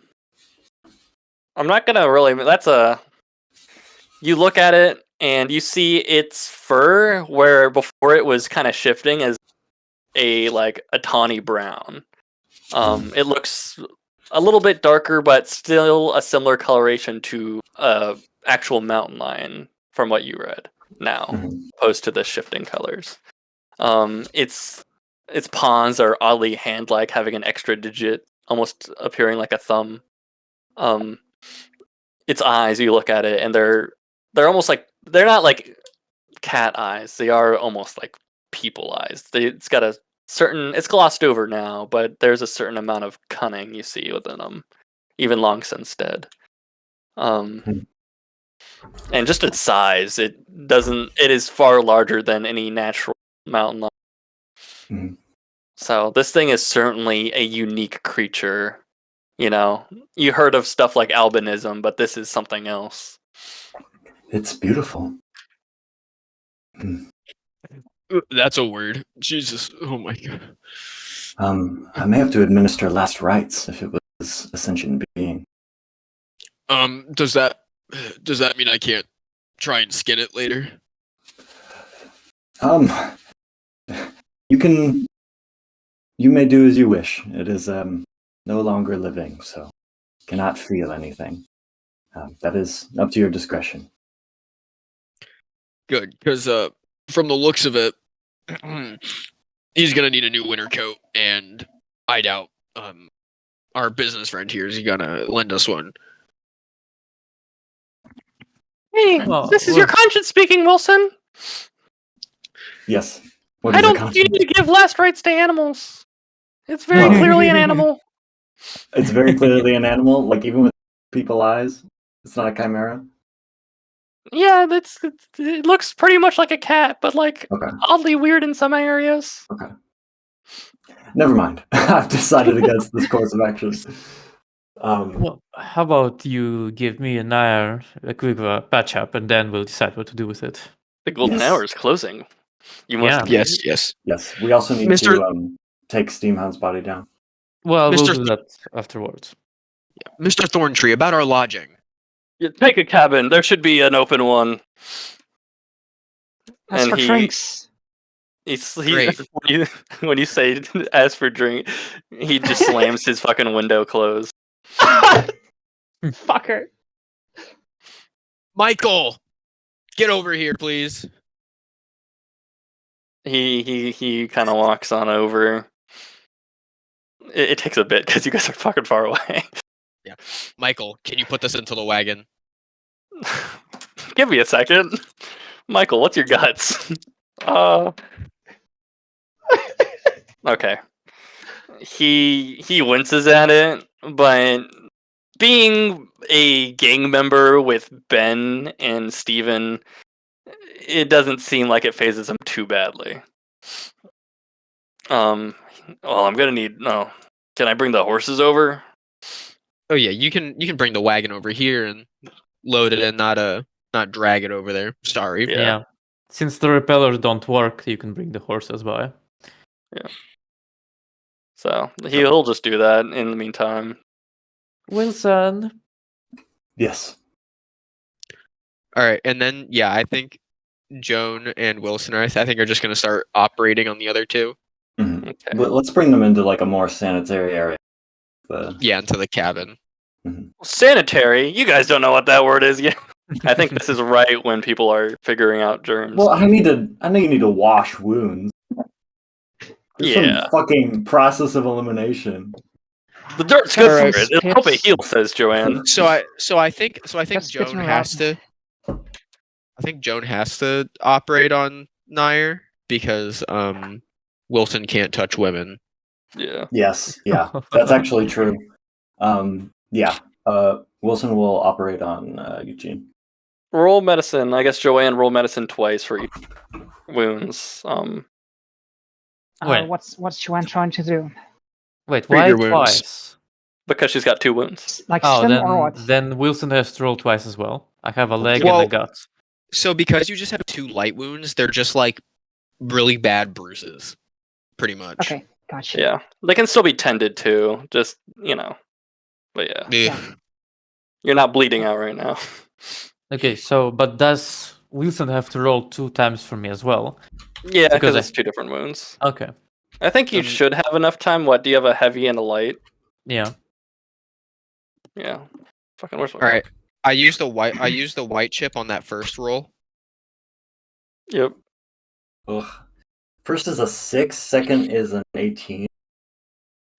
I'm not gonna really. You look at it and you see its fur, where before it was kind of shifting as a tawny brown. It looks a little bit darker, but still a similar coloration to actual mountain lion from what you read now, opposed to the shifting colors. Its pawns are oddly hand-like, having an extra digit, almost appearing like a thumb. Its eyes, you look at it, and they're almost like, they're not like cat eyes. They are almost like people eyes. It's got a certain, it's glossed over now, but there's a certain amount of cunning you see within them, even long since dead. And just its size, it is far larger than any natural mountain lion. Mhm. So this thing is certainly a unique creature. You know, you heard of stuff like albinism, but this is something else. It's beautiful. That's a word. Jesus. Oh my God. I may have to administer last rites if it was a sentient being. Does that mean I can't try and skin it later? You may do as you wish. It is no longer living, so cannot feel anything. That is up to your discretion. Good, because from the looks of it, he's gonna need a new winter coat, and I doubt our business friend here is gonna lend us one. Hey, Well, this is your conscience speaking, Wilson. Yes. I don't think you need to give last rites to animals. It's very No. clearly an animal. It's very clearly an animal, like even with people eyes. It's not a chimera. Yeah, it looks pretty much like a cat, but like Okay. oddly weird in some areas. Okay. Never mind. I've decided against this course of action. Well, how about you give me an hour, a quick patch up, and then we'll decide what to do with it. The golden Yes. hour is closing. You must Yeah. leave. Yes. Yes. We also need Mr. to take Steamhound's body down. Well, we'll Mr. do that afterwards. Mr. Thorntree, about our lodging. You take a cabin. There should be an open one. As and for he- drinks, Great. when you say ask for drink, he just slams his fucking window closed. fucker. Michael, get over here, please. He kind of walks on over. It takes a bit because you guys are fucking far away. Michael, can you put this into the wagon? Give me a second, Michael. What's your guts? Okay. He winces at it, but being a gang member with Ben and Steven, it doesn't seem like it phases him too badly. Well, I'm gonna need. No, can I bring the horses over? Oh yeah, you can bring the wagon over here and load it in, not drag it over there. Sorry. Yeah. Since the repellers don't work, you can bring the horses by. So he'll just do that in the meantime. Wilson. Yes. All right, and then I think Joan and Wilson I think are just gonna start operating on the other two. Mhm. Okay. But let's bring them into like a more sanitary area. Yeah, into the cabin. Sanitary? You guys don't know what that word is yet. I think this is right when people are figuring out germs. Well, I know you need to wash wounds. There's some Yeah. fucking process of elimination. The dirt's good Alright. for it. It'll help it heal, says Joanne. So I think Just Joan spit has to. I think Joan has to operate on Nair because Wilson can't touch women. Yeah. Yes, yeah, that's actually true. Yeah, Wilson will operate on Eugene. Roll medicine. I guess Joanne roll medicine twice for each wounds. Wait, What's Joanne trying to do? wait, Treat why your wounds. twice? because she's got 2 wounds. Like Oh, stim or what? then Wilson has to roll twice as well. I have a leg Well- and a gut. So because you just have 2 light wounds, they're just like really bad bruises, pretty much. Okay, gotcha. Yeah, they can still be tended to. Just but yeah, Ugh. Yeah. you're not bleeding out right now. Okay, so but does Wilson have to roll 2 times for me as well? Yeah, Because because I- it's 2 different wounds. Okay, I think you Then- should have enough time. What do you have? A heavy and a light? yeah. Yeah. Fucking where's my All right. I used the white chip on that first roll. Yep. Ugh. First is a 6, second is an 18.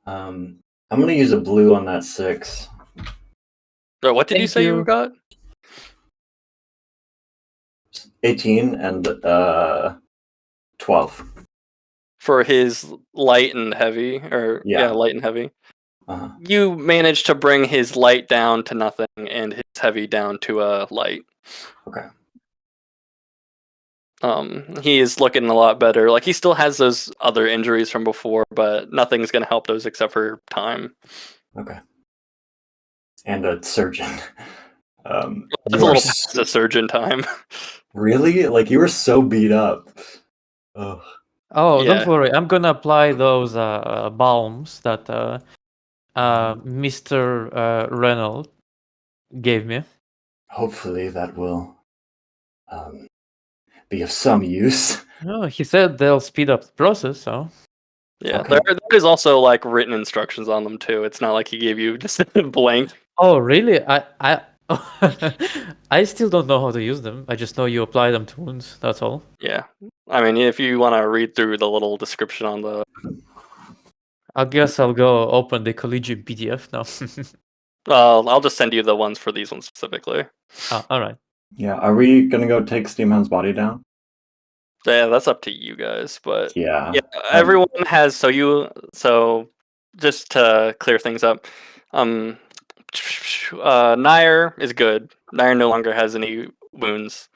I'm gonna use a blue on that 6. What did you Thank say you you. got? 18 and 12. For his light and heavy, or Yeah. light and heavy. Uh-huh. You managed to bring his light down to nothing and his heavy down to a light. Okay. He is looking a lot better. Like he still has those other injuries from before, but nothing's gonna help those except for time. Okay. And a surgeon. That's You a are little past the surgeon time. really? Like you were so beat up. Ugh. Oh, Yeah. don't worry. I'm gonna apply those balms that Mr. Reynolds gave me. Hopefully that will be of some use. Oh, he said they'll speed up the process. So Yeah, Okay. there is also like written instructions on them too. It's not like he gave you just a blank. oh, really? I I still don't know how to use them. I just know you apply them to wounds. That's all. Yeah, I mean, if you want to read through the little description on the, I guess I'll go open the collegiate PDF now. I'll just send you the ones for these ones specifically. All right. Yeah. Are we gonna go take Steamhound's body down? Yeah, that's up to you guys, but Yeah. yeah, everyone has. So just to clear things up, Nair is good. Nair no longer has any wounds,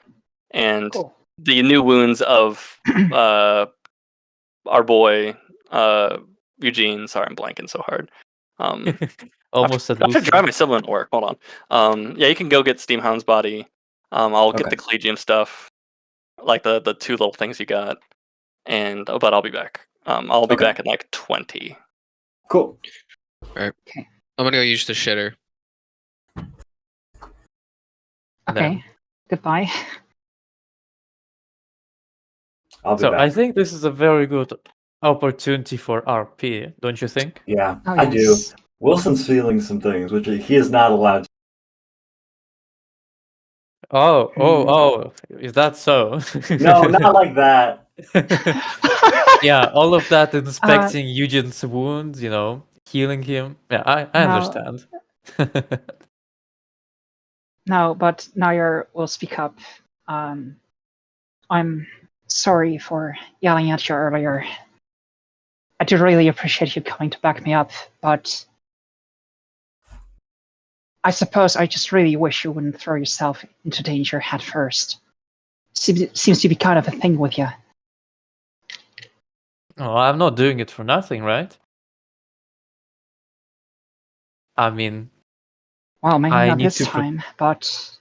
and Cool. the new wounds of our boy Eugene. Sorry, I'm blanking so hard. Almost said I have to Wilson. drive my sibling to work. Hold on. Yeah, you can go get Steamhound's body. I'll get Okay. the Collegium stuff, like the 2 little things you got, and but I'll be back. I'll be Okay. back in like 20. Cool. I'm gonna go use the shitter. Okay. Goodbye. I'll be So back. I think this is a very good opportunity for RP, don't you think? Yeah, Oh, I do. yes. Wilson's feeling some things, which he is not allowed to. Oh, is that so? No, not like that. Yeah, all of that inspecting Eugene's wounds, healing him. Yeah, I No. understand. No, but Nair will speak up. I'm sorry for yelling at you earlier. I do really appreciate you coming to back me up, but I suppose I just really wish you wouldn't throw yourself into danger head first. Seems to be kind of a thing with you. Oh, I'm not doing it for nothing, right? I mean, Well, maybe I not need this to time, but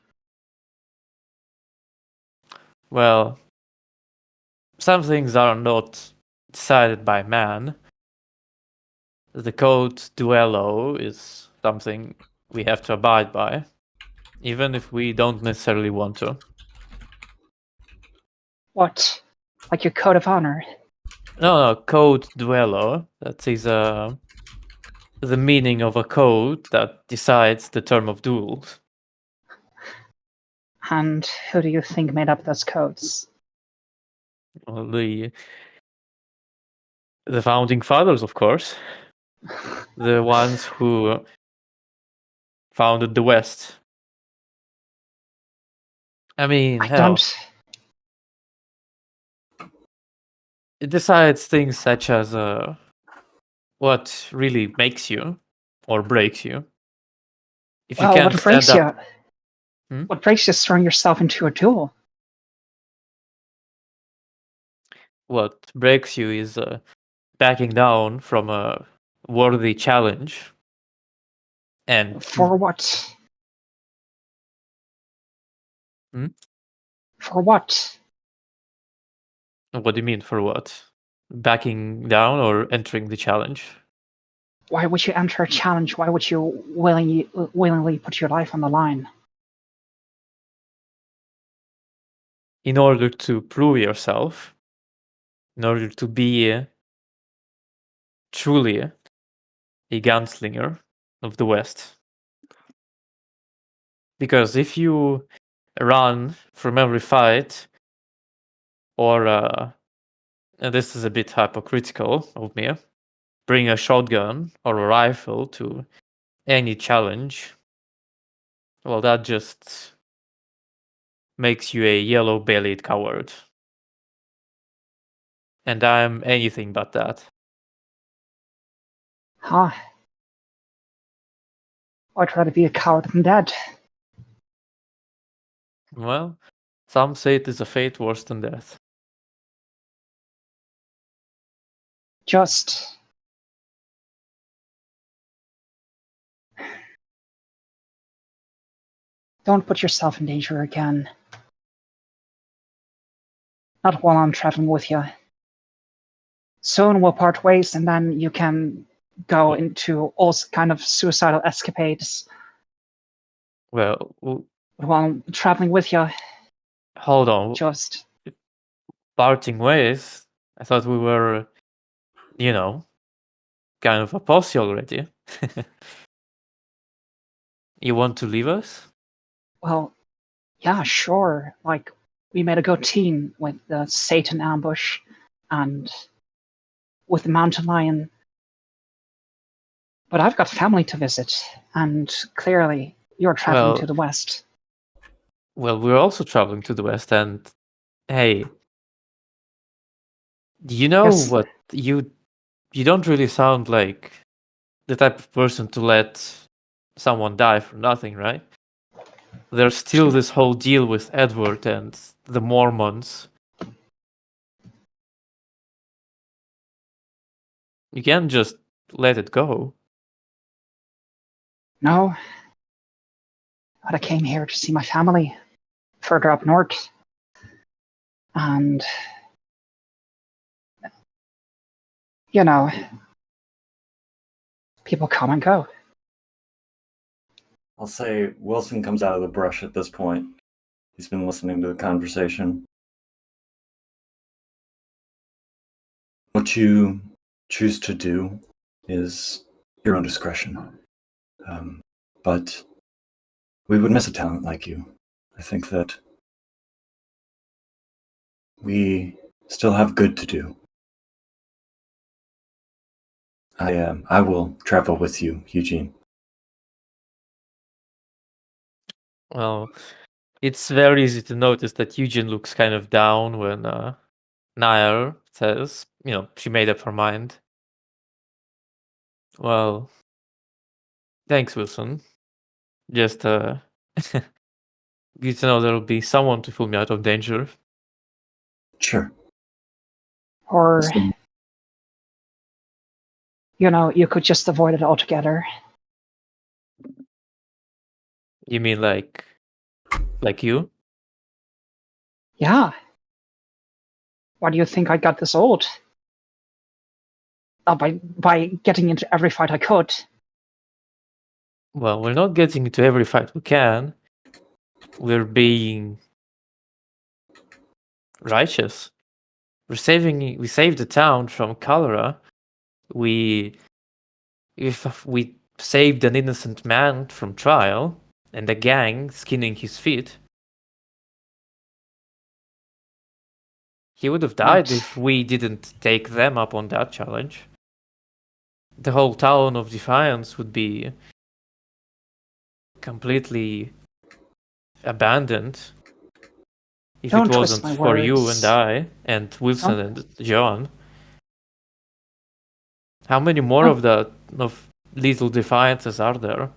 well, some things are not decided by man. The code duello is something we have to abide by, even if we don't necessarily want to. what? Like your code of honor? No, code duello. That is the meaning of a code that decides the term of duels. And who do you think made up those codes? Well, the founding fathers, of course, the ones who founded the West. I mean, I hell, don't. it decides things such as what really makes you or breaks you. If you Well, can't what breaks stand you? up, What breaks you is throwing yourself into a duel. what breaks you is backing down from a worthy challenge. And For what? Hmm? For what? What do you mean for what? Backing down or entering the challenge? Why would you enter a challenge? Why would you willingly put your life on the line? In order to prove yourself, in order to be truly a gunslinger of the West. Because if you run from every fight, or and this is a bit hypocritical of me, bring a shotgun or a rifle to any challenge, well, that just makes you a yellow-bellied coward. And I'm anything but that. Huh? I'd rather be a coward than dead. Well, some say it is a fate worse than death. Just don't put yourself in danger again. Not while I'm traveling with you. Soon we'll part ways, and then you can go into all kind of suicidal escapades. Well, But while I'm traveling with you, hold on. just Parting ways? I thought we were, kind of a posse already. You want to leave us? well, yeah, sure. Like we made a good team with the Satan ambush, and with the mountain lion. But I've got family to visit, and clearly you're traveling Well, to the west. well, we're also traveling to the west, and hey, you know Yes. what? You don't really sound like the type of person to let someone die for nothing, right? There's still this whole deal with Edward and the Mormons. You can't just let it go. No, but I came here to see my family further up north. And, you know, people come and go. I'll say Wilson comes out of the brush at this point. He's been listening to the conversation. What you choose to do is your own discretion. But we would miss a talent like you. I think that we still have good to do. I will travel with you, Eugene. Well, it's very easy to notice that Eugene looks kind of down when Nair says, she made up her mind. Well, thanks, Wilson. Just good to know there'll be someone to pull me out of danger. Sure. Or, Listen, you could just avoid it altogether. You mean like you? Yeah. Why do you think I got this old? By getting into every fight I could. Well, we're not getting into every fight we can. We're being righteous. We saved the town from cholera. If we saved an innocent man from trial and a gang skinning his feet. He would have died But if we didn't take them up on that challenge. The whole town of Defiance would be completely abandoned if it don't twist wasn't my for you and words. I and Wilson Don't and John. How many more Oh. of Lethal Defiances are there?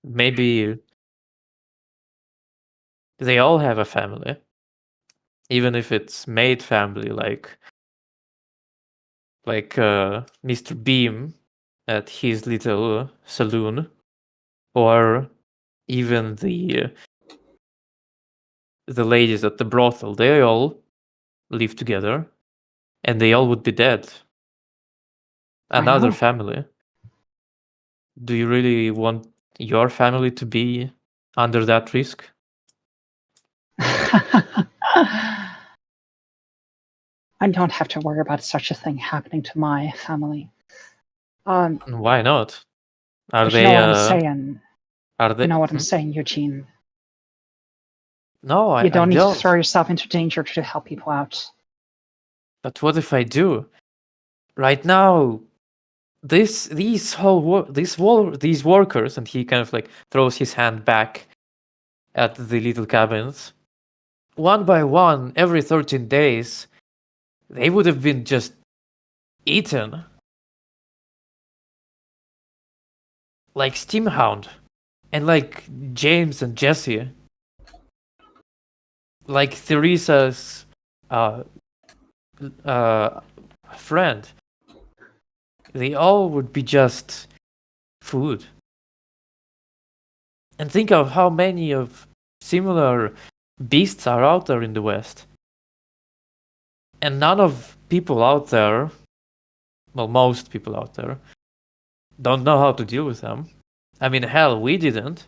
Maybe they all have a family, even if it's maid family, like Mr. Beam at his little saloon, or even the ladies at the brothel. They all live together, and they all would be dead. I Another know. family. Do you really want your family to be under that risk? I don't have to worry about such a thing happening to my family. Why not? Are But you they? know what I'm saying. Are they? You know what I'm saying, Eugene. No, You I don't need don't. to throw yourself into danger to help people out. But what if I do? Right now, these workers, and he kind of like throws his hand back at the little cabins. One by one, every 13 days, they would have been just eaten. Like Steamhound. And like James and Jesse. Like Theresa's uh, friend. They all would be just food. And think of how many of similar beasts are out there in the West. And none of people out there, well, most people out there, don't know how to deal with them. I mean, hell, we didn't.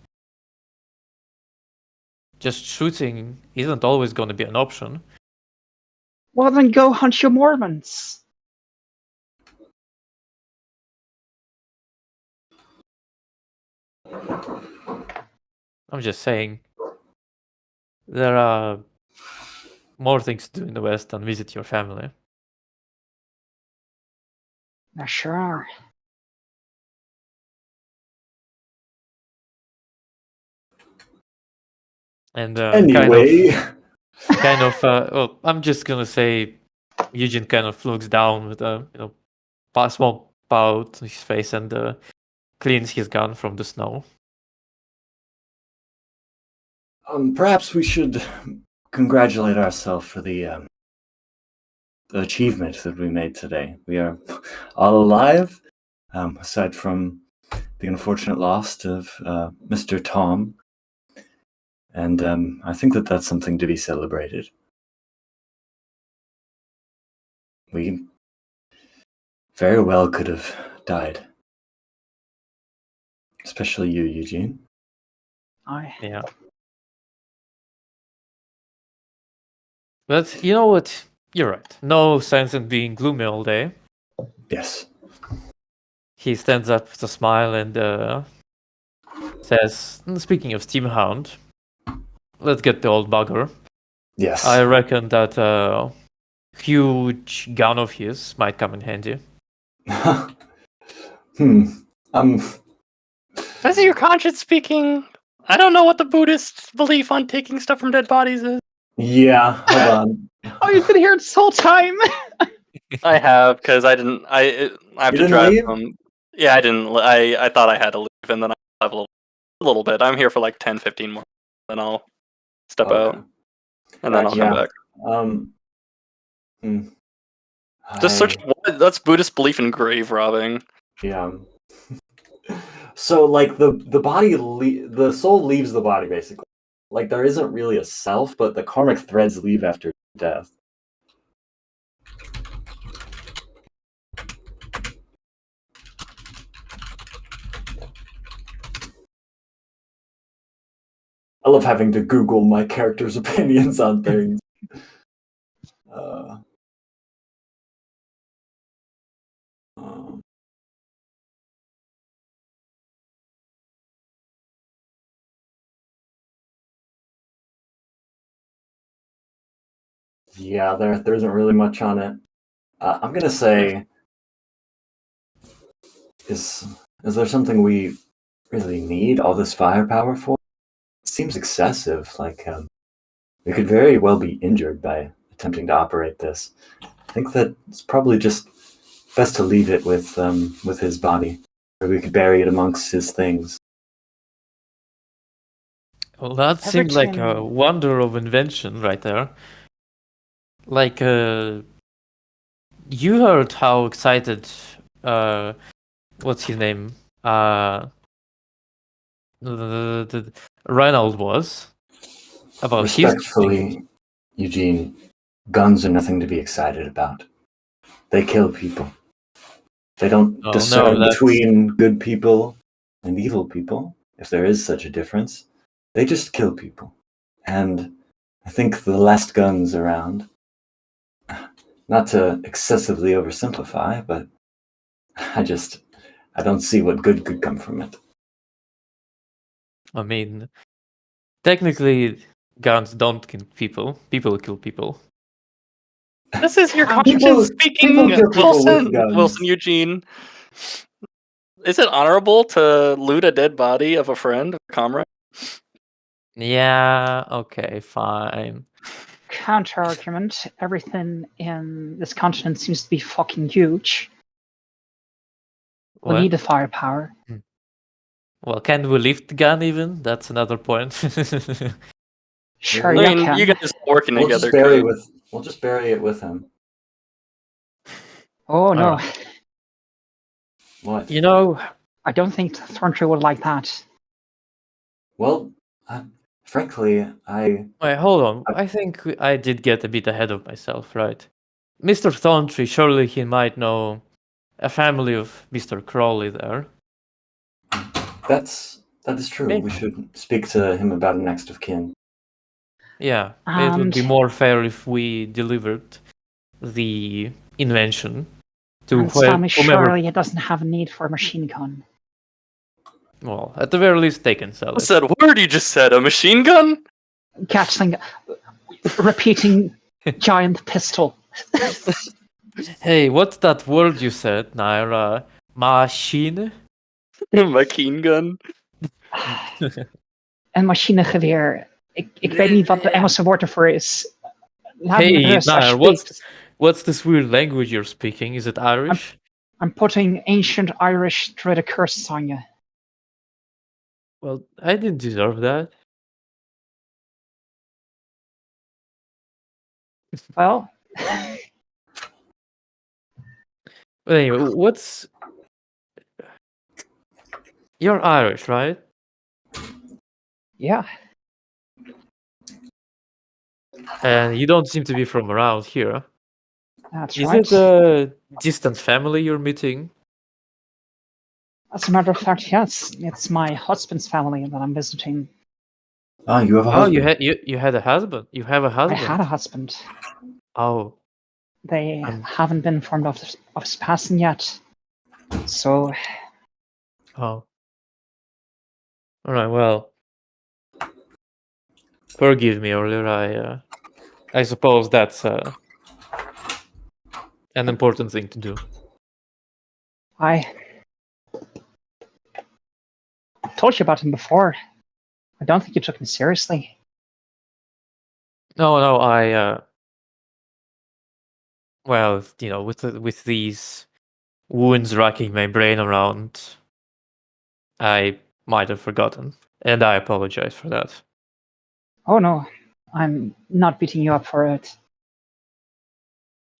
Just shooting isn't always going to be an option. Well, then go hunt your Mormons. I'm just saying, there are more things to do in the West than visit your family. There sure are. And Anyway, well, I'm just gonna say, Eugene kind of looks down with a small pout on his face and cleans his gun from the snow. perhaps we should congratulate ourselves for the achievement that we made today. We are all alive, aside from the unfortunate loss of Mr. Tom. And I think that that's something to be celebrated. We very well could have died. Especially you, Eugene. Yeah. But you know what? You're right. No sense in being gloomy all day. Yes. He stands up with a smile and says, speaking of Steamhound, let's get the old bugger. Yes. I reckon that huge gun of his might come in handy. Is it your conscience speaking? I don't know what the Buddhist belief on taking stuff from dead bodies is. Yeah, hold on. Oh, you've been here this whole time. I have, because I didn't. I have You to didn't drive leave? from. Yeah, I didn't. I thought I had to leave, and then I have a little bit. I'm here for like 10, 15 more. Then I'll step Okay. out, and then I'll come back. Just search. That's Buddhist belief in grave robbing. Yeah. So, like, the body, the soul leaves the body, basically. Like, there isn't really a self, but the karmic threads leave after death. I love having to Google my character's opinions on things. Yeah, there isn't really much on it. I'm gonna say, is there something we really need all this firepower for? It seems excessive. Like, we could very well be injured by attempting to operate this. I think that it's probably just best to leave it with his body, or we could bury it amongst his things. Well, that seemed like a Everton- wonder of invention right there. Like, you heard how excited, what's his name? The Reynolds was about his thing. Respectfully, Eugene, guns are nothing to be excited about. They kill people. They don't Oh, no, discern that's- between good people and evil people, if there is such a difference. They just kill people. And I think the less guns around, not to excessively oversimplify, but I don't see what good could come from it. I mean, technically, guns don't kill people. People kill people. This is your People- conscience speaking, people kill people with Wilson. guns. Wilson Eugene. Is it honorable to loot a dead body of a friend, a comrade? Yeah, okay, fine. Counter argument: everything in this continent seems to be fucking huge. We What? need the firepower. Well, can we lift the gun even? That's another point. Sure, I you mean, can. you guys working We'll together. just bury it with him. Oh no, Alright. What? You know, I don't think Thorntree would like that. Well, frankly, wait, hold on. I think I did get a bit ahead of myself, right? Mr. Thorntree, surely he might know a family of Mr. Crowley there. that is true. Maybe. We should speak to him about a next of kin. Yeah, it would be And- more fair if we delivered the invention to And Sammy whomever. surely it doesn't have a need for a machine gun. Well, at the very least, they can sell What's it. that word you just said? A machine gun? Catching, repeating giant pistol. Hey, what's that word you said, Naira? Machine? Machine gun? Een machinegeweer. Ik weet niet wat de Engelse woord ervoor is. Laat me Hey, rust, Nair, alsjeblieft. what's this weird language you're speaking? Is it Irish? I'm putting ancient Irish druidic curses on you. Well, I didn't deserve that. Well, But anyway, what's... You're Irish, right? yeah, And you don't seem to be from around here. that's Is right. it a distant family you're meeting? As a matter of fact, yes, it's my husband's family that I'm visiting. Ah, you have a Oh, husband. you had a husband. You have a I husband. had a husband. Oh, They Um, haven't been informed of his passing yet. So, oh. All right. Well, forgive me earlier. I suppose that's an important thing to do. I told you about him before. I don't think you took him seriously. No, well, you know, with these wounds racking my brain around, I might have forgotten, and I apologize for that. Oh no, I'm not beating you up for it.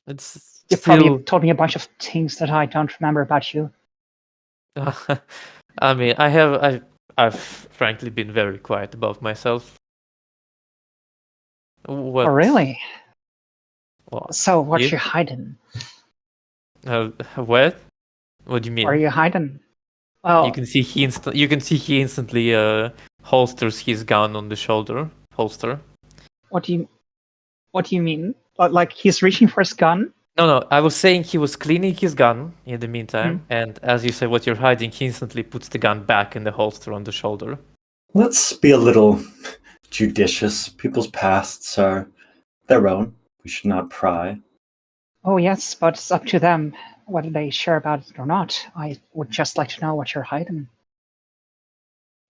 It's You still, probably told me a bunch of things that I don't remember about you. I mean, I've frankly been very quiet about myself. What? Oh really? What? So what You? you hiding? What? What do you mean? What are you hiding? Well, You can see he instantly holsters his gun on the shoulder holster. what do you mean? Like he's reaching for his gun? No, I was saying he was cleaning his gun in the meantime, Hmm. and as you said, what you're hiding, he instantly puts the gun back in the holster on the shoulder. Let's be a little judicious. People's pasts are their own. We should not pry. Oh yes, but it's up to them whether they share about it or not. I would just like to know what you're hiding.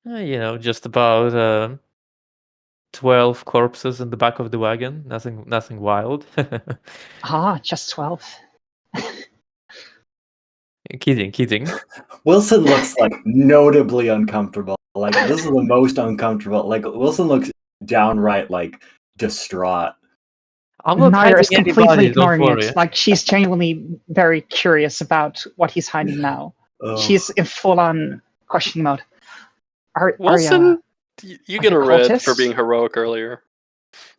You know, just about 12 corpses in the back of the wagon. Nothing wild. Just 12. Kidding. Wilson looks like notably uncomfortable. Like this is the most uncomfortable. Like Wilson looks downright like distraught. I'm not Nair is hiding completely anybody, don't ignoring worry. it. Like, she's genuinely very curious about what he's hiding now. Oh. She's in full-on questioning mode. Are you Wilson, you get you a red for cultist? being heroic earlier.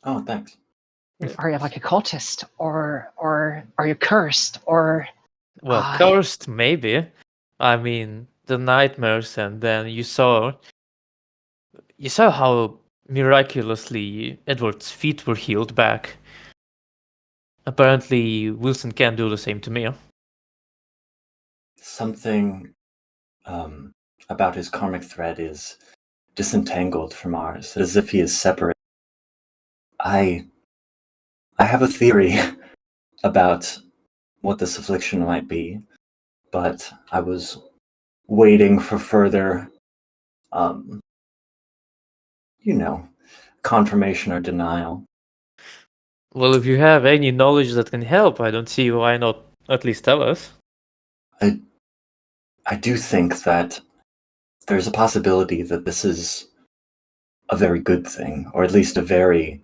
Oh, thanks. are you like a cultist, or are you cursed, or Well, cursed, maybe. I mean, the nightmares, and then you saw how miraculously Edward's feet were healed back. Apparently, Wilson can do the same to me. Something about his karmic thread is disentangled from ours, as if he is separate. I have a theory about what this affliction might be, but I was waiting for further, confirmation or denial. Well, if you have any knowledge that can help, I don't see why not at least tell us. I do think that there's a possibility that this is a very good thing, or at least a very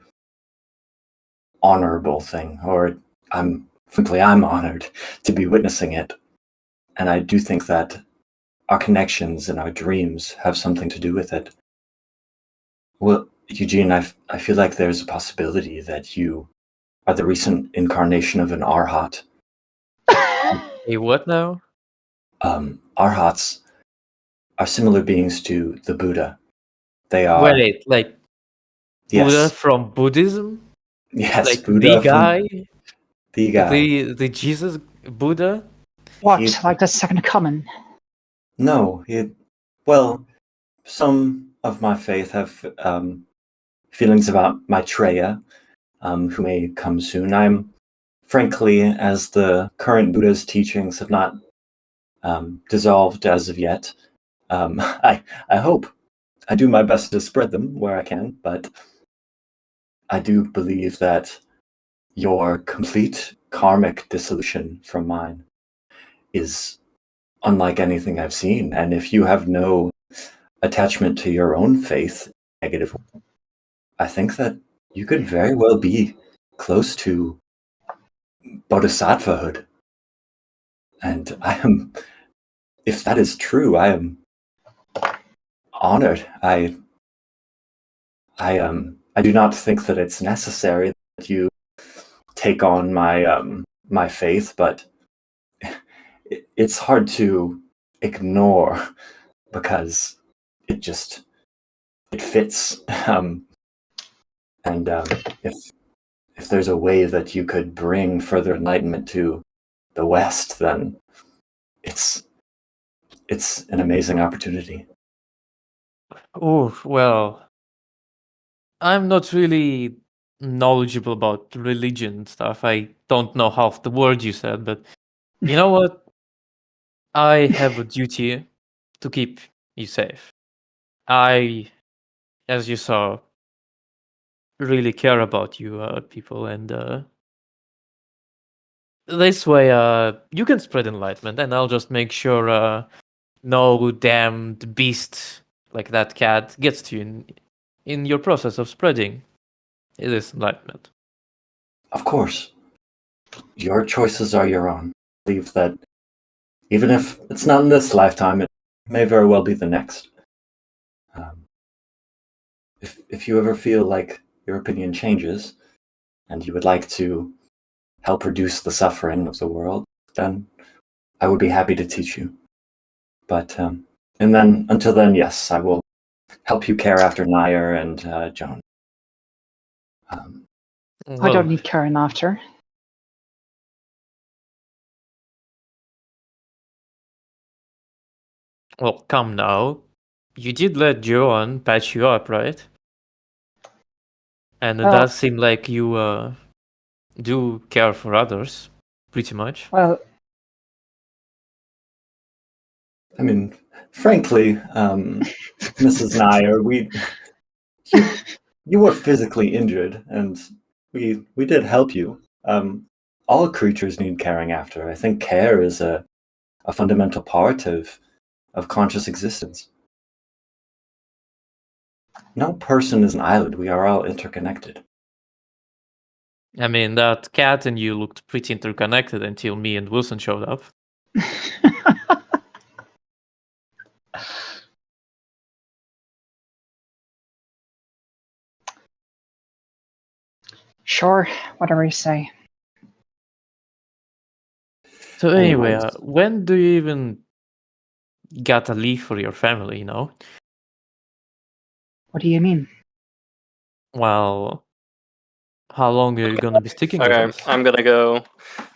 honorable thing, or I'm honored to be witnessing it. And I do think that our connections and our dreams have something to do with it. Well, Eugene, I feel like there's a possibility that you are the recent incarnation of an Arhat. Hey, what now? Arhats are similar beings to the Buddha. They are Wait, like Buddha yes, from Buddhism? yes, Like Buddha the guy? the guy. The Jesus Buddha? what? He- Like the second coming? No, well, some of my faith have feelings about Maitreya, who may come soon. I'm frankly, as the current Buddha's teachings have not dissolved as of yet, I hope I do my best to spread them where I can, but I do believe that your complete karmic dissolution from mine is unlike anything I've seen. And if you have no attachment to your own faith, negative, I think that you could very well be close to bodhisattvahood. And if that is true, I am honored. I do not think that it's necessary that you take on my faith, but it's hard to ignore because it fits. If there's a way that you could bring further enlightenment to the West, then it's an amazing opportunity. Oh, well, I'm not really knowledgeable about religion stuff. I don't know half the word you said, but you know what? I have a duty to keep you safe. I, as you saw, really care about you people, and this way you can spread enlightenment, and I'll just make sure no damned beast like that cat gets to you in your process of spreading this enlightenment. Of course, your choices are your own. I believe that even if it's not in this lifetime, it may very well be the next. If you ever feel like your opinion changes and you would like to help reduce the suffering of the world, then I would be happy to teach you. But and then until then, yes, I will help you care after Nair and Joan. I don't need caring after. Well, come now. You did let Joan patch you up, right? And it Well- does seem like you do care for others, pretty much. Well, I mean, frankly, Mrs. Nair, You were physically injured, and we did help you. All creatures need caring after. I think care is a fundamental part of conscious existence. No person is an island. We are all interconnected. I mean, that cat and you looked pretty interconnected until me and Wilson showed up. Sure, whatever you say. So anyway, Anyways. when do you even got to leave for your family, you know? What do you mean? Well, how long are you gonna be sticking with Okay, us? I'm gonna go.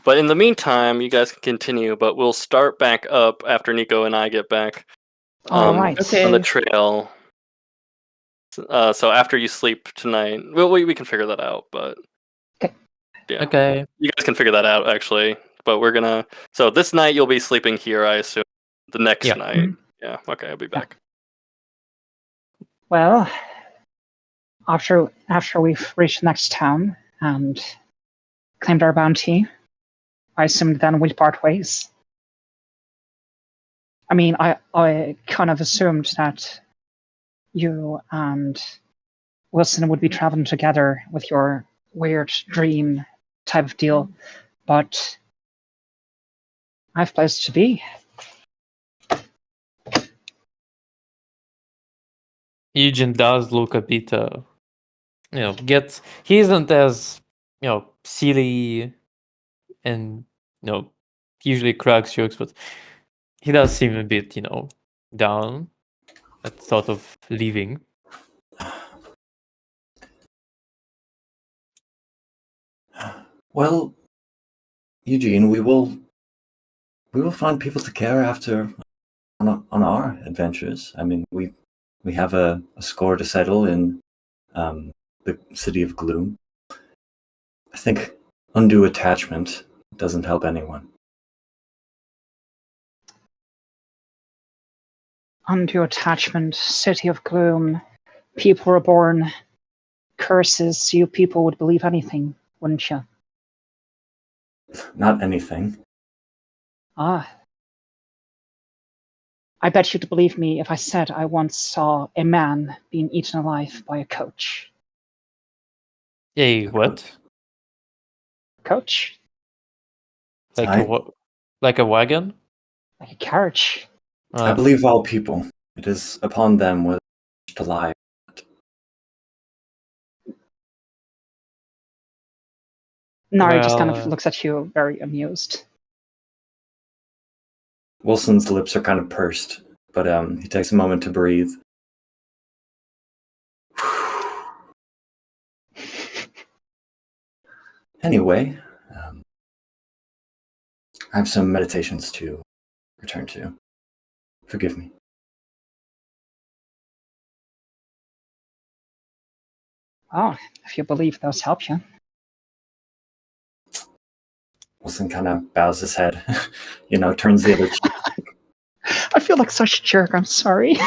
But in the meantime, you guys can continue. But we'll start back up after Nico and I get back All right. okay. on the trail. So after you sleep tonight, well, we can figure that out. But Okay. yeah, Okay. you guys can figure that out actually. But we're gonna. So this night you'll be sleeping here, I assume. The next Yeah. night. Yeah. Okay, I'll be back. Well, after we've reached the next town and claimed our bounty, I assume then we'll part ways. I mean, I kind of assumed that you and Wilson would be traveling together with your weird dream type of deal, but I have places to be. Eugene does look a bit, he isn't as, silly and, usually cracks jokes, but he does seem a bit, down at thought of leaving. Well, Eugene, we will find people to care after on our adventures. I mean, we have a score to settle in the city of Gloom. I think undue attachment doesn't help anyone. Undue attachment, city of gloom, people reborn, curses. You people would believe anything, wouldn't you? Not anything. Ah. I bet you'd believe me if I said I once saw a man being eaten alive by a coach. Hey, what? Coach? Like I- like a wagon? Like a carriage. I believe all people. It is upon them whether to lie. Nari just kind of Well, looks at you very amused. Wilson's lips are kind of pursed, but he takes a moment to breathe. Anyway, I have some meditations to return to. Forgive me. Oh, if you believe those help you. Wilson kind of bows his head, turns the other cheek. I feel like such a jerk, I'm sorry.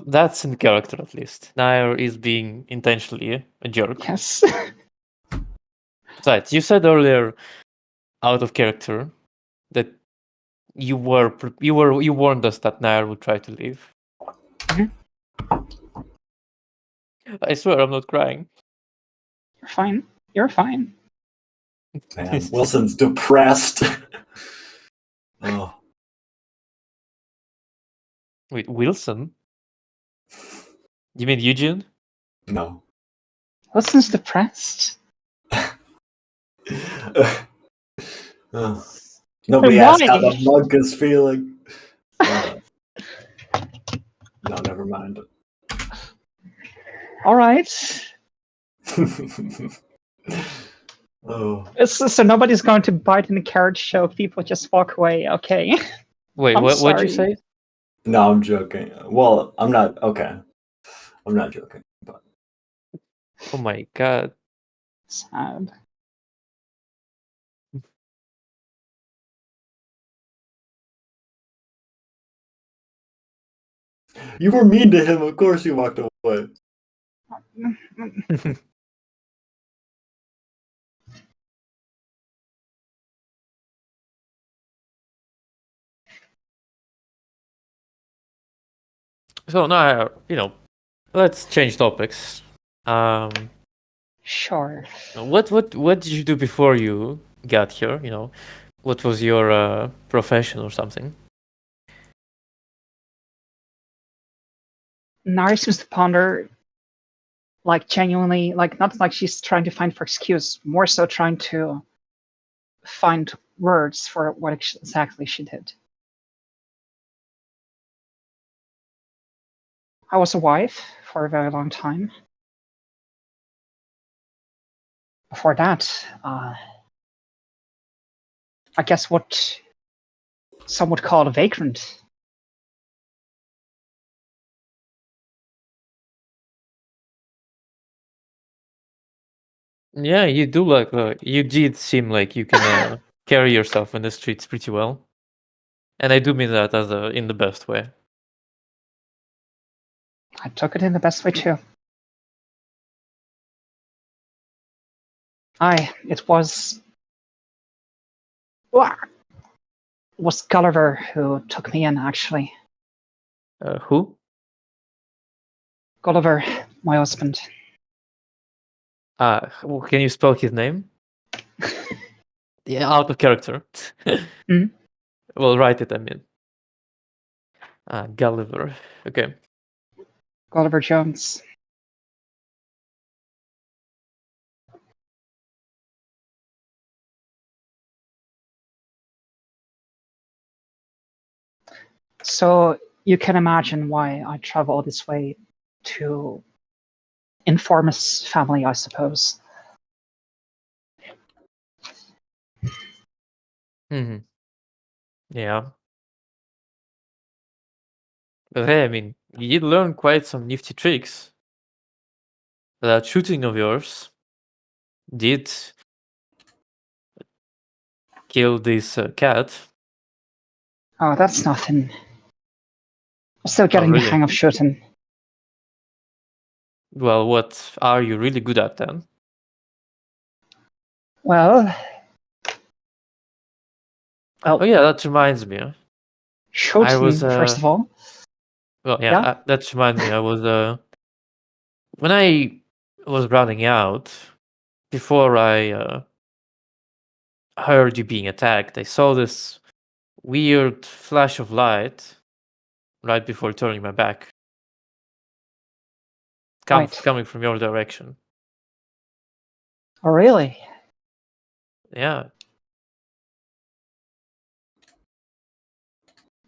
that's in character at least. Nair is being intentionally a jerk. Yes. Besides, you said earlier, out of character, that you warned us that Nair would try to leave. Mhm. I swear I'm not crying. You're fine. You're fine. Man, Wilson's depressed. Oh, Wait, Wilson? You mean Eugene? no. Wilson's depressed. Oh. Nobody Why? asked how the mug is feeling. No, never mind. All right. Oh, So nobody's going to bite in the carriage show. People just walk away. Okay. Wait, I'm what'd you sorry. say? no, I'm joking. Well, I'm not. Okay, I'm not joking. But Oh my god. Sad. You were mean to him. Of course, you walked away. So now, let's change topics. Sure. What did you do before you got here? What was your profession or something? Nari seems to ponder, like genuinely, like not like she's trying to find for excuse, more so trying to find words for what exactly she did. I was a wife for a very long time. Before that, I guess what some would call a vagrant. Yeah, you do you did seem like you can carry yourself in the streets pretty well, and I do mean that as in the best way. I took it in the best way too. It was Gulliver who took me in, actually. Who? Gulliver, my husband. Can you spell his name? Yeah, out of character. Mhm. Well, write it. I mean, Gulliver. Okay. Gulliver Jones. So you can imagine why I travel all this way to inform his family, I suppose. Hmm. Yeah. But hey, I mean, you did learn quite some nifty tricks. That shooting of yours did kill this cat. Oh, that's nothing. I'm still getting the really? hang of shooting. Well, what are you really good at then? Well, Oh yeah, that reminds me. I shooting, was first of all. well, yeah, Yeah? that reminds me. I was when I was running out before I heard you being attacked. I saw this weird flash of light right before turning my back, Right. coming from your direction. Oh, really? Yeah,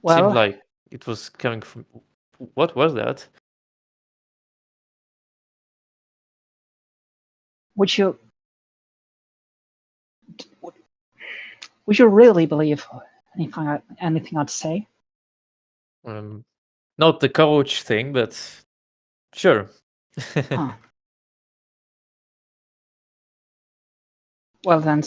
seemed Well, like it was coming from. What was that? would you would you really believe anything I'd say? Um, Not the coach thing, but sure. Huh. Well then,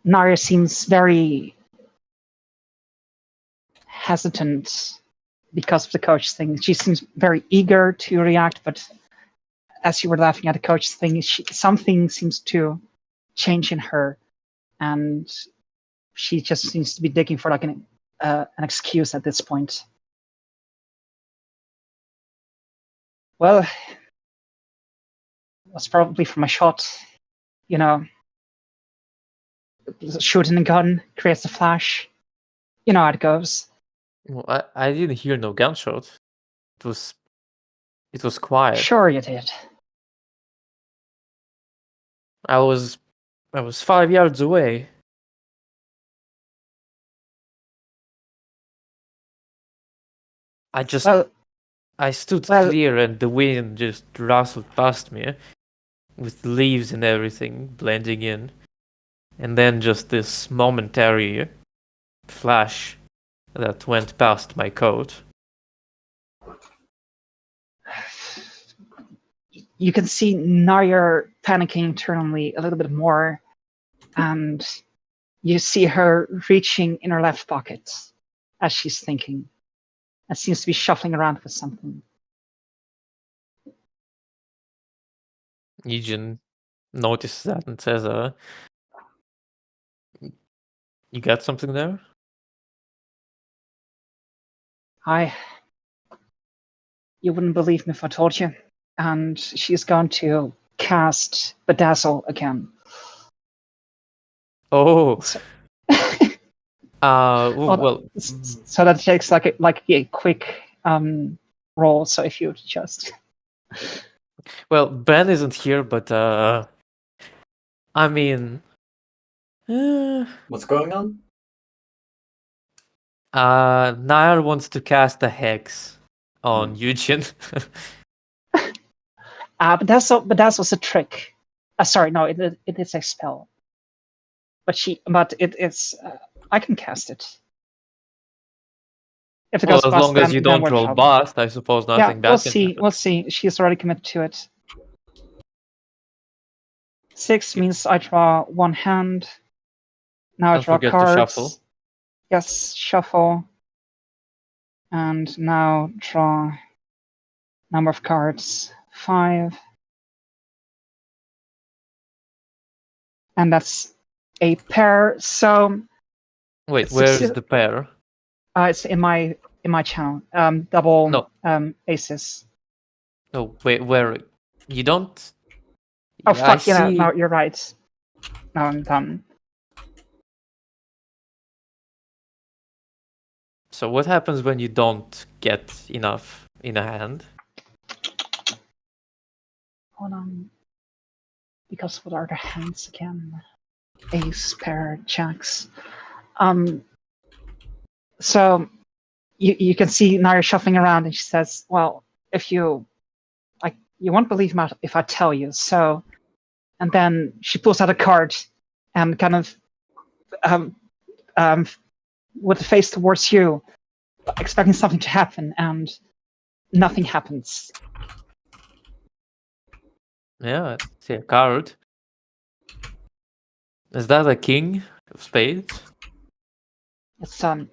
Narya seems very hesitant because of the coach thing. She seems very eager to react, but as you were laughing at the coach thing, something seems to change in her, and she just seems to be digging for like an excuse at this point. Well, it was probably from a shot, you know, shooting a gun creates a flash. You know how it goes. Well, I didn't hear no gunshot. It was quiet. Sure, you did. I was 5 yards away. Well, I stood well, clear and the wind just rustled past me with leaves and everything blending in. And then just this momentary flash that went past my coat. you can see Nair panicking internally a little bit more, and you see her reaching in her left pocket as she's thinking, and seems to be shuffling around with something. Eugen notices that and says, "You got something there?" You wouldn't believe me if I told you. And she's going to cast Bedazzle again. Oh, So, well, so that takes like a quick roll. So if you just Ben isn't here, but I mean, What's going on? Nair wants to cast a hex on Eugen. Bedazzle's a trick. Sorry, no, it is a spell. But it's I can cast it. If it Well, goes as bust, long as you then don't we're in roll trouble. bust, I suppose Yeah, nothing we'll bad can see. happen. We'll see. She's already committed to it. 6 means I draw one hand. Now I Don't draw forget to cards. shuffle. Yes, shuffle. And now draw number of cards 5. And that's a pair. So Wait, it's where is the pair? it's in my channel. Double No. aces. No, wait, where? You don't. Oh Yeah, I fuck! Yeah, see. no, you're right. No, I'm done. So what happens when you don't get enough in a hand? Hold on. Because what are the hands again? Ace, pair, jacks. So you can see Nair shuffling around, and she says, "Well, if you like, you won't believe me if I tell you." So, and then she pulls out a card, and kind of with the face towards you, expecting something to happen, and nothing happens. Yeah, I see a card. Is that a king of spades? It's I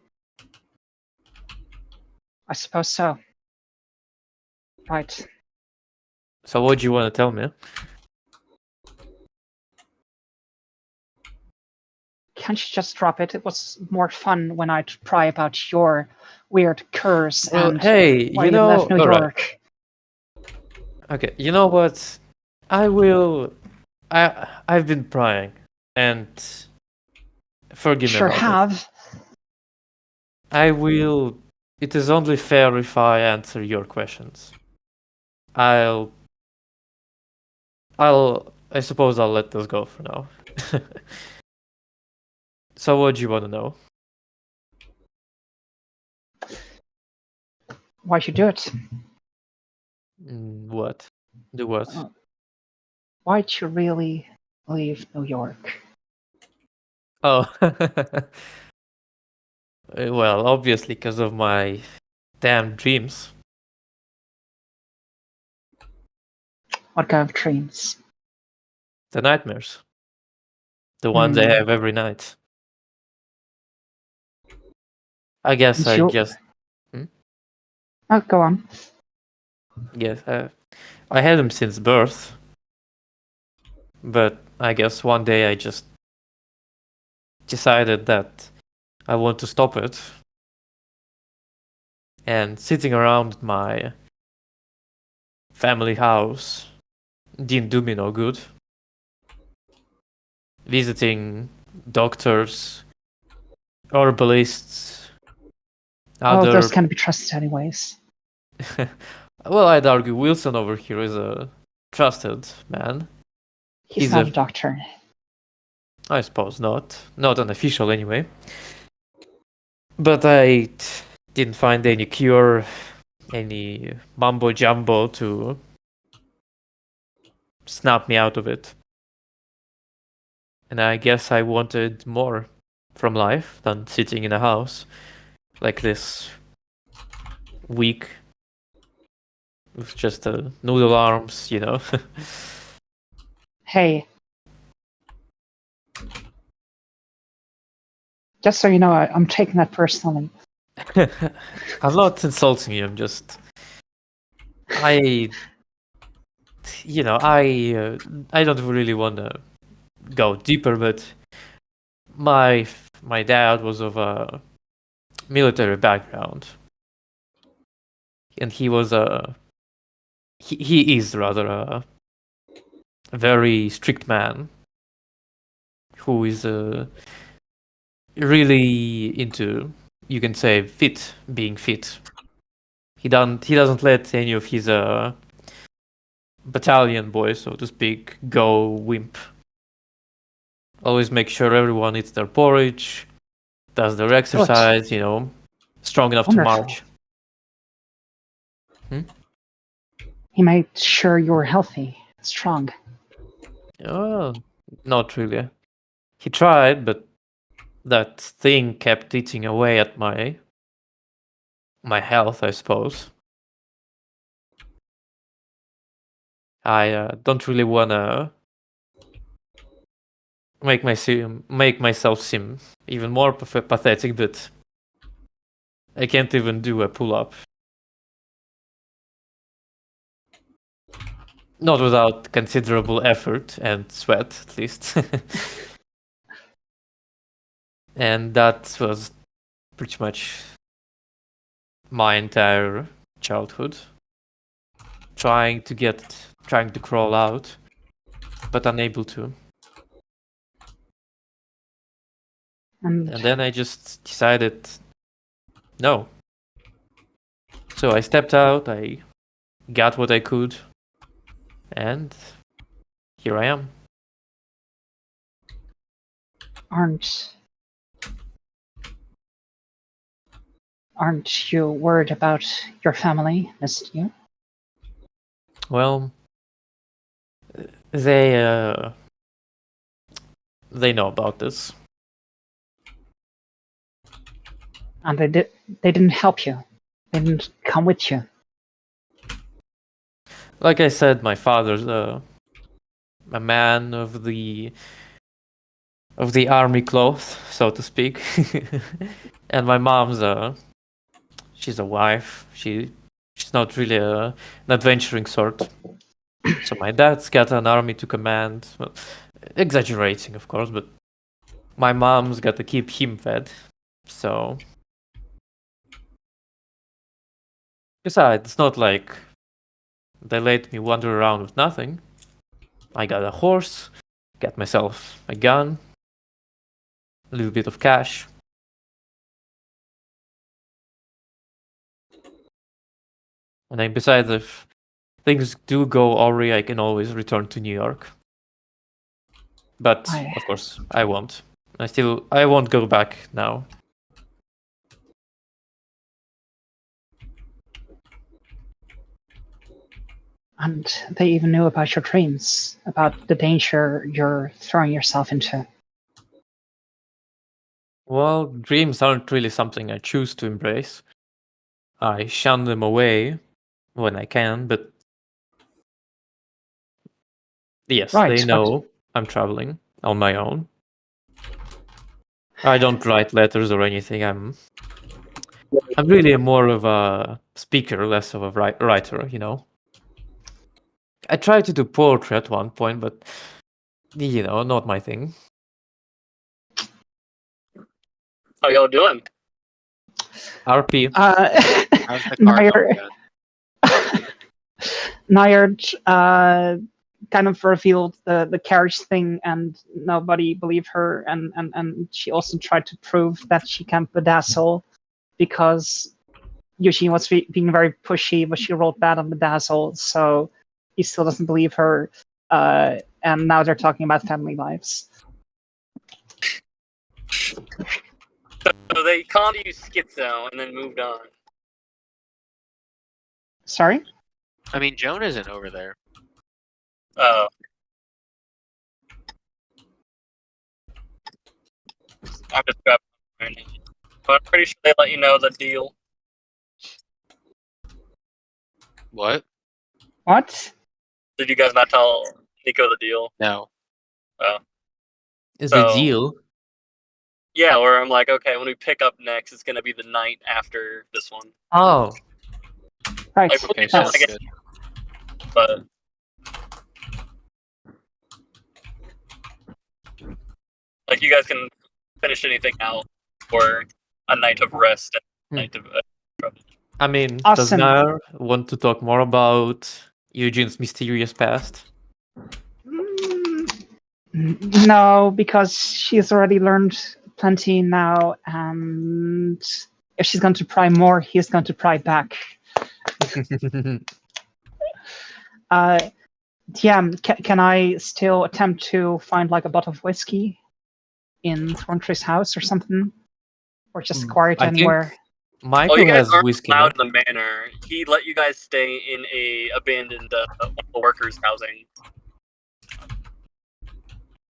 suppose so. Right. So what do you want to tell me? Can't you just drop it? It was more fun when I'd pry about your weird curse Well, and hey, why you you left know, New all right. York. Okay, you know what? I will. I've been prying, and forgive me Sure about it. have. I will. It is only fair if I answer your questions. I'll. I suppose I'll let this go for now. So, what do you want to know? Why'd you do it? What? Do what? Why'd you really leave New York? Oh. Well, obviously, because of my damn dreams. What kind of dreams? The nightmares. The ones I have every night. I guess I just. Oh, go on. Yes, I had them since birth. But I guess one day I just decided that I want to stop it. And sitting around my family house didn't do me no good. Visiting doctors, herbalists, Oh, those other. can't be trusted anyways. Well, I'd argue Wilson over here is a trusted man. He's not a doctor. I suppose not. Not an official anyway. But I didn't find any cure, any mumbo jumbo to snap me out of it. And I guess I wanted more from life than sitting in a house like this weak with just noodle arms, Hey, just so you know, I'm taking that personally. I'm not insulting you. I'm just I I don't really want to go deeper, but my dad was of a military background, and he was he is rather a very strict man who is really into, you can say, being fit. He doesn't let any of his battalion boys, so to speak, go wimp. Always make sure everyone eats their porridge, does their exercise, strong enough to Wonderful. march. He made sure you were healthy, strong. Oh, not really. He tried, but that thing kept eating away at my health, I suppose. I don't really wanna make myself seem even more pathetic, but I can't even do a pull-up. Not without considerable effort and sweat, at least. And that was pretty much my entire childhood. Trying to crawl out, but unable to. And And then I just decided, no. So I stepped out, I got what I could, and here I am. aren't you worried about your family, missed you? Well, they know about this. And they didn't help you. They didn't come with you. Like I said, my father's a man of the army cloth, so to speak. And my mom's she's a wife. She's not really an adventuring sort. So my dad's got an army to command. Well, exaggerating, of course, but my mom's got to keep him fed. So besides, it's not like they let me wander around with nothing. I got a horse, got myself a gun, a little bit of cash. And then besides, if things do go awry, I can always return to New York. But of course, I won't. I won't go back now. And they even knew about your dreams, about the danger you're throwing yourself into. Well, dreams aren't really something I choose to embrace. I shun them away when I can, but yes, Right, they but- know I'm traveling on my own. I don't write letters or anything. I'm really more of a speaker, less of a writer, I tried to do poetry at one point, but not my thing. How y'all doing? RP. How's the car going? Nyard kind of revealed the carriage thing, and nobody believed her. And she also tried to prove that she can't bedazzle because Eugene was being very pushy, but she rolled bad on bedazzle, so he still doesn't believe her. And now they're talking about family lives. So they called you schizo and then moved on. Sorry? I mean, Joan isn't over there. Oh. I'm just grabbing right now. But I'm pretty sure they let you know the deal. What? What? Did you guys not tell Nico the deal? No. Is So- the deal? Yeah, where I'm like, okay, when we pick up next, it's gonna be the night after this one. Oh, Right. Like, Okay, it's so not we're like good. But like, you guys can finish anything out for a night of rest and a night of. I mean, does Awesome. Nair want to talk more about Eugene's mysterious past? No, because she's already learned plenty now, and if she's going to pry more, he's going to pry back. DM, can I still attempt to find like a bottle of whiskey in Thorntree's house or something? Or just acquire it I think anywhere? Michael you guys has aren't whiskey. no? allowed in the manor. He let you guys stay in a abandoned workers' housing.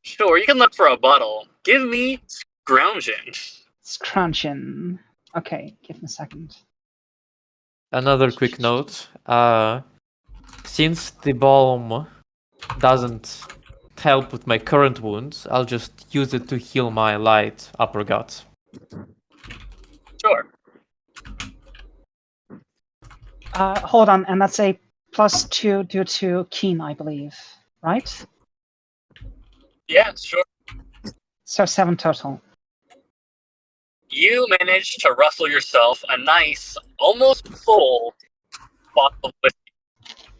Sure, you can look for a bottle. Give me scrounging. Scrunching. Okay, give me a second. Another quick note. Since the balm doesn't help with my current wounds, I'll just use it to heal my light upper gut. Sure. Hold on, and that's a +2 due to keen, I believe, right? Yeah, sure. So 7 total. You managed to rustle yourself a nice, almost full bottle of whiskey.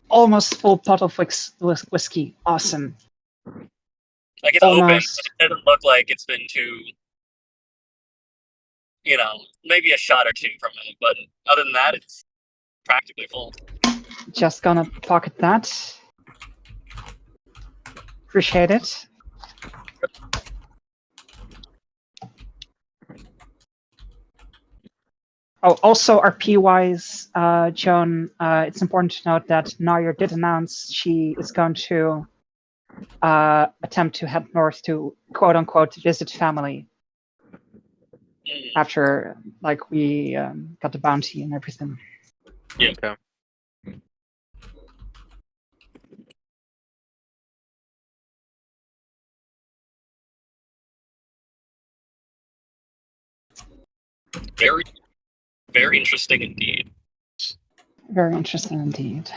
Almost full pot of whiskey. Awesome. Like, it's open, Almost. but it doesn't look like it's been too, maybe a shot or two from it. But other than that, it's practically full. Just gonna pocket that. Appreciate it. Oh, also RP-wise, Joan, it's important to note that Nair did announce she is going to attempt to head north to quote-unquote visit family after, like, we got the bounty and everything. Yeah. Okay. Very, very interesting indeed. Very interesting indeed.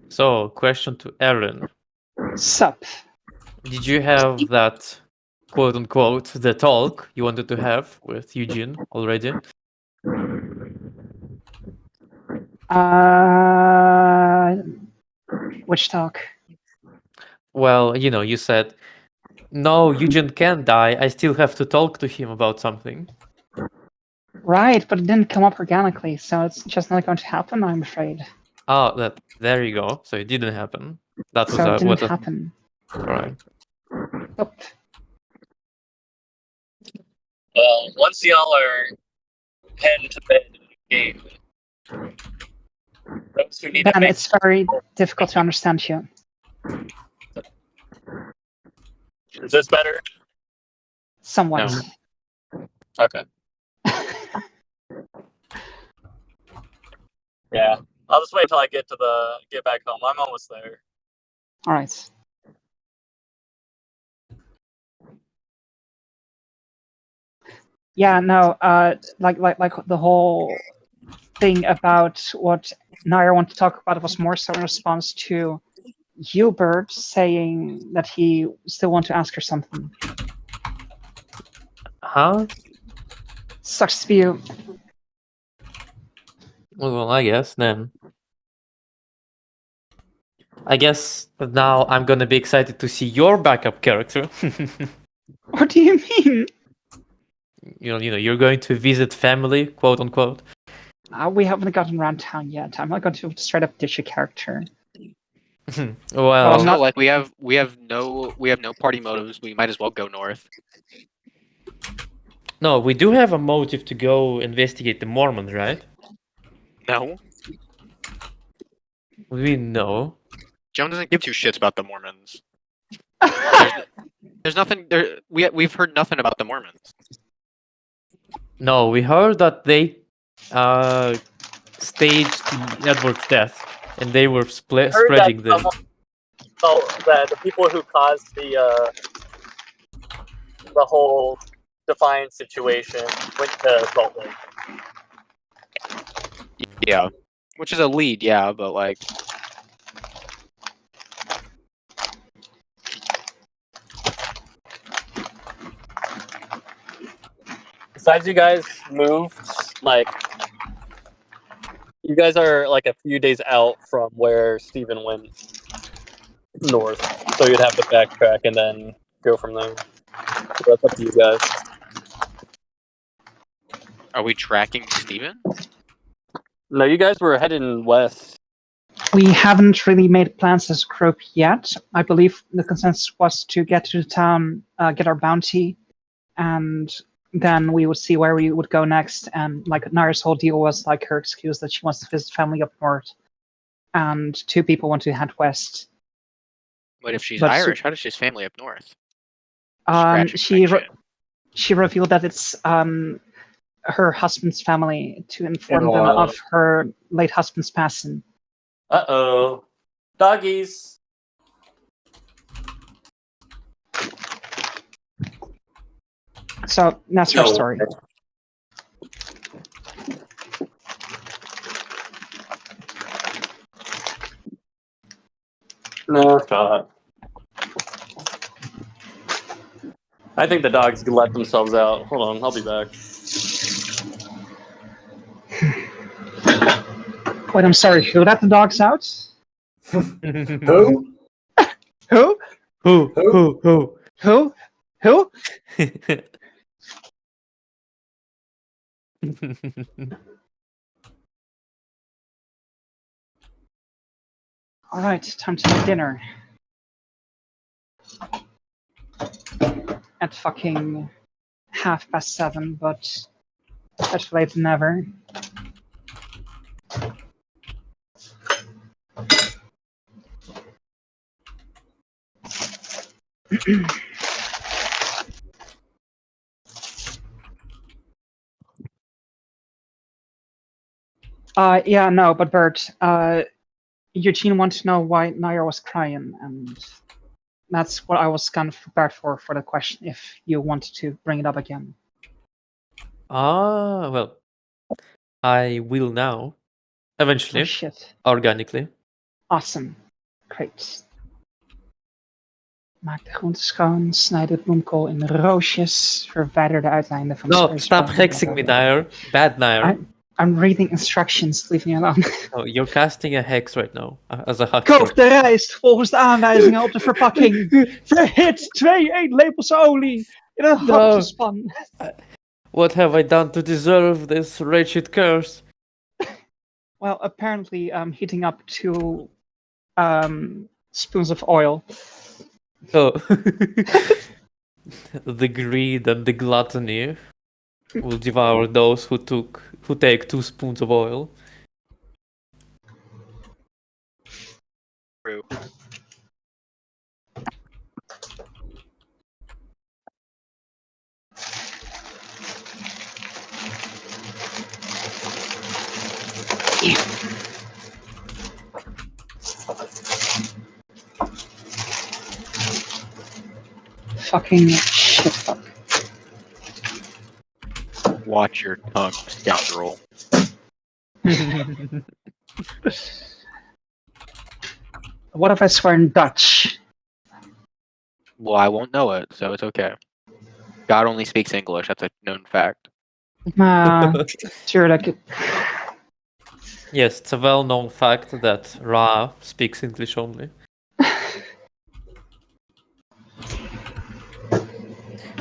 So, question to Aaron. Sup? Did you have that quote unquote the talk you wanted to have with Eugene already? Which talk? Well, you said, no, Eugene can't die. I still have to talk to him about something. Right, but it didn't come up organically, so it's just not going to happen, I'm afraid. Oh, there you go. So it didn't happen. That was So it didn't what. happen. All right. Oh, Well, once y'all are heading to bed in the game, those who need to Ben, make it's very difficult to understand you. is this better? Somewhat. No. Okay. Yeah. I'll just wait till I get back home. I'm almost there. All right. Yeah, no, like the whole thing about what Nair wanted to talk about was more so in response to Hubert saying that he still want to ask her something. Huh? Sucks to be you. Well, I guess then. I guess now I'm gonna be excited to see your backup character. What do you mean? You're going to visit family, quote unquote. We haven't gotten around town yet. I'm not going to straight up ditch a character. Well, I'm Also, not- like we have no party motives. We might as well go north. no, we do have a motive to go investigate the Mormons, right? No, We know. Joan doesn't give two shits about the Mormons. There's nothing there. We've heard nothing about the Mormons. No, we heard that they staged Edward's death, and they were Heard that spreading the. the people who caused the whole Defiant situation went to Salt Lake. Yeah, which is a lead, yeah, but like, Besides, you guys moved, like, you guys are like a few days out from where Steven went north, so you'd have to backtrack and then go from there. So that's up to you guys. are we tracking Steven? No, you guys were heading west. We haven't really made plans as a group yet. I believe the consensus was to get to the town, get our bounty, and then we would see where we would go next. And like Nara's whole deal was like her excuse that she wants to visit family up north, and 2 people want to head west. What if she's But Irish? How does she have family up north? She revealed that it's her husband's family to inform them Wow. of her late husband's passing. Uh-oh. Doggies. So that's her No. story. No shot. I think the dogs let themselves out. Hold on, I'll be back. Wait, I'm sorry. Who let the dogs out? Who? Who? Who? Who? Who? All right, time to make dinner. At fucking 7:30, but better late than never. Yeah, no, but Bert, Eugene wanted to know why Nair was crying, and that's what I was kind of prepared for the question, if you wanted to bring it up again. Well, I will now. Oh Eventually, shit. organically. Awesome. Great. Maak de groenten schoon, snijd de bloemkool in roosjes, verwijder de uiteinden van de No, spreekspel. stop hexing me, Nair. Bad Nair. I'm reading instructions, leave me alone. Oh, you're casting a hex right now, as a Kook huckster. de rijst volgens de aanwijzingen op de verpakking. Verhit 2 eetlepels olie in een hapjespan. What have I done to deserve this wretched curse? Well, apparently heating up 2 spoons of oil. Oh. The greed and the gluttony will devour those who take 2 spoons of oil. True. Fucking shit fuck. Watch your tongue, scoundrel. What if I swear in Dutch? Well, I won't know it, so it's okay. God only speaks English. That's a known fact. Tuurlijk. Yes, it's a well-known fact that Ra speaks English only.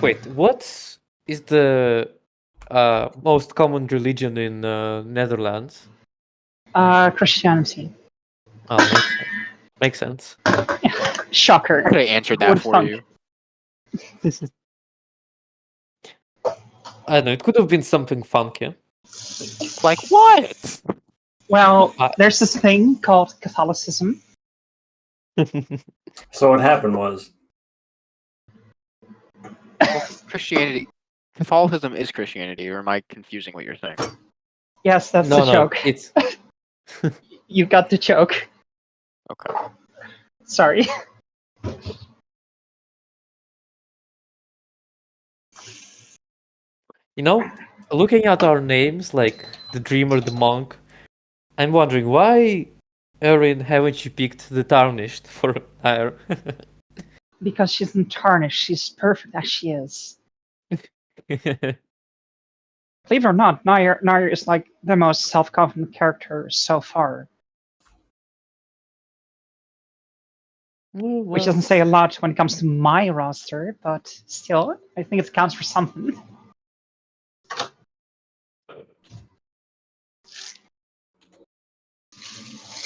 Wait, what is the most common religion in Netherlands? Christianity. Oh, makes sense. Shocker. I could have answered Who that would for thunk? you. I don't know, it could have been something funky. Like what? Well, I- there's this thing called Catholicism. So what happened was Well, Christianity, Catholicism is Christianity, or am I confusing what you're saying? Yes, that's no, the joke. it's You got the joke. Okay. Sorry. looking at our names like the Dreamer, the Monk. I'm wondering why, Erin, haven't you picked the Tarnished for Nair? Because she's not tarnished. She's perfect as she is. Believe it or not, Nair is like the most self-confident character so far. Which doesn't say a lot when it comes to my roster, but still, I think it counts for something.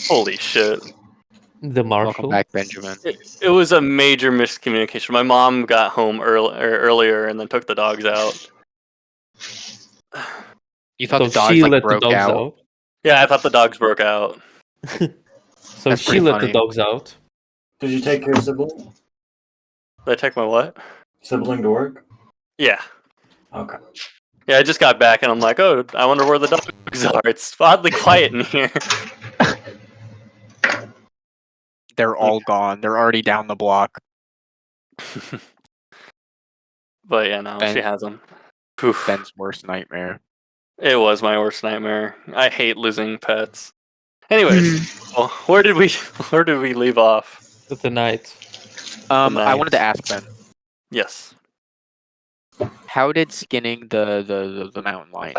Holy shit. The Marshal. Welcome back, Benjamin. It was a major miscommunication. My mom got home earlier and then took the dogs out. You thought So the dogs she like let the broke dogs out. out. Yeah, I thought the dogs broke out. So That's she pretty let funny. the dogs out. Did you take your sibling Did I take my what? to work? Yeah. Okay. Yeah, I just got back and I'm like, oh, I wonder where the dogs are. It's oddly quiet in here. They're all gone. They're already down the block. But yeah, no, she Ben- has them. Oof. Ben's worst nightmare. It was my worst nightmare. I hate losing pets. Anyways, well, where did we leave off? The night. I night. wanted to ask Ben, Yes. how did skinning the mountain lion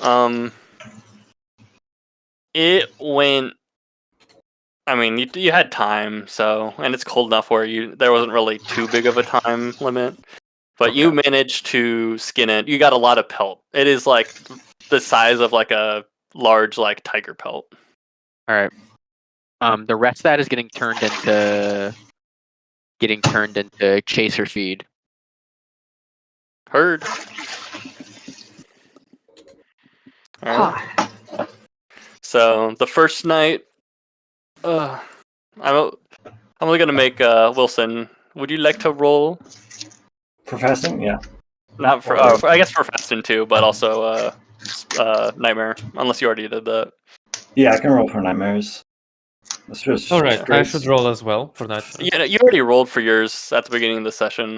go? It went. I mean, you had time, so, and it's cold enough where there wasn't really too big of a time limit. But you managed to skin it. You got a lot of pelt. It is like the size of like a large like tiger pelt. All right. The rest of that is getting turned into chaser feed. Heard. All right. Ah, So the first night, I'm only gonna make Wilson. Would you like to roll? Professing? Yeah. Not for, I guess for Festin too, but also Nightmare. Unless you already did that. Yeah, I can roll for nightmares. Let's just All right, I straight- should roll as well for that. Yeah, you already rolled for yours at the beginning of the session.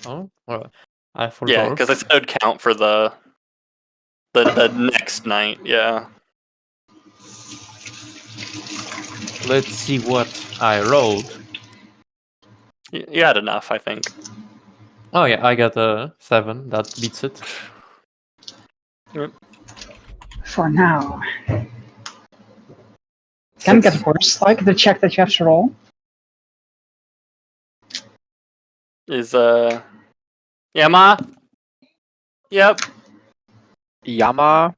Oh, well, I forgot. Yeah, because I said it would count for the next night. Yeah. Let's see what I rolled. You had enough, I think. Oh yeah, I got a 7. That beats it. for now. Can Six. get worse, like the check that you have to roll. Is yeah, Ma? Yep. Yama.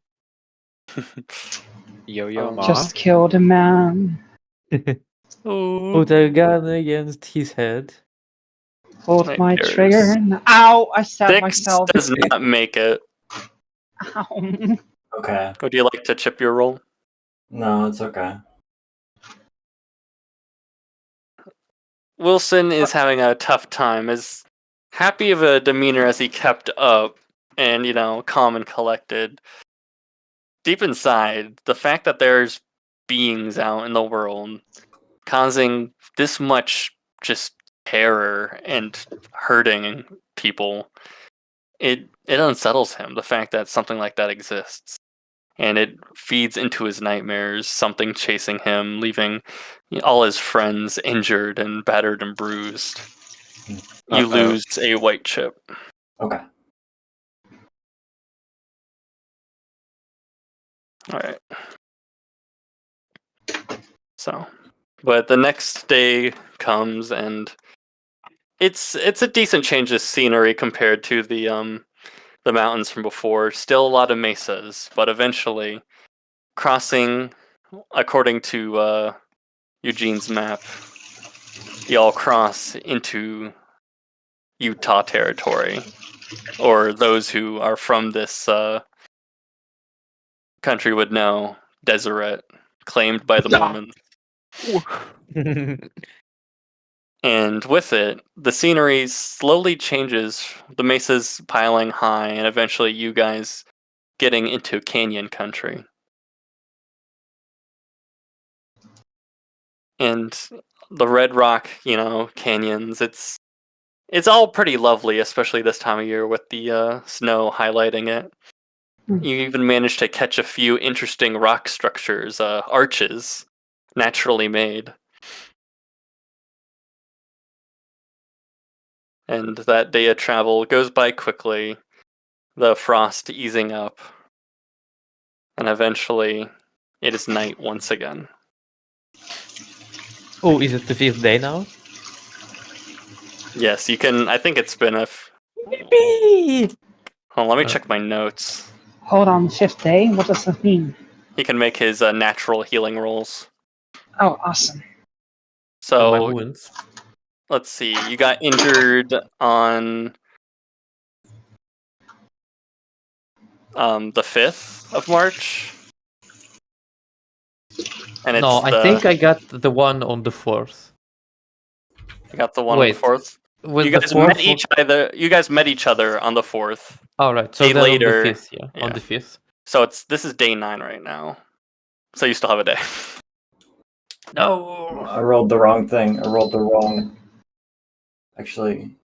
Yo-yo Oh. ma. Just kill the man. Put a gun against his head. Hold My my ears. trigger. Ow! I stabbed 6 myself. does not make it. Ow. Okay. Would you like to chip your roll? No, it's okay. Wilson is having a tough time. As happy of a demeanor as he kept up, and calm and collected. Deep inside, the fact that there's beings out in the world causing this much just terror and hurting people, it unsettles him. The fact that something like that exists. And it feeds into his nightmares, something chasing him, leaving all his friends injured and battered and bruised. You lose a white chip. Okay. All right. So, but the next day comes and it's a decent change of scenery compared to the mountains from before. Still a lot of mesas, but eventually crossing, according to Eugene's map, y'all cross into Utah territory, or those who are from this country would know, Deseret, claimed by the Mormons. And with it, the scenery slowly changes, the mesas piling high, and eventually you guys getting into canyon country. And the red rock, canyons, it's all pretty lovely, especially this time of year with the snow highlighting it. You even managed to catch a few interesting rock structures, arches, naturally made. And that day of travel goes by quickly, the frost easing up, and eventually it is night once again. Oh, is it the 5th day now? Yes, you can. I think it's been Yippee! Hold on, let me check my notes. Hold on, 5th day? What does that mean? He can make his natural healing rolls. Oh, awesome. My So wounds. let's see. You got injured on the 5th of March. And it's No, I think I got the one on the 4th. I got the one Wait, on the 4th. With You the guys 4th met each other. You guys met each other on the 4th. All right, so Day then later, on the 5th, yeah, yeah. on the 5th. So this is day 9 right now. So you still have a day. No. I rolled the wrong thing. I rolled the wrong. Actually,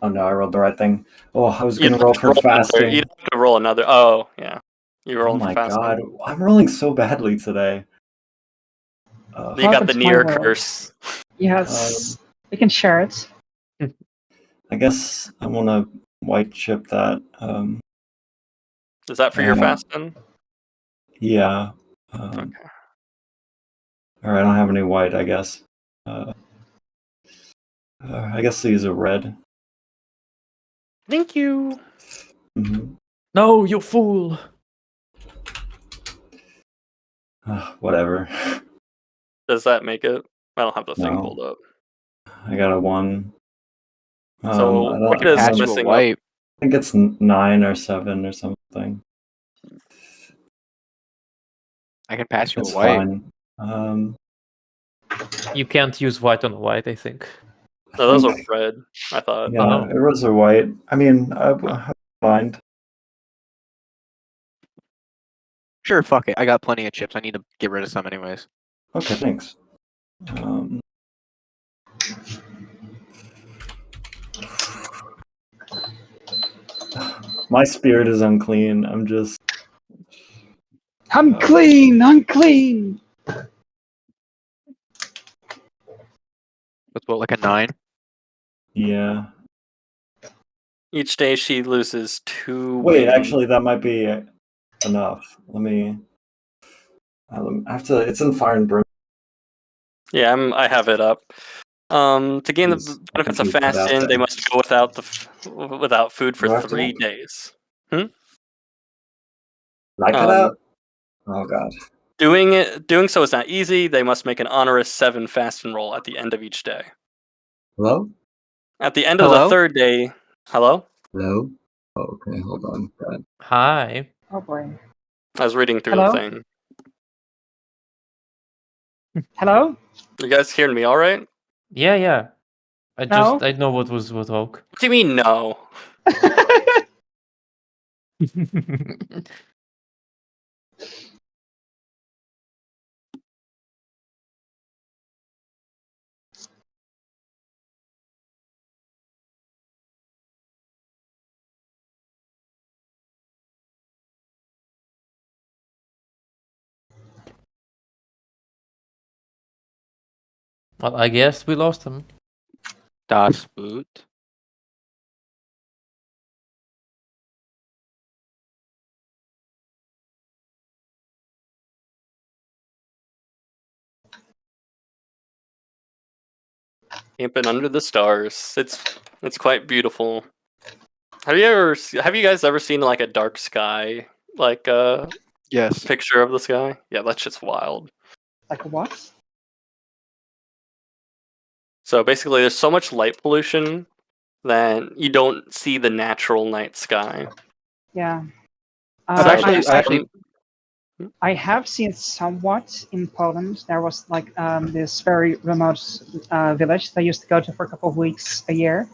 oh no, I rolled the right thing. Oh, I was You gonna don't roll have to for roll another- fasting. You don't have to roll another. Oh, yeah. You Oh rolling for my fasting. god, I'm rolling so badly today. You got Welcome the to my near world. curse. Yes, we can share it. I guess I want to white chip that. Is that for your Yeah. fasting? Yeah. Okay. All right, I don't have any white. I guess. I guess these are red. Thank you. Mm-hmm. No, you fool. Whatever. Does that make it? I don't have the thing No. pulled up. I got a 1. So I don't- Wicked is Patch you a missing up. white. I think it's 9 or 7 or something. I can pass you It's a white. fine. You can't use white on white, I think. I No, those are think- red. I thought. Yeah, no. it was a white. I mean, I don't mind. Sure, fuck it. I got plenty of chips. I need to get rid of some anyways. Okay, thanks. My spirit is unclean. I'm just. Unclean! Unclean! That's what, like a 9? Yeah. Each day she loses 2 Wait, wings. actually, that might be enough. Let me. I have to. It's in Fire and Brim. Yeah, I have it up. To gain Jeez, the I benefits think of you cut out fasting, they there. must go without food for Do I have to? 3 days. Like it Um, out? Oh god. Doing so is not easy. They must make an onerous 7 fasting roll at the end of each day. Hello? At the end of the Hello? 3rd day, hello? Hello? Oh, okay, hold on. God. Hi. Oh boy. I was reading through Hello? the thing. Hello? You guys hearing me all right? Yeah. I No? know what was with Oak. What do you mean no? Well, I guess we lost him. Das Boot. Camping under the stars. It's quite beautiful. Have you guys ever seen like a dark sky Yes. picture of the sky? Yeah, that's just wild. Like what? So basically, there's so much light pollution that you don't see the natural night sky. Yeah. I've So actually, there's I actually, I have seen somewhat in Poland. There was like this very remote village that I used to go to for a couple of weeks a year,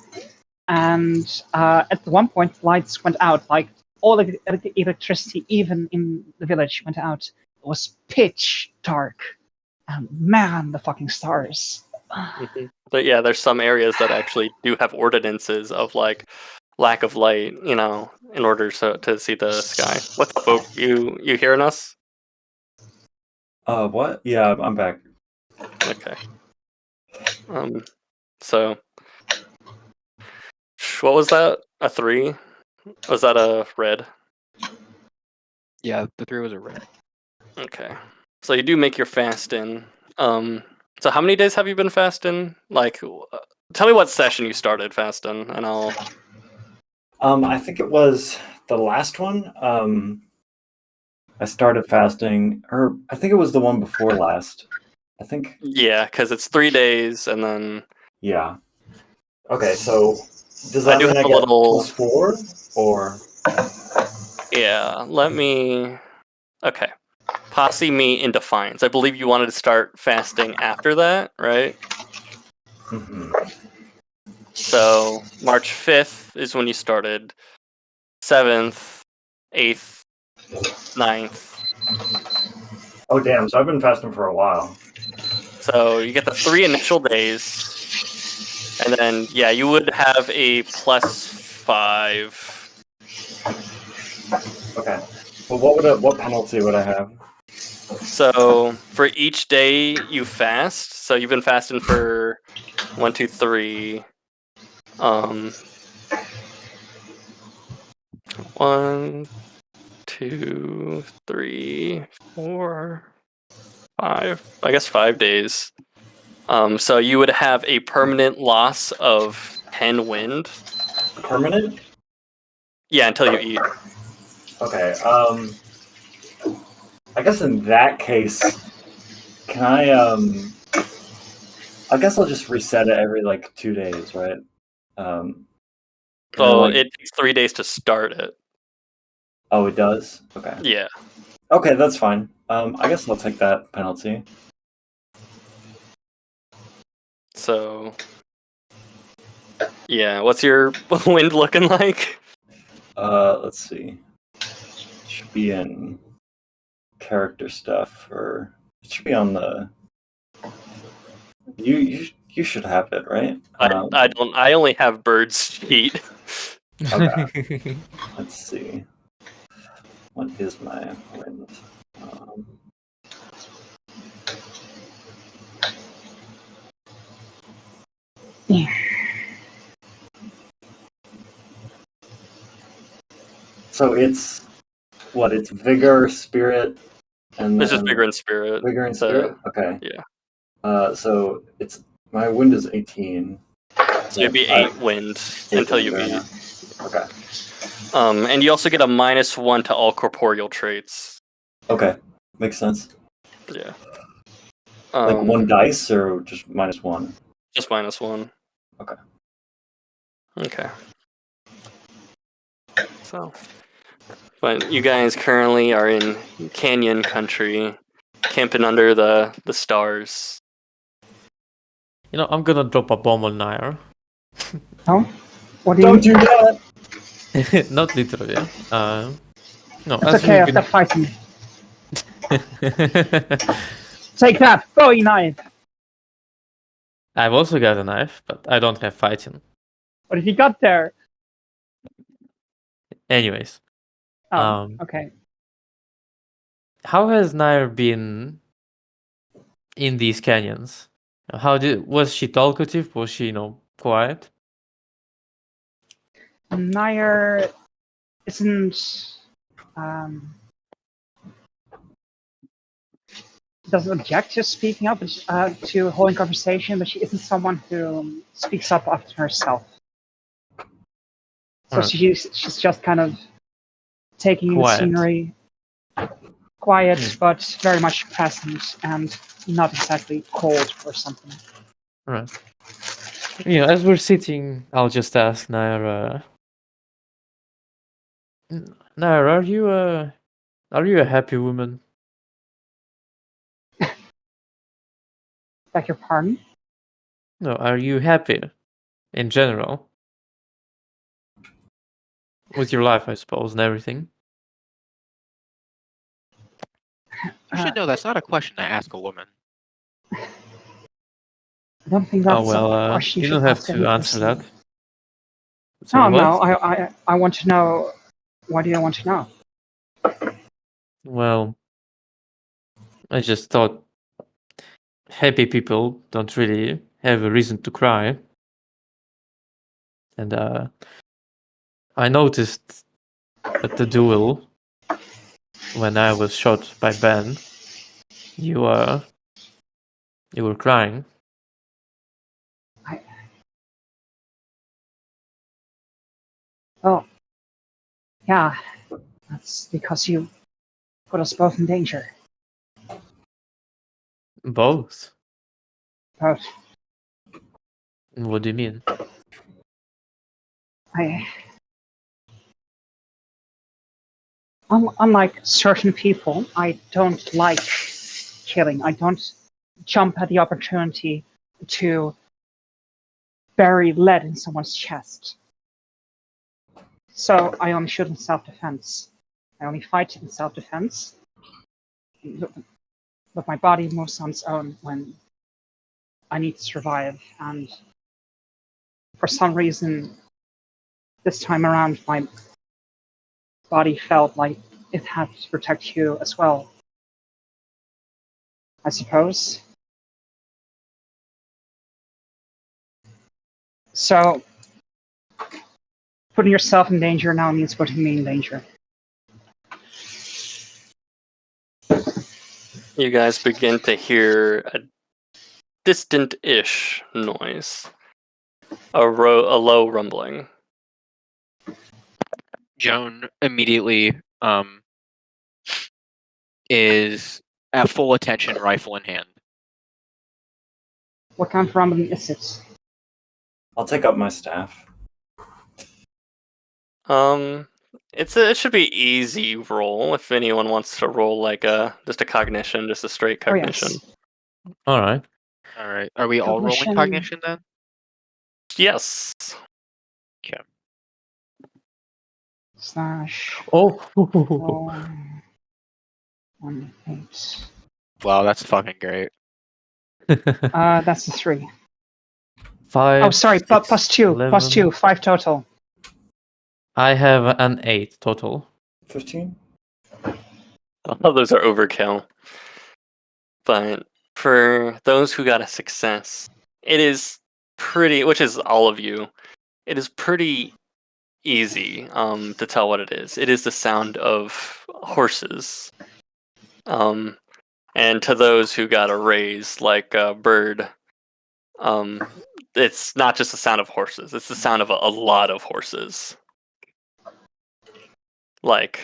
and at one point lights went out. Like all the electricity, even in the village, went out. It was pitch dark, and man, the fucking stars. Mhm. But yeah, there's some areas that actually do have ordinances of like lack of light, in order to see the sky. What's up, Oak? You hearing us? What? Yeah, I'm back. Okay. So what was that? A 3? Was that a red? Yeah, the 3 was a red. Okay. So you do make your fasting. So how many days have you been fasting? Like, tell me what session you started fasting, and I'll. I think it was the last one. I started fasting, or I think it was the one before last. I think, Yeah, because it's 3 days, and then yeah. Okay, so does I that do mean have I a get little. +4, or? Yeah, let me. Okay. Posse meet in Defiance. I believe you wanted to start fasting after that, right? Mhm. So March 5th is when you started. 7th, 8th, 9th. Oh, damn, so I've been fasting for a while. So you get the 3 initial days, and then yeah, you would have a +5. Okay. Well, what penalty would I have? So for each day you fast, so you've been fasting for 1, 2, 3. 1, 2, 3, 4, 5. I guess 5 days. So you would have a permanent loss of 10 wind. Permanent? Yeah, until you eat. Okay. I guess in that case, can I guess I'll just reset it every like 2 days, right? And then, So like, it takes 3 days to start it. oh, it does. Okay. Yeah. Okay, that's fine. I guess I'll take that penalty. So yeah, what's your wind looking like? Let's see. Should be in character stuff, or it should be on the. You should have it, right? I don't. I only have Bird's sheet. Okay. Let's see. What is my wind? Um, so it's what? It's vigor, spirit, and It's just then bigger in spirit. vigor and spirit. Okay. Yeah. So it's my wind is 18. So it'd be 8 wind 8 until you wind, eat. yeah. Okay. And you also get a -1 to all corporeal traits. Okay. Makes sense. Yeah. Like one dice or just -1? Just -1. Okay. Okay. So, but you guys currently are in Canyon Country, camping under the stars. I'm gonna drop a bomb on Nair. Oh, what do you Don't mean? do that! Not literally. No, It's as okay we've after been. fighting. Take that, Bowie knife. I've also got a knife, but I don't have fighting. What have you got there? Anyways, Oh, okay. how has Nair been in these canyons? Was she talkative? Was she, quiet? Nair isn't doesn't object to speaking up, to holding conversation, but she isn't someone who speaks up often herself. So Alright. she's just kind of taking in the Quiet. scenery, quiet but very much present and not exactly cold or something. Right. As we're sitting, I'll just ask Nair. Nair, are you a happy woman? Beg your pardon? No, are you happy in general with your life, I suppose, and everything? You should know that's not a question to ask a woman. I don't think that's Oh well, a question you you should don't have ask any to answer person. that. Sorry, No, what? I want to know. Why do you want to know? Well, I just thought happy people don't really have a reason to cry. And I noticed at the duel when I was shot by Ben, you were crying. Oh, yeah, that's because you put us both in danger. Both? Both. What do you mean? Unlike certain people, I don't like killing. I don't jump at the opportunity to bury lead in someone's chest. So I only shoot in self-defense. I only fight in self-defense. But my body moves on its own when I need to survive. And for some reason, this time around, my body felt like it had to protect you as well. I suppose. So, putting yourself in danger now means putting me in danger. You guys begin to hear a distant-ish noise, a low rumbling. Joan immediately is at full attention, rifle in hand. What kind of rumbling is it? I'll take up my staff. It should be easy roll if anyone wants to roll like just a cognition, just a straight Oh, cognition. yes. All right. All right. Are we all rolling Cognition. cognition then? Yes. Okay. Slash. Oh. 1, 8. Wow, that's fucking great. That's a 3. 5. Oh, sorry, 6, plus 2. 11. Plus 2. 5 total. I have an 8 total. 15? All those are overkill. But for those who got a success, it is pretty, which is all of you, it is pretty easy to tell what it is. It is the sound of horses. And to those who got a raise, like a bird, it's not just the sound of horses, it's the sound of a lot of horses. Like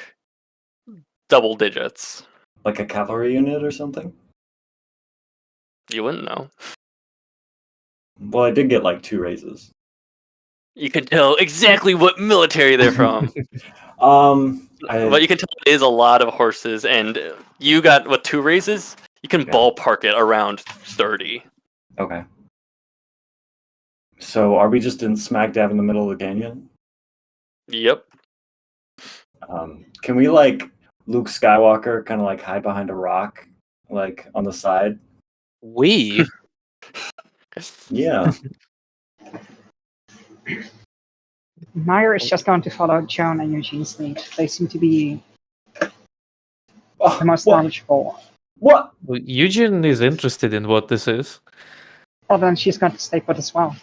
double digits. Like a cavalry unit or something? You wouldn't know. Well, I did get like 2 raises. You can tell exactly what military they're from. But you can tell it is a lot of horses, and you got, what, 2 raises? You can ballpark it around 30. Okay. So are we just in smack dab in the middle of the canyon? Yep. Can we, like, Luke Skywalker kind of like hide behind a rock, like on the side? We? Yeah. Meyer is just going to follow Joan and Eugene's lead. They seem to be the most knowledgeable. What? Well, Eugene is interested in what this is. Well, then she's going to stay put as well.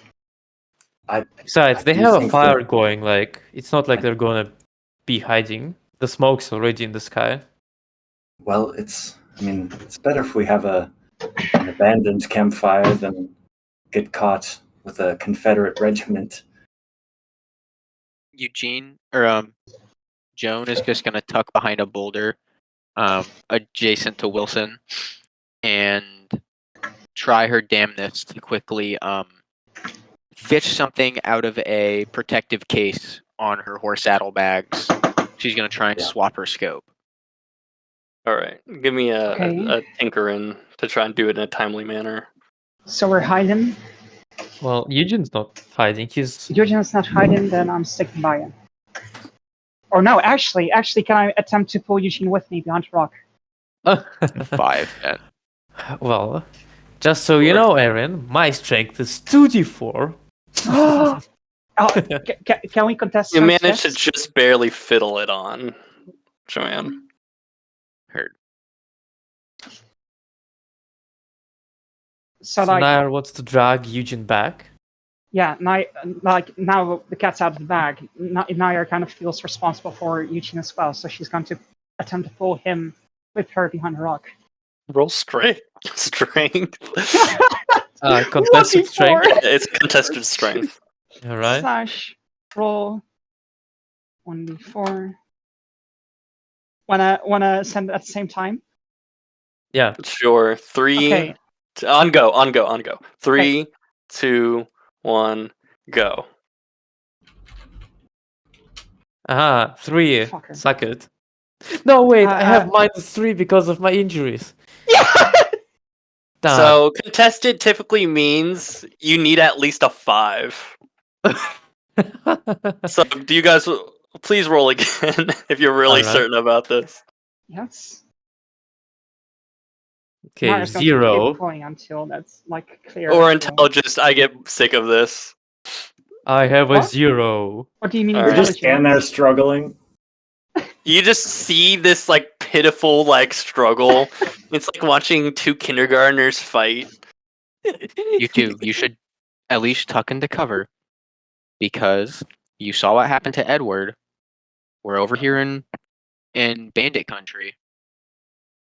Besides, they do have a think fire that- going. Like, it's not like they're gonna be hiding. The smoke's already in the sky. Well, it's better if we have an abandoned campfire than get caught with a Confederate regiment. Eugene or Joan is just gonna tuck behind a boulder adjacent to Wilson and try her damnedest to quickly fish something out of a protective case on her horse saddlebags. She's gonna try and swap her scope. All right. Give me Okay. a tinker in to try and do it in a timely manner. So we're hiding. Well, Eugene's not hiding. He's Eugene's not hiding, then I'm sticking by him. Or no, actually, can I attempt to pull Eugene with me behind the rock? 5. And well. Just so you know, Aaron, my strength is 2d4. Oh, can we contest? You strength managed to checks? just barely fiddle it on, Joanne. heard. So So like, Nair wants to drag Eugene back. yeah, now the cat's out of the bag. Nair kind of feels responsible for Eugene as well, so she's going to attempt to pull him with her behind the rock. Roll strength. Strength. Contested strength. It's contested strength. All right. Slash roll 1d4. Wanna send it at the same time? Yeah. Sure. 3. Okay. On go. 3, 2, 1, go. 3. Fucker. Suck it. No, wait. I have Uh, -3 because of my injuries. So contested typically means you need at least a 5. So do you guys please roll again if you're really Alright. certain about this? Yes. Okay, Nair's going to 0. keep pulling until that's like clear. Or as until well. just I get sick of this. I have a What? 0. What do you mean? All You right. just stand there intelligence? struggling. You just see this like pitiful like struggle. It's like watching 2 kindergartners fight. You two, you should at least tuck into cover because you saw what happened to Edward. We're over here in Bandit Country.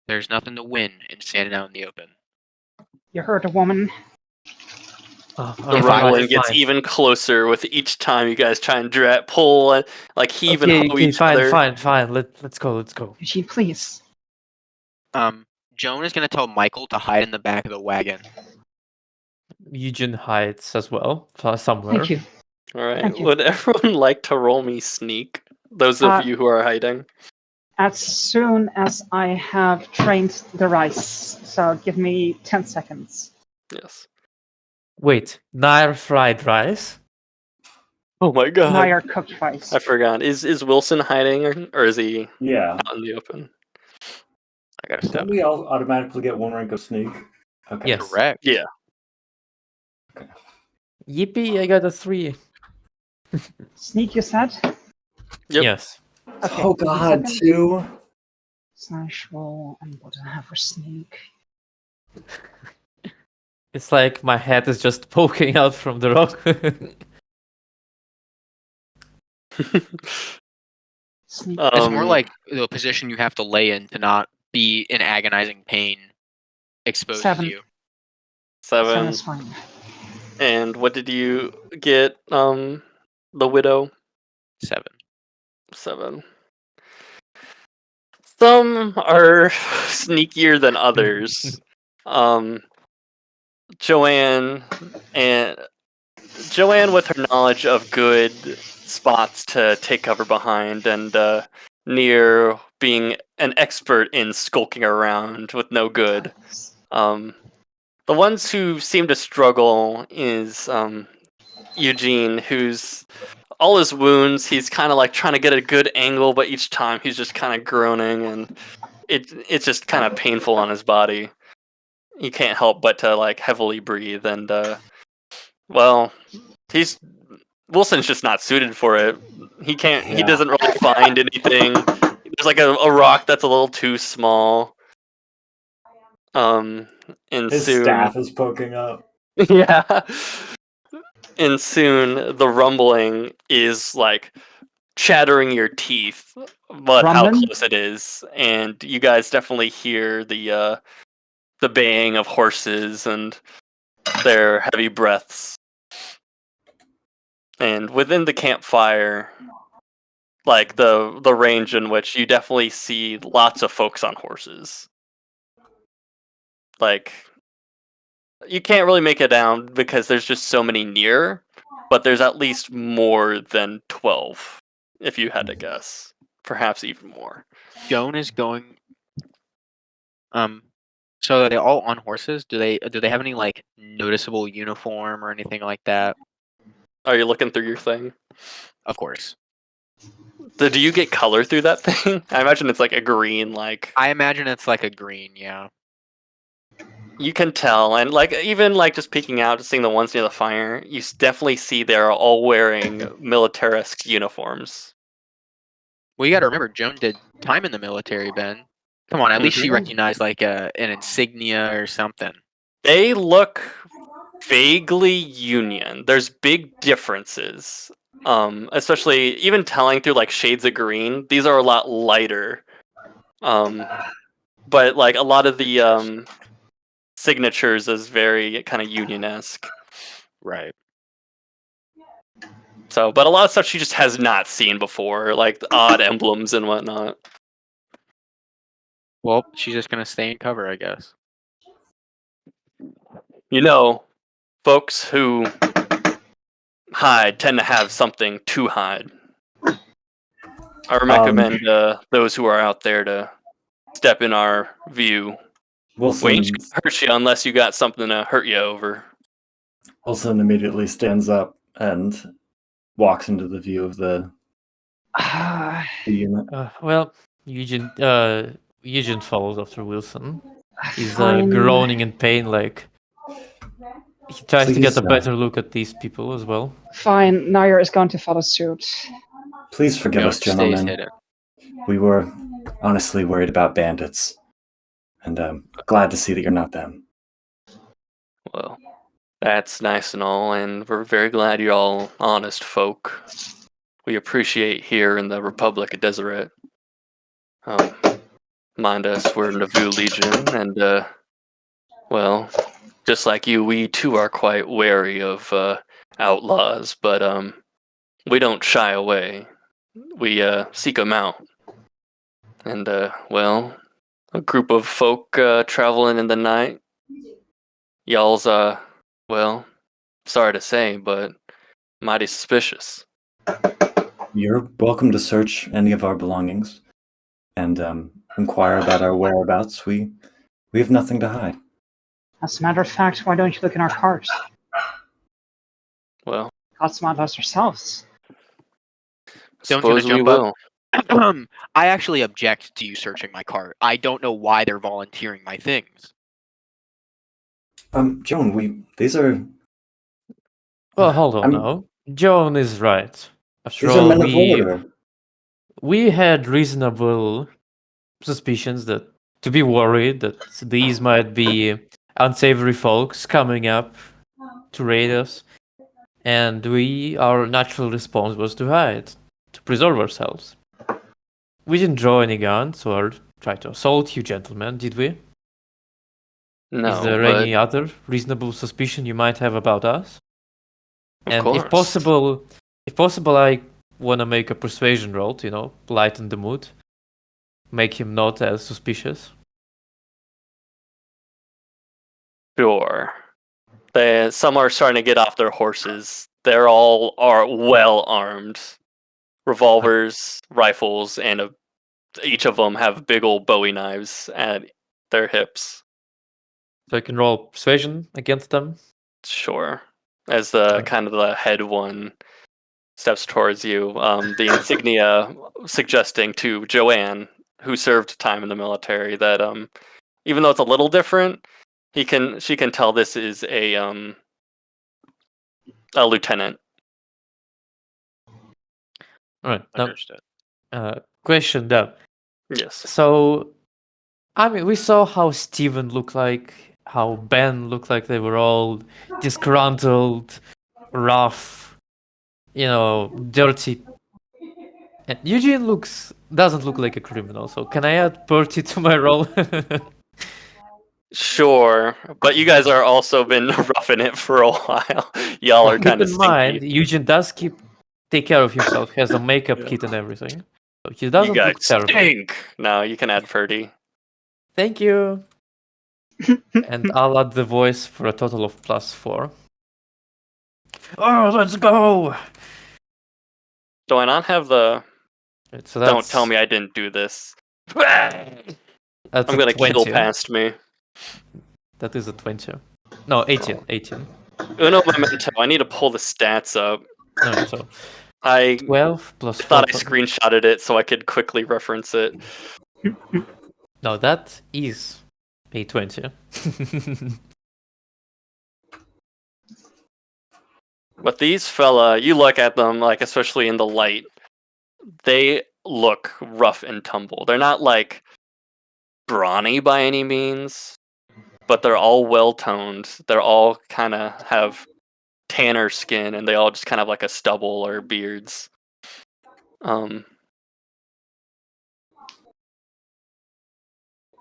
There's nothing to win in standing out in the open. You heard a woman. Oh, The okay, rumbling gets fine. even closer with each time you guys try and pull and like heave and hoe Okay, each other. fine. Let's go. Eugene, please. Joan is gonna tell Michael to hide in the back of the wagon. Eugene hides as well, somewhere. Thank you. All right. Thank you. Would everyone like to roll me sneak? Those of you who are hiding. As soon as I have trained the rice. So give me 10 seconds. Yes. Wait, Nair fried rice? Oh my god. Nair cooked rice. I forgot. Is Wilson hiding or is he Yeah. out in the open? I gotta step. Don't we all automatically get 1 rank of sneak? Okay. Yes. Correct. Yeah. Yippee, I got a 3. Sneak, you said? Yep. Yes. Okay, Oh give me a god, second. 2. Slash roll. And what do I have for sneak? It's like my head is just poking out from the rock. Sneak. It's more like the position you have to lay in to not be in agonizing pain exposed 7. to you. 7 7. is fine. And what did you get? The widow? 7. 7. Some are sneakier than others. Joanne, with her knowledge of good spots to take cover behind, and Near being an expert in skulking around with no good. The ones who seem to struggle is Eugene, who's all his wounds, he's kind of like trying to get a good angle, but each time he's just kind of groaning, and it's just kind of painful on his body. He can't help but to like heavily breathe, and Wilson's just not suited for it. He can't. He Yeah. doesn't really find anything. There's like a rock that's a little too small. And His soon, staff is poking up. yeah. And soon the rumbling is like chattering your teeth, but how Rumbling? close it is, and you guys definitely hear the baying of horses and their heavy breaths. And within the campfire, like the range in which you definitely see lots of folks on horses. Like you can't really make it down because there's just so many near, but there's at least more than 12 if you had to guess. Perhaps even more. Joan is going. So are they all on horses? Do they have any like noticeable uniform or anything like that? Are you looking through your thing? Of course. Do you get color through that thing? I imagine it's like a green, like I imagine it's like a green, yeah. you can tell, and like even like just peeking out, just seeing the ones near the fire, you definitely see they're all wearing militaresque uniforms. Well, you got to remember, Joan did time in the military, Ben. Come on, at least she Mhm. recognized like an insignia or something. They look vaguely Union. There's big differences. Especially even telling through like shades of green. These are a lot lighter. But like a lot of the signatures is very kind of Union-esque. Right. So, but a lot of stuff she just has not seen before, like the odd emblems and whatnot. Well, she's just gonna stay in cover, I guess. You know, folks who hide tend to have something to hide. I recommend those who are out there to step in our view. We ain't Wilson gonna hurt you unless you got something to hurt you over. Wilson immediately stands up and walks into the view of the unit. Well, Eugene follows after Wilson. He's Fine. groaning in pain, like he tries to get Please, a better look at these people as well. Fine, Nair is going to follow suit. Please forgive Joan us, stays gentlemen. hidden. We were honestly worried about bandits, and glad to see that you're not them. Well, that's nice and all, and we're very glad you're all honest folk. We appreciate here in the Republic of Deseret. Mind us, we're Nauvoo Legion, and well, just like you, we too are quite wary of outlaws, but we don't shy away. We seek them out. And well, a group of folk traveling in the night. Y'all's well, sorry to say, but mighty suspicious. You're welcome to search any of our belongings and inquire about our whereabouts. We have nothing to hide. As a matter of fact, why don't you look in our cars? Well, Got some outlaws ourselves. Joan's gonna suppose we jump up. will. I actually object to you searching my cart. I don't know why they're volunteering my things. Joan, these are Well, hold on I'm- now. Joan is right. After these are all, men of order. we had reasonable suspicions that to be worried that these might be unsavory folks coming up to raid us, and our natural response was to hide, to preserve ourselves. We didn't draw any guns or try to assault you gentlemen, did we? No, Is there but any other reasonable suspicion you might have about us? of And course. if possible, I want to make a persuasion roll to, lighten the mood, make him not as suspicious. Sure. Some are starting to get off their horses. They're all are well armed. Revolvers, rifles, and each of them have big old Bowie knives at their hips. So I can roll persuasion against them. Sure. As the kind of the head one steps towards you, the insignia suggesting to Joanne, who served time in the military, that even though it's a little different, she can tell this is a lieutenant. All right. Now, Understood. question though. Yes. So, I mean, we saw how Steven looked like, how Ben looked like. They were all disgruntled, rough, dirty. And Eugene doesn't look like a criminal. So can I add Bertie to my role? Sure, but you guys are also been roughing it for a while. Y'all are Keep kind of in mind, stinky. Eugene does take care of himself. He has a makeup Yeah. kit and everything. So he You doesn't guys look terrible. stink. No, you can add Purdy. Thank you. And I'll add the voice for a total of +4. Oh, let's go! Do I not have the? Right, so Don't tell me I didn't do this. I'm That's a gonna 20. kill past me. That is a 20. No, 18. 18. Uno momento. I need to pull the stats up. No, so I 12 plus thought I 4. screenshotted it so I could quickly reference it. No, that is a 20. But these fella, you look at them, like, especially in the light, they look rough and tumble. They're not, like, brawny by any means, but they're all well-toned. They're all kind of have tanner skin, and they all just kind of like a stubble or beards.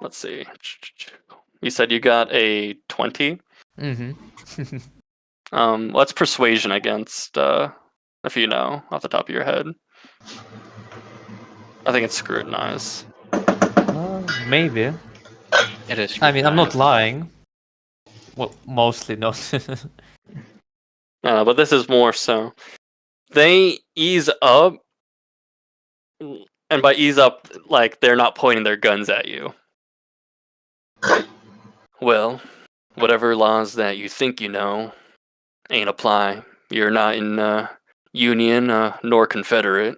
Let's see. You said you got a 20? Mm-hmm. What's persuasion against, if you know, off the top of your head? I think it's scrutinize. Maybe. It is. I mean, I'm not lying. Well, mostly not. But this is more so. They ease up, and by ease up, like, they're not pointing their guns at you. Well, whatever laws that you think you know ain't apply. You're not in Union nor Confederate.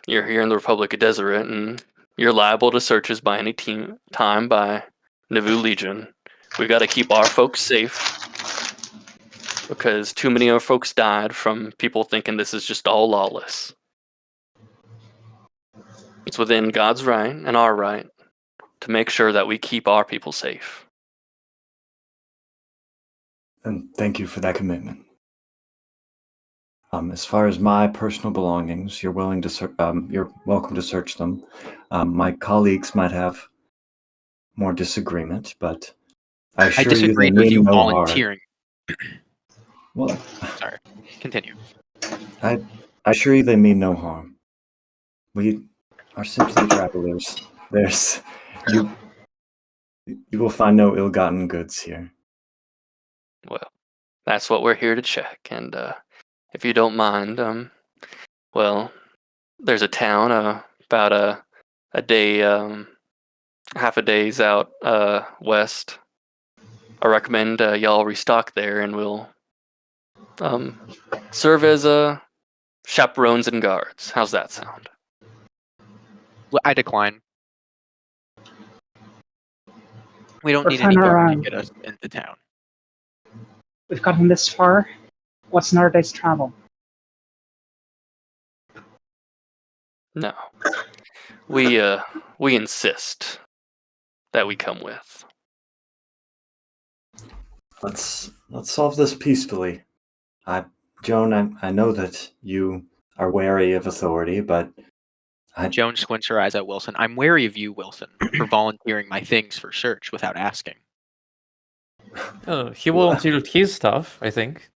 You're here in the Republic of Deseret, and you're liable to searches by any time by Nauvoo Legion. We got to keep our folks safe because too many of our folks died from people thinking this is just all lawless. It's within God's right and our right to make sure that we keep our people safe. And thank you for that commitment. As far as my personal belongings, you're welcome to search them. My colleagues might have more disagreement, but I I assure you they disagreed with mean you no harm. volunteering. Well, Sorry. Continue. I assure you they mean no harm. We are simply travelers. You will find no ill-gotten goods here. Well, that's what we're here to check. And if you don't mind, well, there's a town about a day, half a day's out west. I recommend y'all restock there, and we'll serve as chaperones and guards. How's that sound? Well, I decline. We don't We're need any fine guard to around. get us into town. We've gotten this far. What's another day's travel? No. We insist that we come with. Let's solve this peacefully. Joan, I know that you are wary of authority, but Joan squints her eyes at Wilson. I'm wary of you, Wilson, for volunteering my things for search without asking. He volunteered his stuff, I think.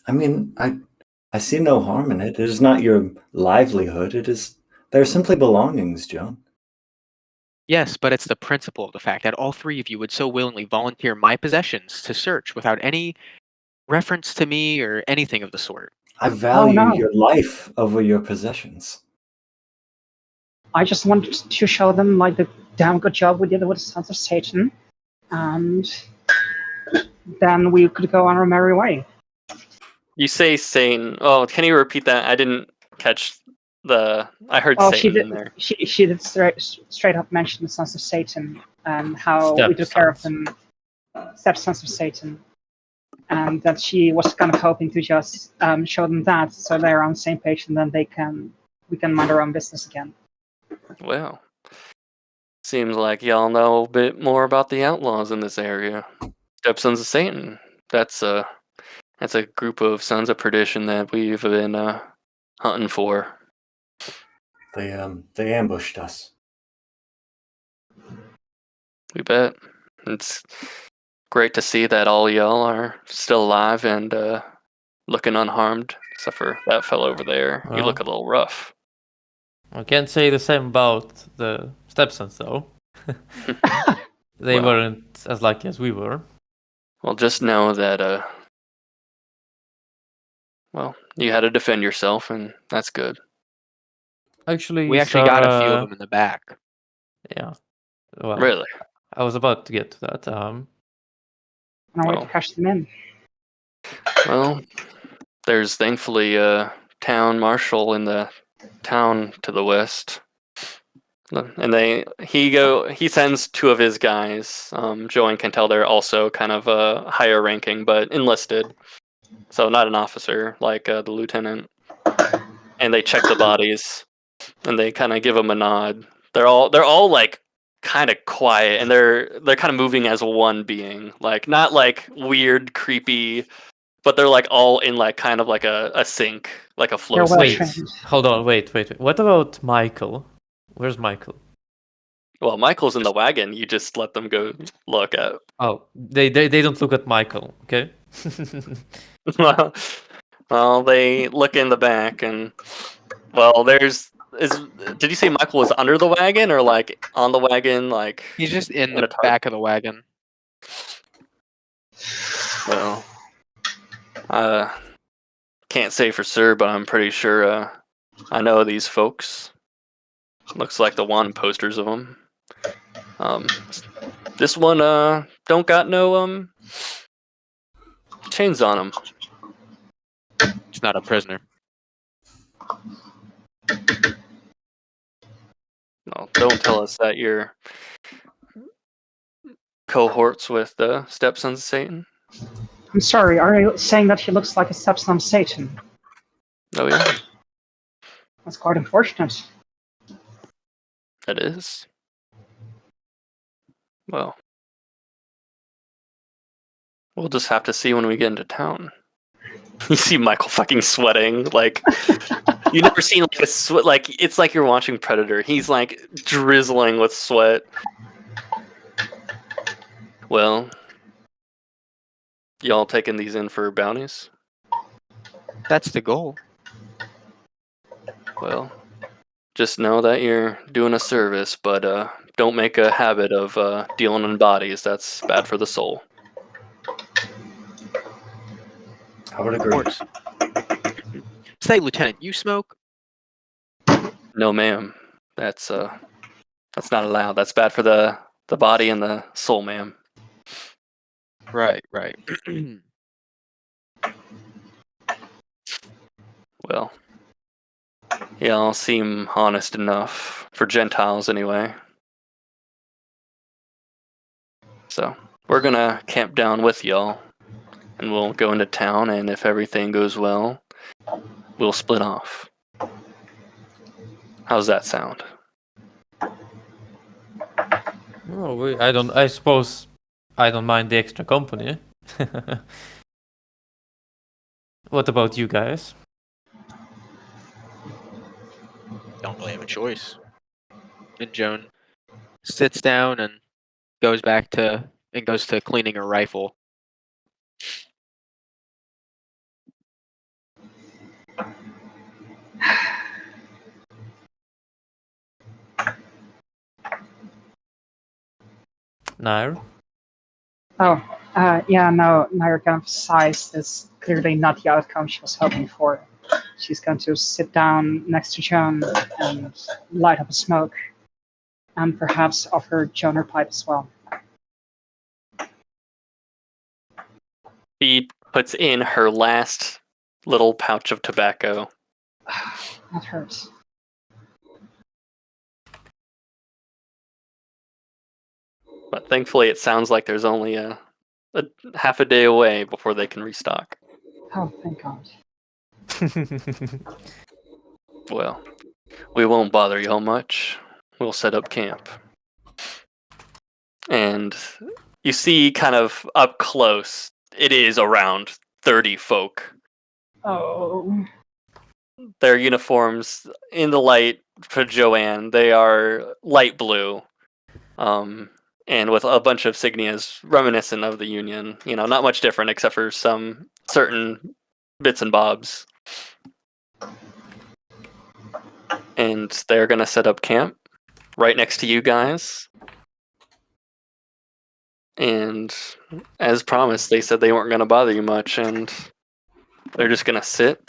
I mean, I see no harm in it. It is not your livelihood. They're simply belongings, Joan. Yes, but it's the principle of the fact that all three of you would so willingly volunteer my possessions to search without any reference to me or anything of the sort. I value no. your life over your possessions. I just wanted to show them like the damn good job we did with the Sons of Satan, and then we could go on our merry way. You say Satan. Oh, can you repeat that? I didn't catch the. I heard Well, Satan in there. she did straight up mention the Sons of Satan and how we took care of them, stepsons of Satan, and that she was kind of hoping to just show them that so they're on the same page, and then we can mind our own business again. Well, seems like y'all know a bit more about the outlaws in this area. Stepsons of Satan. That's a group of sons of perdition that we've been hunting for. They ambushed us. We bet. It's great to see that all y'all are still alive and looking unharmed, except for that fellow over there. You look a little rough. I can't say the same about the stepsons, though. They Well. weren't as lucky as we were. Well, just know that, well, you had to defend yourself, and that's good. Actually, We actually got a few of them in the back. Yeah. Well, Really? I was about to get to that. on our way to Well. cash them in. Well, there's thankfully a town marshal in the town to the west. And he sends two of his guys. Joanne can tell they're also kind of higher ranking, but enlisted, so not an officer like the lieutenant. And they check the bodies, and they kind of give them a nod. They're all like kind of quiet, and they're kind of moving as one being, like not like weird, creepy, but they're like all in like kind of like a sync, like a flow They're well state. trained. Hold on, wait. What about Michael? Where's Michael? Well, Michael's in the wagon. You just let them go look at. Oh, they don't look at Michael, okay? Well, they look in the back, and well, did you say Michael was under the wagon or like on the wagon? Like He's just in in the a tarp? back of the wagon. Well, can't say for sure, but I'm pretty sure I know these folks. Looks like the one posters of them. This one don't got no chains on him. He's not a prisoner. Well, don't tell us that you're cohorts with the stepsons of Satan. I'm sorry, are you saying that he looks like a stepson of Satan? Oh yeah, That's quite unfortunate. it is. Well, we'll just have to see when we get into town. You see Michael fucking sweating, like you've never seen like a sweat. Like it's like you're watching Predator. He's like drizzling with sweat. Well, y'all taking these in for bounties? That's the goal. Well, just know that you're doing a service, but don't make a habit of dealing in bodies. That's bad for the soul. I would Of agree. course. Say, Lieutenant, you smoke? No, ma'am. That's not allowed. That's bad for the body and the soul, ma'am. Right. Well, y'all seem honest enough for Gentiles, anyway. So we're gonna camp down with y'all, and we'll go into town. And if everything goes well, we'll split off. How's that sound? Oh, I suppose I don't mind the extra company. What about you guys? Don't really have a choice. And Joan sits down and goes to cleaning her rifle. Nair? Oh, yeah, no, Nair kind of sighs. That's clearly not the outcome she was hoping for. She's going to sit down next to Joan and light up a smoke, and perhaps offer Joan her pipe as well. She puts in her last little pouch of tobacco. That hurts. But thankfully, it sounds like there's only a half a day away before they can restock. Oh, thank God. Well, we won't bother y'all much. We'll set up camp. And you see kind of up close, it is around 30 folk. Oh. Their uniforms in the light for Joanne, they are light blue. And with a bunch of signias reminiscent of the Union. You know, not much different except for some certain bits and bobs. And they're going to set up camp right next to you guys. And as promised, they said they weren't going to bother you much, and they're just going to sit,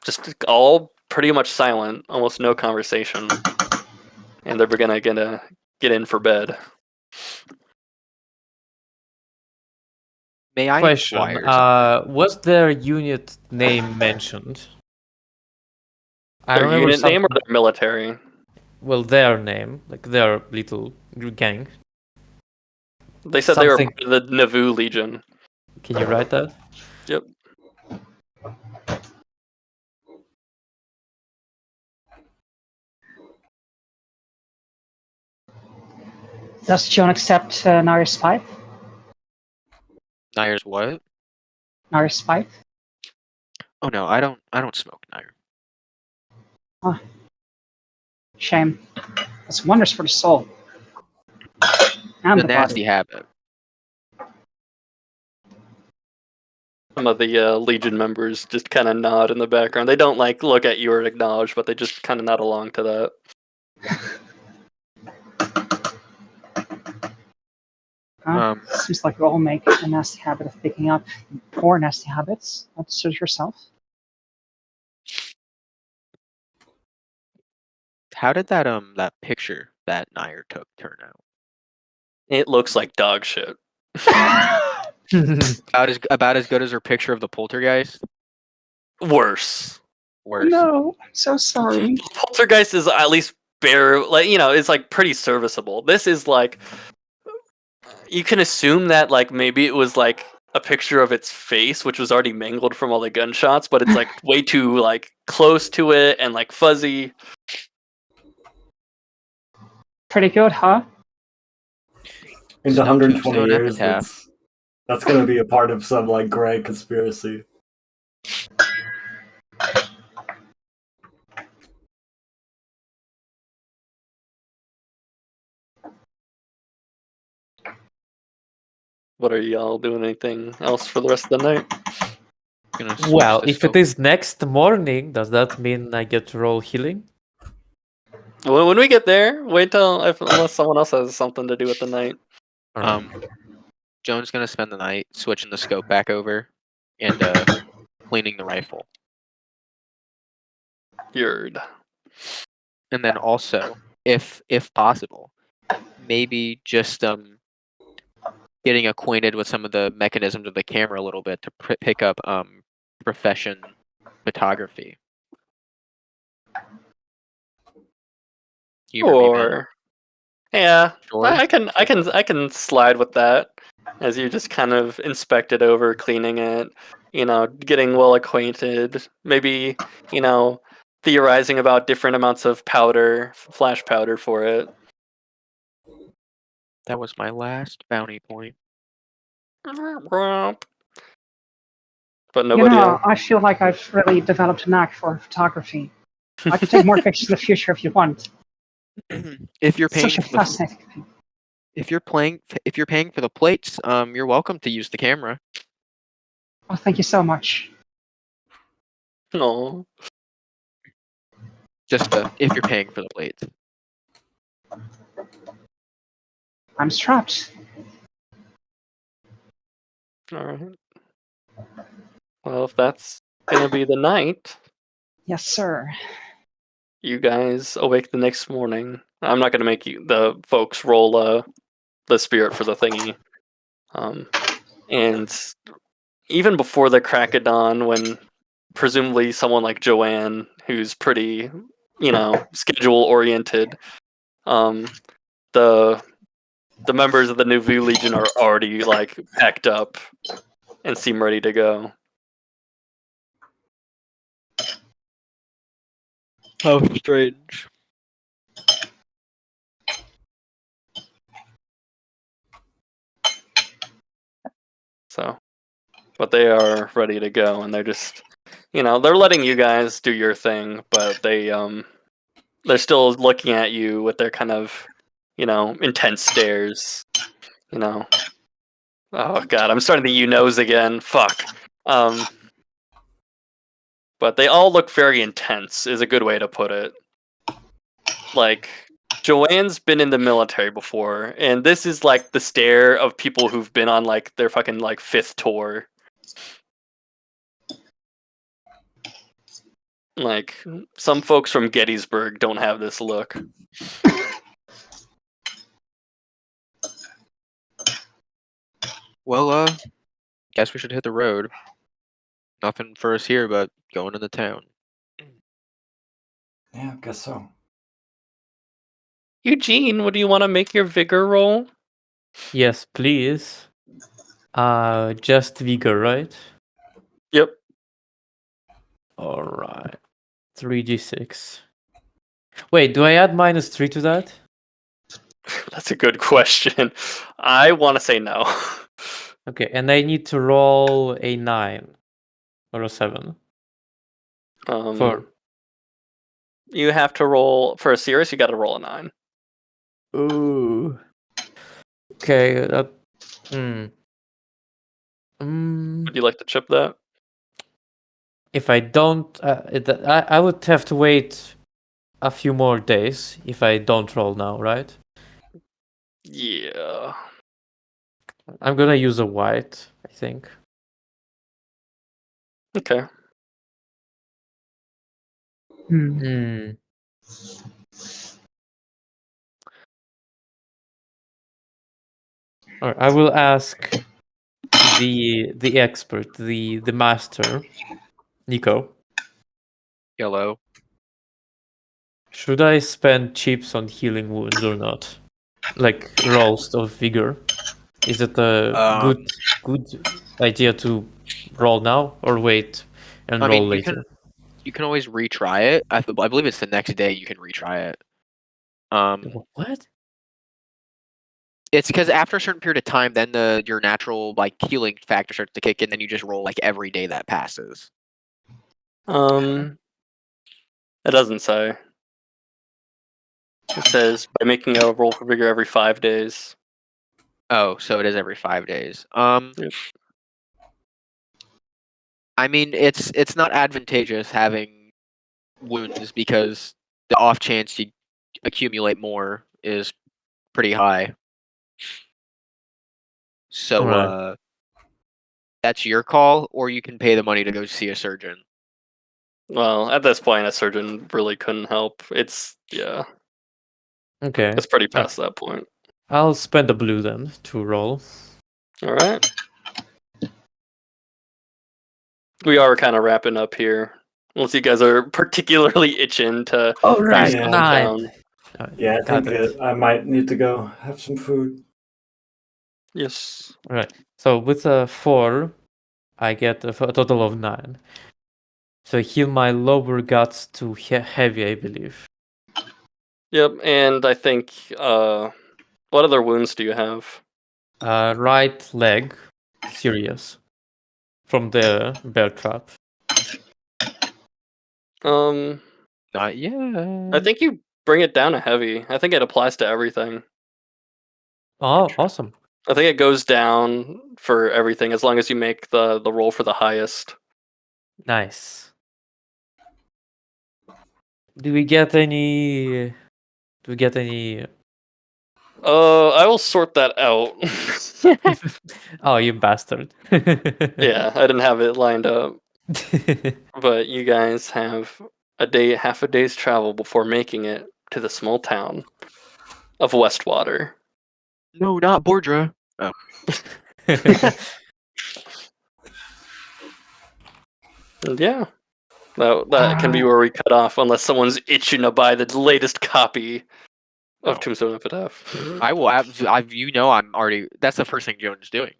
just all pretty much silent, almost no conversation. And they're going to get in for bed. May I Question: inquire something? was their unit name mentioned? I Their remember unit name or something. their military? Well, their name, like their little gang. They said they were Something. the Navoo Legion. Can you write that? Yep. Does John accept Nair's pipe? Nair's what? Nair's pipe? Oh no, I don't smoke Nair. Shame. It's wonders for the soul. And It's a the nasty body. habit. Some of the Legion members just kind of nod in the background. They don't like look at you or acknowledge, but they just kind of nod along to that. Seems like we all make a nasty habit of picking up poor nasty habits. Not to suit yourself. How did that picture that Nair took turn out? It looks like dog shit. About as good as her picture of the poltergeist? Worse. Worse. No, I'm so sorry. Poltergeist is at least like it's like pretty serviceable. This is like you can assume that like maybe it was like a picture of its face, which was already mangled from all the gunshots, but it's like way too like close to it and like fuzzy. Pretty good, huh? In the Snow 120 Tombstone years, Epitaph. that's going to be a part of some like grand conspiracy. What are y'all doing? Anything else for the rest of the night? Gonna switch Well, the if it scope. is next morning, does that mean I get to roll healing? Well, when we get there, wait till unless someone else has something to do with the night. Joan's gonna spend the night switching the scope back over and cleaning the rifle. Yerd. And then also, if possible, maybe just getting acquainted with some of the mechanisms of the camera a little bit to pick up profession photography. Humor me, man. Or yeah, Sure. I can slide with that as you just kind of inspect it over, cleaning it, getting well acquainted, maybe, theorizing about different amounts of powder, flash powder for it. That was my last bounty point. But nobody else. I feel like I've really developed a knack for photography. I could take more pictures in the future if you want. If you're paying Such a for the fascinating thing. if you're paying for the plates, you're welcome to use the camera. Oh, thank you so much. No. Just if you're paying for the plates. I'm strapped. All right. Well, if that's gonna be the night, Yes, sir. you guys awake the next morning. I'm not gonna make the folks roll the spirit for the thingy. And even before the crack of dawn, when presumably someone like Joanne, who's pretty, schedule oriented, the members of the Navoo Legion are already like packed up and seem ready to go. How strange. So, but they are ready to go, and they're just, they're letting you guys do your thing, but they're still looking at you with their kind of, intense stares. Oh god, I'm starting to knows again. Fuck. But they all look very intense, is a good way to put it. Like, Joanne's been in the military before, and this is like the stare of people who've been on like their fucking like 5th tour. Like, some folks from Gettysburg don't have this look. Well, Guess we should hit the road. Nothing for us here but going to the town. Yeah, I guess so. Eugene, would you want to make your vigor roll? Yes, please. Just vigor, right? Yep. All right. 3d6. Wait, do I add -3 to that? That's a good question. I want to say no. Okay, and I need to roll a 9 or a 7 for. You have to roll for a serious. You got to roll a 9. Ooh. Okay, that. Would you like to chip that? If I don't, I would have to wait a few more days if I don't roll now, right? Yeah. I'm gonna use a white, I think. Okay. Hmm. All right, I will ask the expert, the master, Nico. Yellow. Should I spend chips on healing wounds or not? Like rolls of vigor. Is it a good idea to roll now or wait and I roll mean, later? you can always retry it. I believe it's the next day you can retry it. What? It's because after a certain period of time, then your natural like healing factor starts to kick in. Then you just roll like every day that passes. It doesn't say. It says by making a roll for vigor every 5 days. Oh, so it is every 5 days. Yep. I mean, it's not advantageous having wounds because the off chance you accumulate more is pretty high. So Right. that's your call, or you can pay the money to go see a surgeon. Well, at this point, a surgeon really couldn't help. It's Okay. it's pretty past that point. I'll spend a blue then to roll. All right. We are kind of wrapping up here. Unless you guys are particularly itching to All see right, Yeah. Small 9. Town. Yeah, I Got think it. I might need to go have some food. Yes. All right. So with a 4, I get a total of 9. So I heal my lower guts to heavy, I believe. Yep. And I think what other wounds do you have? Right leg, serious, from the bear trap. Not yet. I think you bring it down to heavy. I think it applies to everything. Oh, awesome. I think it goes down for everything as long as you make the roll for the highest. Nice. Do we get any? Do we get any? I will sort that out. Oh, you bastard. Yeah, I didn't have it lined up. But you guys have half a day's travel before making it to the small town of Westwater. No, not Bordra. Oh. And yeah, that can be where we cut off, unless someone's itching to buy the latest copy of No. Tombstone Epitaph. I will. I'm already. That's the first thing Joan's doing.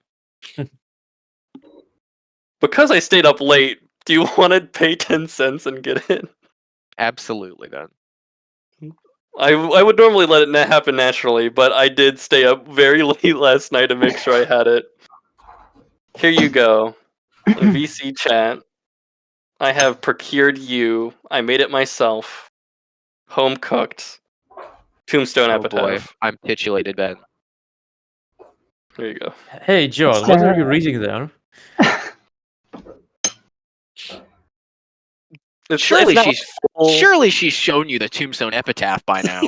Because I stayed up late, do you want to pay 10 cents and get it? Absolutely, then. I would normally let it happen naturally, but I did stay up very late last night to make sure I had it. Here you go. In VC chat, I have procured you. I made it myself. Home cooked. Tombstone Oh boy, Epitaph. I'm titulated, Ben. There you go. Hey, John, what are you reading there? Surely not she's full. surely she's shown you the Tombstone Epitaph by now.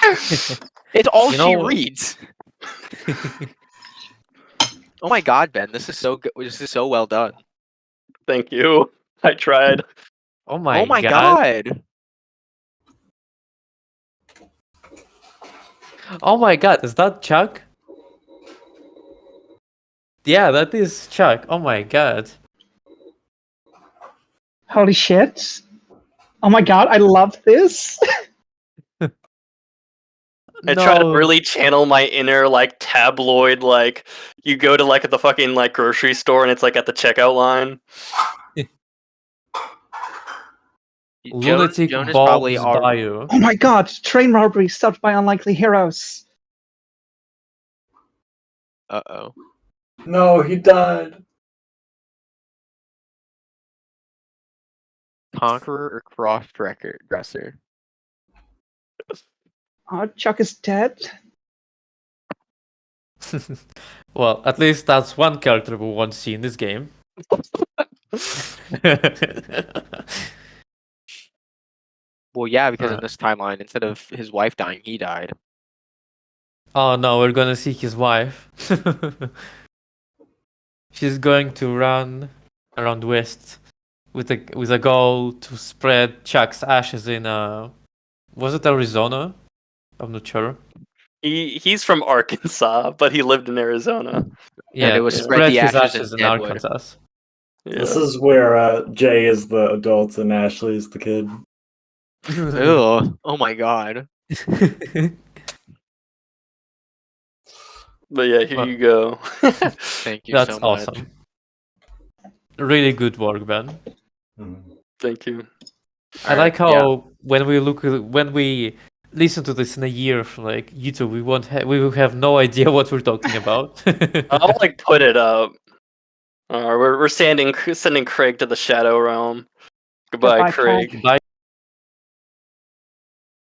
It's all You she know- reads. Oh my God, Ben, this is so good. This is so well done. Thank you. I tried. Oh my, Oh my god. God. Oh my god, is that Chuck? Yeah, that is Chuck. Oh my god. Holy shit. Oh my god, I love this. I try to No. really channel my inner like tabloid like you go to like the fucking like grocery store and it's like at the checkout line. Lunatic Joan is probably Bob's our. bio. Oh my god, train robbery stopped by unlikely heroes. Uh-oh. No, he died. Conqueror or cross-dresser? Oh, Chuck is dead. Well, at least that's one character we won't see in this game. Well, yeah, because in Alright. this timeline, instead of his wife dying, he died. Oh no, we're gonna see his wife. She's going to run around west with a goal to spread Chuck's ashes in was it Arizona? I'm not sure. He's from Arkansas, but he lived in Arizona. Yeah, it was to spread the his ashes in in Deadwood. Arkansas. Yeah. This is where Jay is the adult and Ashley is the kid. Ew. Oh my god. But yeah, here Well, you go. Thank you That's so much. awesome. Really good work, Ben. Mhm. Thank you. I like how yeah. when we listen to this in a year from like YouTube, we will have no idea what we're talking about. I'll like put it up. We're sending Craig to the Shadow Realm. Goodbye, Goodbye, Craig. Craig. Bye.